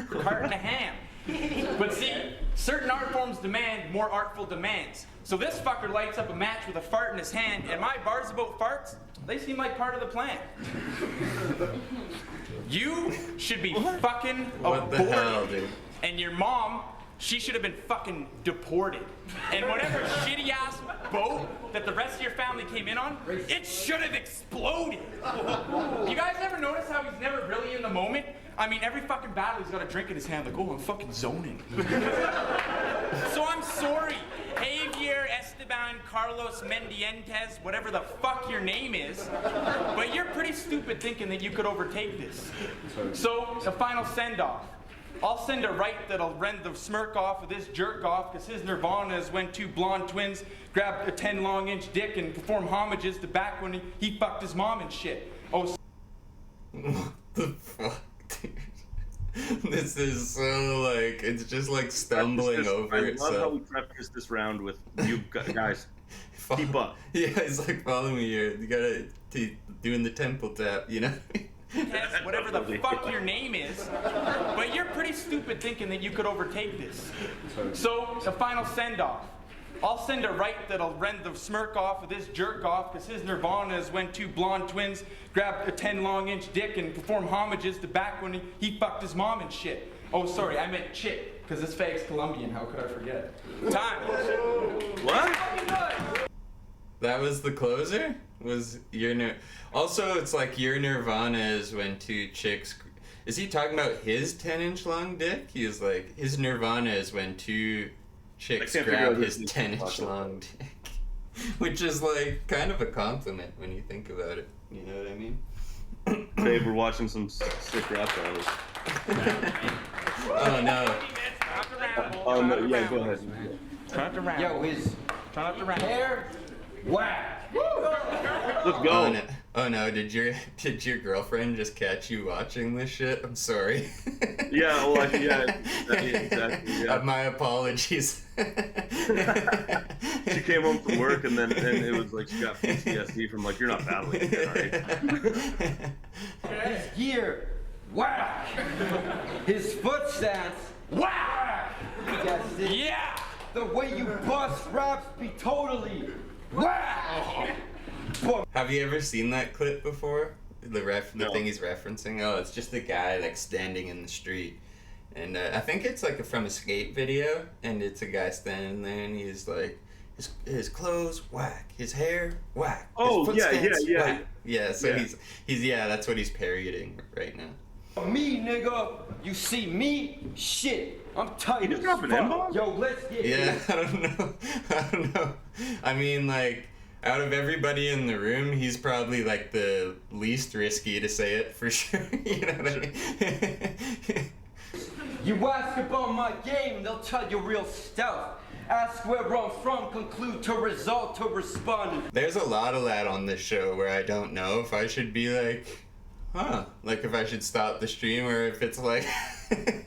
Carton of ham. But see, certain art forms demand more artful demands. So this fucker lights up a match with a fart in his hand, and my bars about farts, they seem like part of the plan. You should be fucking What the hell, aborted. dude? And your mom, she should have been fucking deported. And whatever shitty ass boat that the rest of your family came in on, it should have exploded. You guys ever notice how he's never really in the moment? I mean, every fucking battle he's got a drink in his hand, like, oh, I'm fucking zoning. So I'm sorry, Javier Esteban Carlos Mendientes, whatever the fuck your name is, but you're pretty stupid thinking that you could overtake this. So, the final send-off. I'll send a right that'll rend the smirk off of this jerk off, because his nirvana is when two blonde twins grab a 10 long-inch dick and perform homages to back when he fucked his mom and shit. Oh, What the fuck, dude? This is so like, it's just like stumbling over I love itself. how we prefaced this round with you guys. Keep up. Yeah, it's like, follow me here. You gotta doing the temple tap, you know? Tess, whatever the fuck your name is, but you're pretty stupid thinking that you could overtake this. So, the final send-off. I'll send a right that'll rend the smirk off of this jerk off, because his nirvana is when two blonde twins grab a 10 long-inch dick and perform homages to back when he fucked his mom and shit. Oh, sorry, I meant chick, because this fag's Colombian, how could I forget? Time. What? That was the closer? Was your also it's like your nirvana is when two chicks Is he talking about his 10-inch long dick? He was like, his nirvana is when two chicks grab his 10-inch long dick. Which is like kind of a compliment when you think about it. You know what I mean? Dave, we're watching some sick rap battles. Oh no. Oh no, yeah, go ahead. Yo, his hair, whack. Let's go. Oh no, did your girlfriend just catch you watching this shit? I'm sorry. Yeah, well, exactly. Yeah. My apologies. She came home from work and it was like she got PTSD from like, you're not battling again, Right? His gear, whack. His foot stance, whack. Yeah. The way you bust raps be totally whack. Have you ever seen that clip before? The thing he's referencing? Oh, it's just a guy like standing in the street. And I think it's like from a skate video, and it's a guy standing there, and he's like, his clothes whack, his hair whack. Oh, his yeah. whack. Yeah, so Yeah. he's that's what he's parodying right now. Me, nigga, you see me? Shit, I'm tight as dropping fuck. M-bombs? Yo, let's get Yeah, I don't know. I mean, like, out of everybody in the room, he's probably like the least risky to say it for sure. You know what I mean? You ask about my game, they'll tell you real stealth. Ask where I'm from, conclude to result to respond. There's a lot of that on this show where I don't know if I should be like, like if I should stop the stream or if it's like,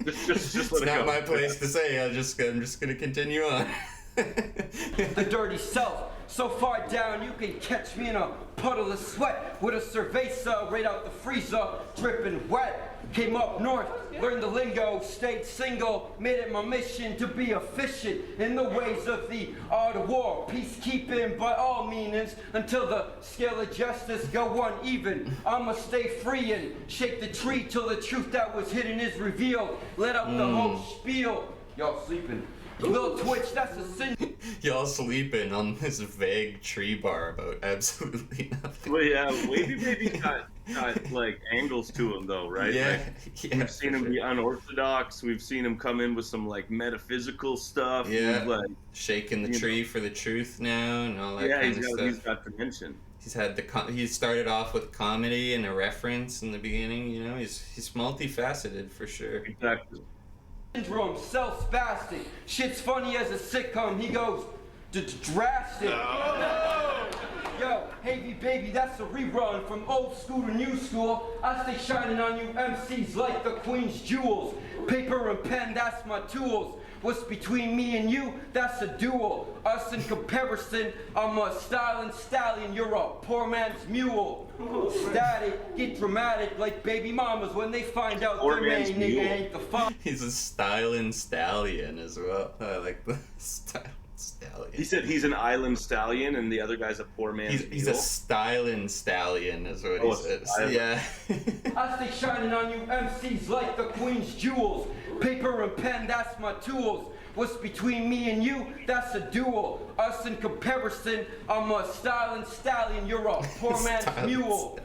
just it's let it not go. my place to say. I'm just gonna continue on. The dirty self. So far down, you can catch me in a puddle of sweat with a cerveza right out the freezer, dripping wet. Came up north, learned the lingo, stayed single, made it my mission to be efficient in the ways of the art of war. Peacekeeping by all meanings until the scale of justice go uneven. I'ma stay free and shake the tree till the truth that was hidden is revealed. Let out the whole spiel. Y'all sleeping. Little twitch, that's a sin. Y'all sleeping on this vague tree bar about absolutely nothing. Well, yeah, Wavy Baby's got like angles to him though, right? Yeah, like, we've seen him be unorthodox. We've seen him come in with some like metaphysical stuff. Yeah, We've, like shaking the tree for the truth now and all that kind of stuff. He's got dimension. He's had he started off with comedy and a reference in the beginning. You know, he's multifaceted for sure. Exactly. Syndrome, self-spastic. Shit's funny as a sitcom. He goes drastic. Yo, Havy Baby, that's a rerun from old school to new school. I stay shining on you MCs like the Queen's jewels. Paper and pen, that's my tools. What's between me and you? That's a duel. Us in comparison, I'm a styling stallion. You're a poor man's mule. Static, get dramatic like baby mamas when they find out their main nigga ain't the father. He's a styling stallion as well. I like the styling stallion. He said he's an island stallion and the other guy's a poor man's He's a styling stallion is what he says. styling. Yeah. I stay shining on you MCs like the Queen's jewels. Paper and pen, that's my tools. What's between me and you? That's a duel. Us in comparison, I'm a styling stallion. You're a poor man's mule.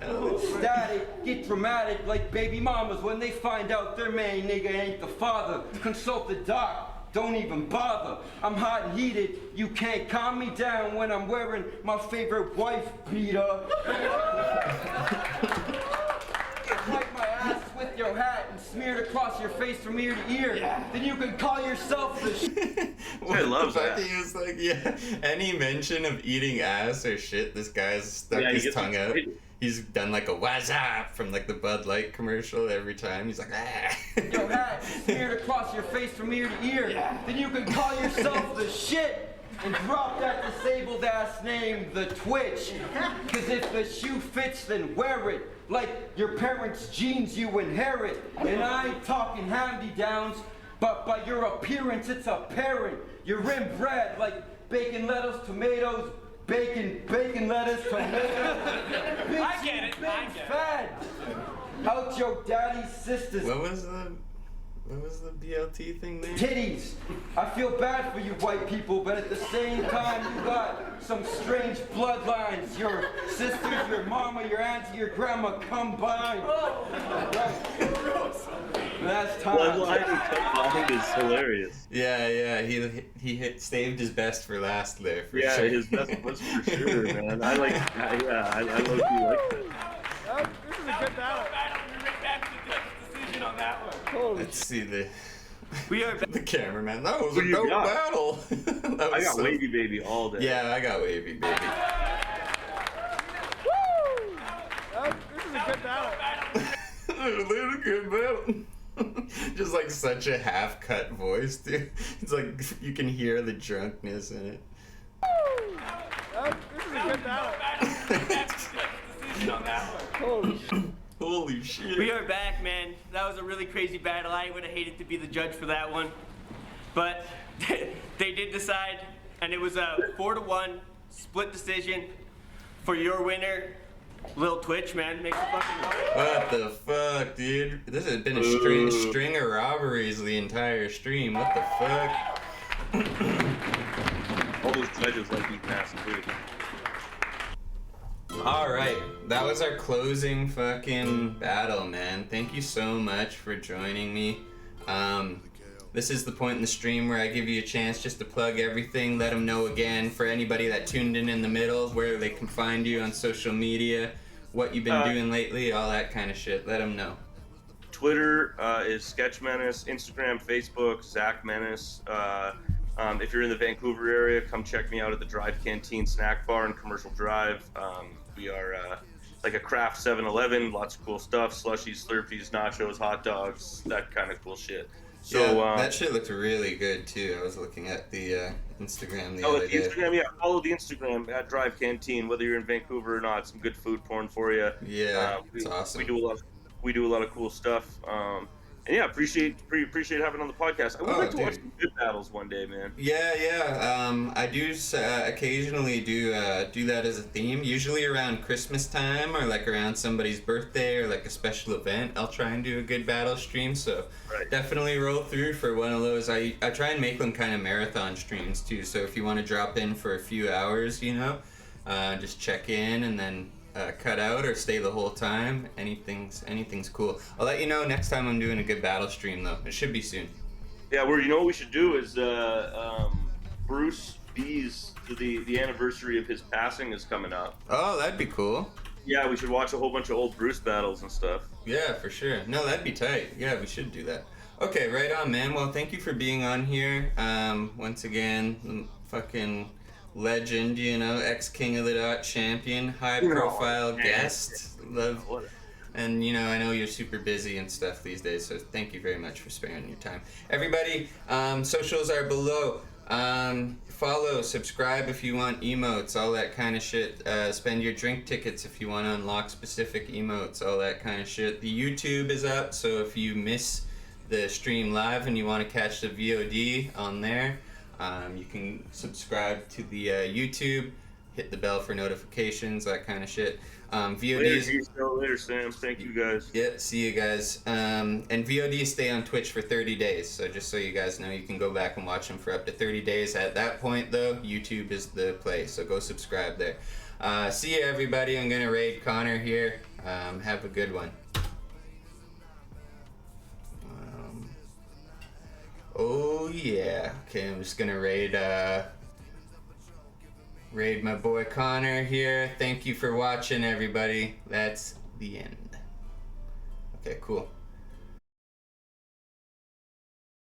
Static, get dramatic like baby mamas when they find out their main nigga ain't the father. Consult the doc. Don't even bother. I'm hot and heated. You can't calm me down when I'm wearing my favorite wife beater. Wipe my ass with your hat and smear it across your face from ear to ear. Then you can call yourself the I love the fact that. He was like, any mention of eating ass or shit, this guy's stuck Yeah, he his gets tongue out. excited. He's done like a what's up from like the Bud Light commercial every time. He's like, ah. your hat smeared across your face from ear to ear. Then you can call yourself the shit and drop that disabled ass name, the Twitch. Cause if the shoe fits, then wear it. Like your parents' genes you inherit. And I ain't talking hand-me-downs, but by your appearance it's apparent. You're inbred like bacon, lettuce, tomatoes, bacon, lettuce, tomatoes. I get it. Fed. Out your daddy's sisters. What was the What was the BLT thing there? Titties! I feel bad for you white people, but at the same time, you got some strange bloodlines. Your sisters, your mama, your auntie, your grandma combined. That's time. Bloodline is hilarious. Yeah, he saved his best for last there, for sure. Yeah, his best was for sure, man. I low-key like that. This is a good battle. We're right back to the judge's decision on that one. Let's see We are the cameraman. That was Who a you dope got? battle. That I was got Wavy Baby all day. Yeah, I got Wavy Baby. This is a good battle. A good battle. Just like such a half-cut voice, dude. It's like you can hear the drunkenness in it. This is a good battle. Holy shit. We are back, man. That was a really crazy battle. I would have hated to be the judge for that one. But they did decide, and it was a 4-1 split decision for your winner, Lil Twitch, man. Make some fucking noise. What the fuck, dude? This has been a string of robberies the entire stream. What the fuck? All those judges like eating ass too. Alright, that was our closing fucking battle, man. Thank you so much for joining me. This is the point in the stream where I give you a chance just to plug everything, let them know again for anybody that tuned in the middle, where they can find you on social media, what you've been doing lately, all that kind of shit. Let them know. Twitter is Sketch Menace, Instagram, Facebook, Zach Menace. If you're in the Vancouver area, come check me out at the Drive Canteen Snack Bar in Commercial Drive. We are like a craft 7-Eleven, lots of cool stuff, slushies, Slurpees, nachos, hot dogs, that kind of cool shit. So Yeah, that shit looked really good too. I was looking at the Instagram the other day. Instagram, yeah, follow the Instagram at Drive Canteen, whether you're in Vancouver or not. Some good food porn for you. Yeah, it's awesome. We do a lot of cool stuff. And yeah, appreciate having on the podcast. I would like to watch some good battles one day, man. Yeah. I do occasionally do that as a theme. Usually around Christmas time or like around somebody's birthday or like a special event. I'll try and do a good battle stream. So definitely roll through for one of those. I try and make them kind of marathon streams too. So if you want to drop in for a few hours, just check in and then cut out or stay the whole time. Anything's cool. I'll let you know next time I'm doing a good battle stream though. It should be soon. Yeah, you know what we should do is Bruce B's the anniversary of his passing is coming up. Oh, that'd be cool. Yeah, we should watch a whole bunch of old Bruce battles and stuff. Yeah, for sure. No, that'd be tight. Yeah, we should do that. Okay, right on, man. Well, thank you for being on here. Once again, fucking legend, ex-King of the Dot champion, high-profile guest. And, I know you're super busy and stuff these days, so thank you very much for sparing your time. Everybody, socials are below. Follow, subscribe if you want emotes, all that kind of shit. Spend your drink tickets if you want to unlock specific emotes, all that kind of shit. The YouTube is up, so if you miss the stream live and you want to catch the VOD on there, you can subscribe to the YouTube, hit the bell for notifications, that kind of shit. VODs. Later, Sam. Thank you guys. Yeah, see you guys. And VODs stay on Twitch for 30 days. So just so you guys know, you can go back and watch them for up to 30 days. At that point, though, YouTube is the place. So go subscribe there. See you, everybody. I'm gonna raid Connor here. Have a good one. Oh yeah. Okay, I'm just gonna raid my boy Connor here. Thank you for watching, everybody. That's the end. Okay, cool.